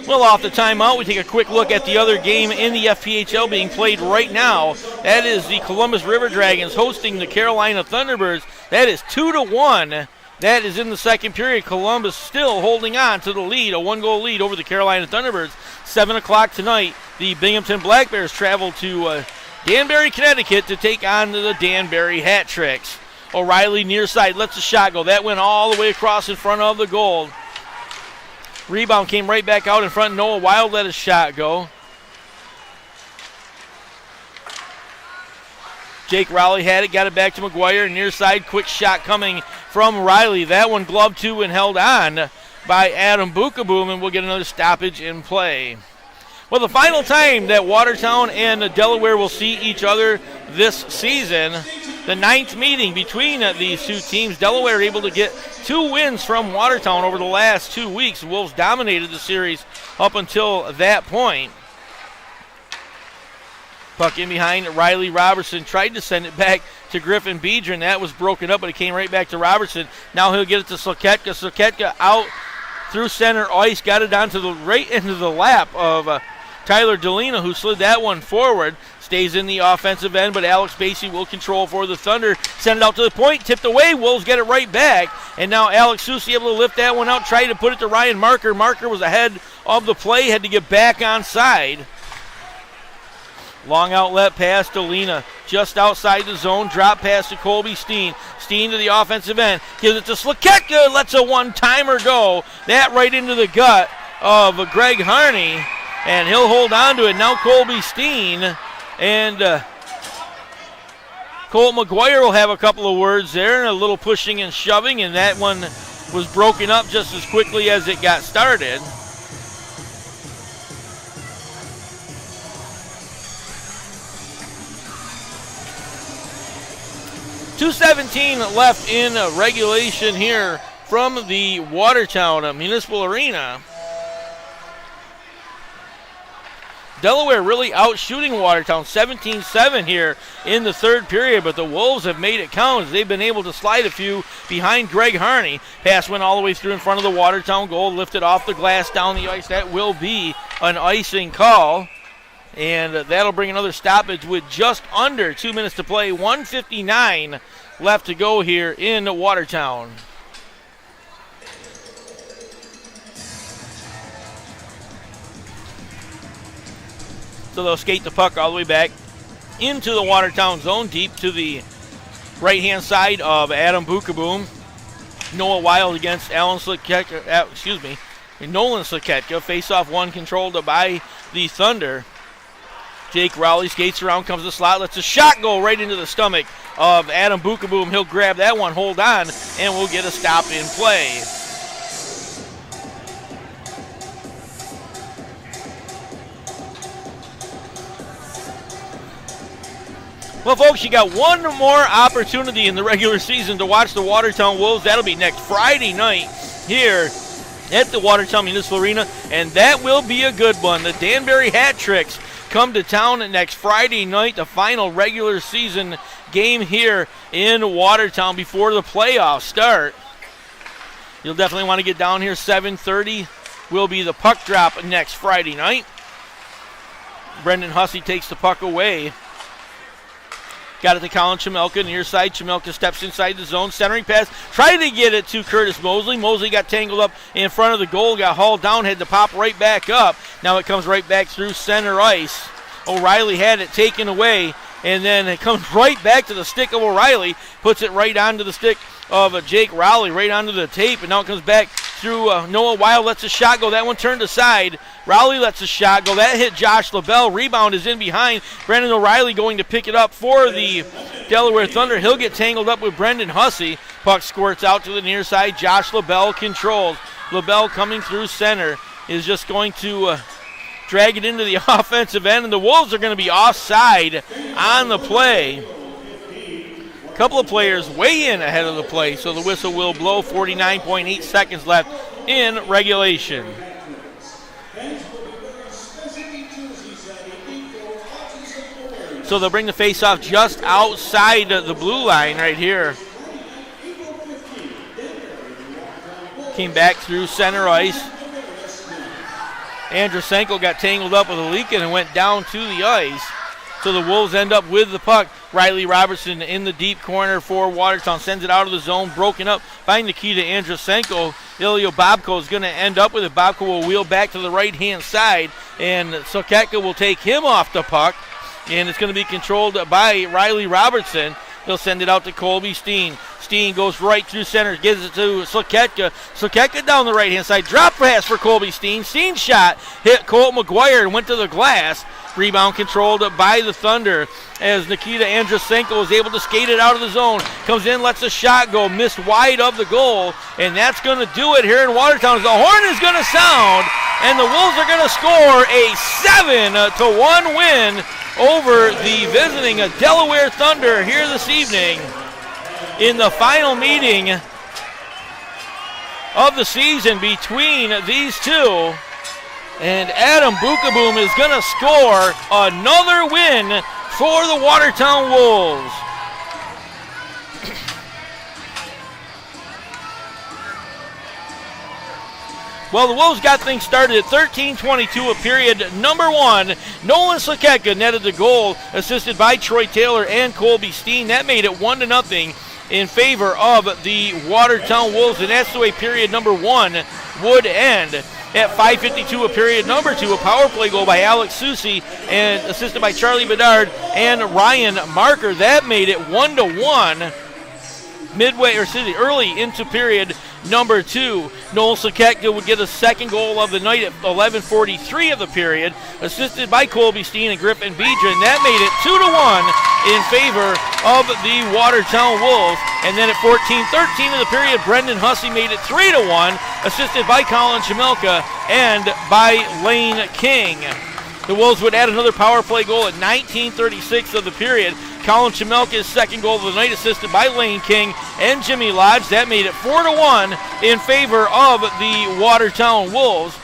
Well, off the timeout, we take a quick look at the other game in the FPHL being played right now. That is the Columbus River Dragons hosting the Carolina Thunderbirds. That is 2-1. That is in the second period. Columbus still holding on to the lead, a 1-goal lead over the Carolina Thunderbirds. 7 o'clock tonight, the Binghamton Black Bears travel to Danbury, Connecticut to take on the Danbury Hat Tricks. O'Reilly near side lets the shot go. That went all the way across in front of the goal. Rebound came right back out in front. Noah Wild let his shot go. Jake Rowley had it, got it back to McGuire. Near side, quick shot coming from Riley. That one gloved to and held on by Adam Bukaboom, and we'll get another stoppage in play. Well, the final time that Watertown and Delaware will see each other this season, the 9th meeting between these two teams. Delaware able to get 2 wins from Watertown over the last 2 weeks. The Wolves dominated the series up until that point. Puck in behind Riley Robertson. Tried to send it back to Griffin Beedren. That was broken up, but it came right back to Robertson. Now he'll get it to Sloketka. Sloketka out through center ice. Got it down to right into the lap of Tyler Delina, who slid that one forward. Stays in the offensive end, but Alex Basie will control for the Thunder. Send it out to the point. Tipped away. Wolves get it right back. And now Alex Susi able to lift that one out. Try to put it to Ryan Marker. Marker was ahead of the play. Had to get back on side. Long outlet pass to Lena. Just outside the zone. Drop pass to Colby Steen. Steen to the offensive end. Gives it to Sloketka. Lets a one-timer go. That right into the gut of Greg Harney. And he'll hold on to it. Now Colby Steen and Colt McGuire will have a couple of words there. And a little pushing and shoving. And that one was broken up just as quickly as it got started. .217 left in regulation here from the Watertown Municipal Arena. Delaware really out shooting Watertown 17-7 here in the third period, but the Wolves have made it count as they've been able to slide a few behind Greg Harney. Pass went all the way through in front of the Watertown goal, lifted off the glass down the ice. That will be an icing call. And that'll bring another stoppage with just under 2 minutes to play. 1:59 left to go here in Watertown. So they'll skate the puck all the way back into the Watertown zone, deep to the right-hand side of Adam Bukaboom. Noah Wild against Nolan Sloketka. Face-off one controlled by the Thunder. Jake Rowley skates around, comes to the slot, lets a shot go right into the stomach of Adam Bukaboom. He'll grab that one, hold on, and we'll get a stop in play. Well, folks, you got one more opportunity in the regular season to watch the Watertown Wolves. That'll be next Friday night here at the Watertown Municipal Arena, and that will be a good one. The Danbury Hat Tricks come to town next Friday night, the final regular season game here in Watertown before the playoffs start. You'll definitely want to get down here. 7:30 will be the puck drop next Friday night. Brendan Hussey takes the puck away. Got it to Colin Chamelka, near side. Chamelka steps inside the zone. Centering pass. Tried to get it to Curtis Mosley. Mosley got tangled up in front of the goal. Got hauled down. Had to pop right back up. Now it comes right back through center ice. O'Reilly had it taken away. And then it comes right back to the stick of O'Reilly. Puts it right onto the stick of Jake Rowley. Right onto the tape. And now it comes back through Noah Wild. Lets a shot go. That one turned aside. Rowley lets a shot go. That hit Josh LaBelle. Rebound is in behind. Brandon O'Reilly going to pick it up for the Delaware Thunder. He'll get tangled up with Brendan Hussey. Puck squirts out to the near side. Josh LaBelle controls. LaBelle coming through center is just going to drag it into the offensive end. And the Wolves are going to be offside on the play. A couple of players way in ahead of the play, so the whistle will blow. 49.8 seconds left in regulation. So they'll bring the face-off just outside the blue line right here. Came back through center ice. Andrusenko got tangled up with Alikin and went down to the ice. So the Wolves end up with the puck. Riley Robertson in the deep corner for Watertown. Sends it out of the zone. Broken up by Nikita Andrusenko. Ilya Babko is going to end up with it. Babko will wheel back to the right-hand side. And Sloketka will take him off the puck. And it's going to be controlled by Riley Robertson. He'll send it out to Colby Steen. Steen goes right through center, gives it to Sloketka. Sloketka down the right-hand side. Drop pass for Colby Steen. Steen's shot hit Colt McGuire and went to the glass. Rebound controlled by the Thunder as Nikita Andrusenko is able to skate it out of the zone. Comes in, lets a shot go. Missed wide of the goal. And that's going to do it here in Watertown. The horn is going to sound. And the Wolves are going to score a 7-1 win over the visiting Delaware Thunder here this evening in the final meeting of the season between these two. And Adam Bukaboom is going to score another win for the Watertown Wolves. Well, the Wolves got things started at 13:22 of period number 1. Nolan Saketka netted the goal, assisted by Troy Taylor and Colby Steen. That made it 1-0 in favor of the Watertown Wolves, and that's the way period number 1 would end. At 5:52 of period number 2, a power play goal by Alex Susi and assisted by Charlie Bedard and Ryan Marker. That made it 1-1 early into period number 2. Noel Saketka would get a second goal of the night at 11:43 of the period, assisted by Colby Steen and Griffin Beejan. That made it 2-1 in favor of the Watertown Wolves. And then at 14:13 of the period, Brendan Hussey made it 3-1, assisted by Colin Chmilka and by Lane King. The Wolves would add another power play goal at 19:36 of the period. Colin Chmilka's second goal of the night, assisted by Lane King and Jimmy Lodge. That made it 4-1 in favor of the Watertown Wolves.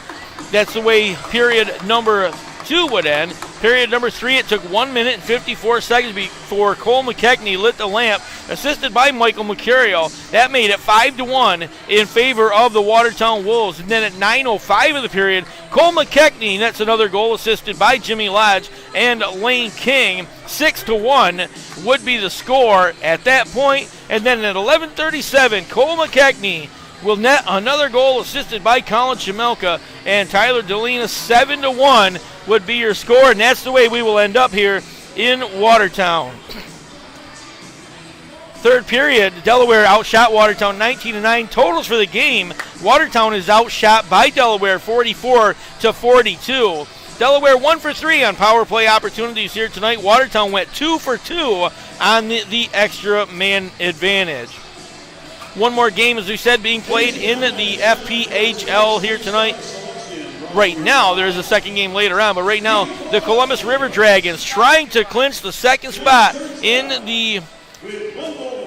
That's the way period number 2 would end. Period number 3, it took 1 minute and 54 seconds before Cole McKechnie lit the lamp, assisted by Michael Mercurio. That made it 5-1 in favor of the Watertown Wolves. And then at 9:05 of the period, Cole McKechnie nets another goal, assisted by Jimmy Lodge and Lane King. 6-1 would be the score at that point. And then at 11:37, Cole McKechnie will net another goal, assisted by Colin Chmilka and Tyler Delina. 7-1 would be your score, and that's the way we will end up here in Watertown. Third period, Delaware outshot Watertown 19-9. Totals for the game, Watertown is outshot by Delaware 44-42. Delaware 1 for 3 on power play opportunities here tonight. Watertown went 2 for 2 on the extra man advantage. One more game, as we said, being played in the FPHL here tonight. Right now, there's a second game later on, but right now, the Columbus River Dragons trying to clinch the second spot in the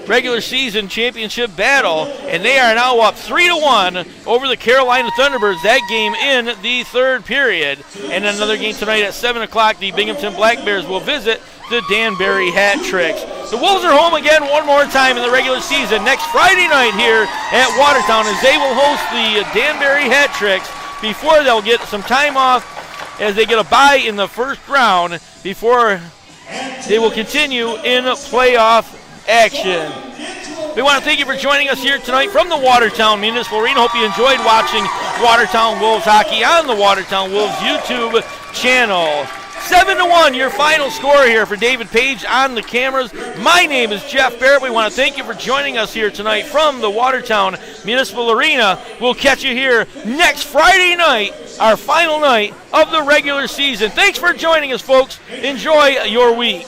regular season championship battle, and they are now up 3-1 over the Carolina Thunderbirds. That game in the third period. And another game tonight at 7 o'clock, the Binghamton Black Bears will visit the Danbury Hat Tricks. The Wolves are home again one more time in the regular season next Friday night here at Watertown, as they will host the Danbury Hat Tricks before they'll get some time off as they get a bye in the first round before they will continue in playoff action. We want to thank you for joining us here tonight from the Watertown Municipal Arena. Hope you enjoyed watching Watertown Wolves hockey on the Watertown Wolves YouTube channel. 7-1, your final score here for David Page on the cameras. My name is Jeff Barrett. We want to thank you for joining us here tonight from the Watertown Municipal Arena. We'll catch you here next Friday night, our final night of the regular season. Thanks for joining us, folks. Enjoy your week.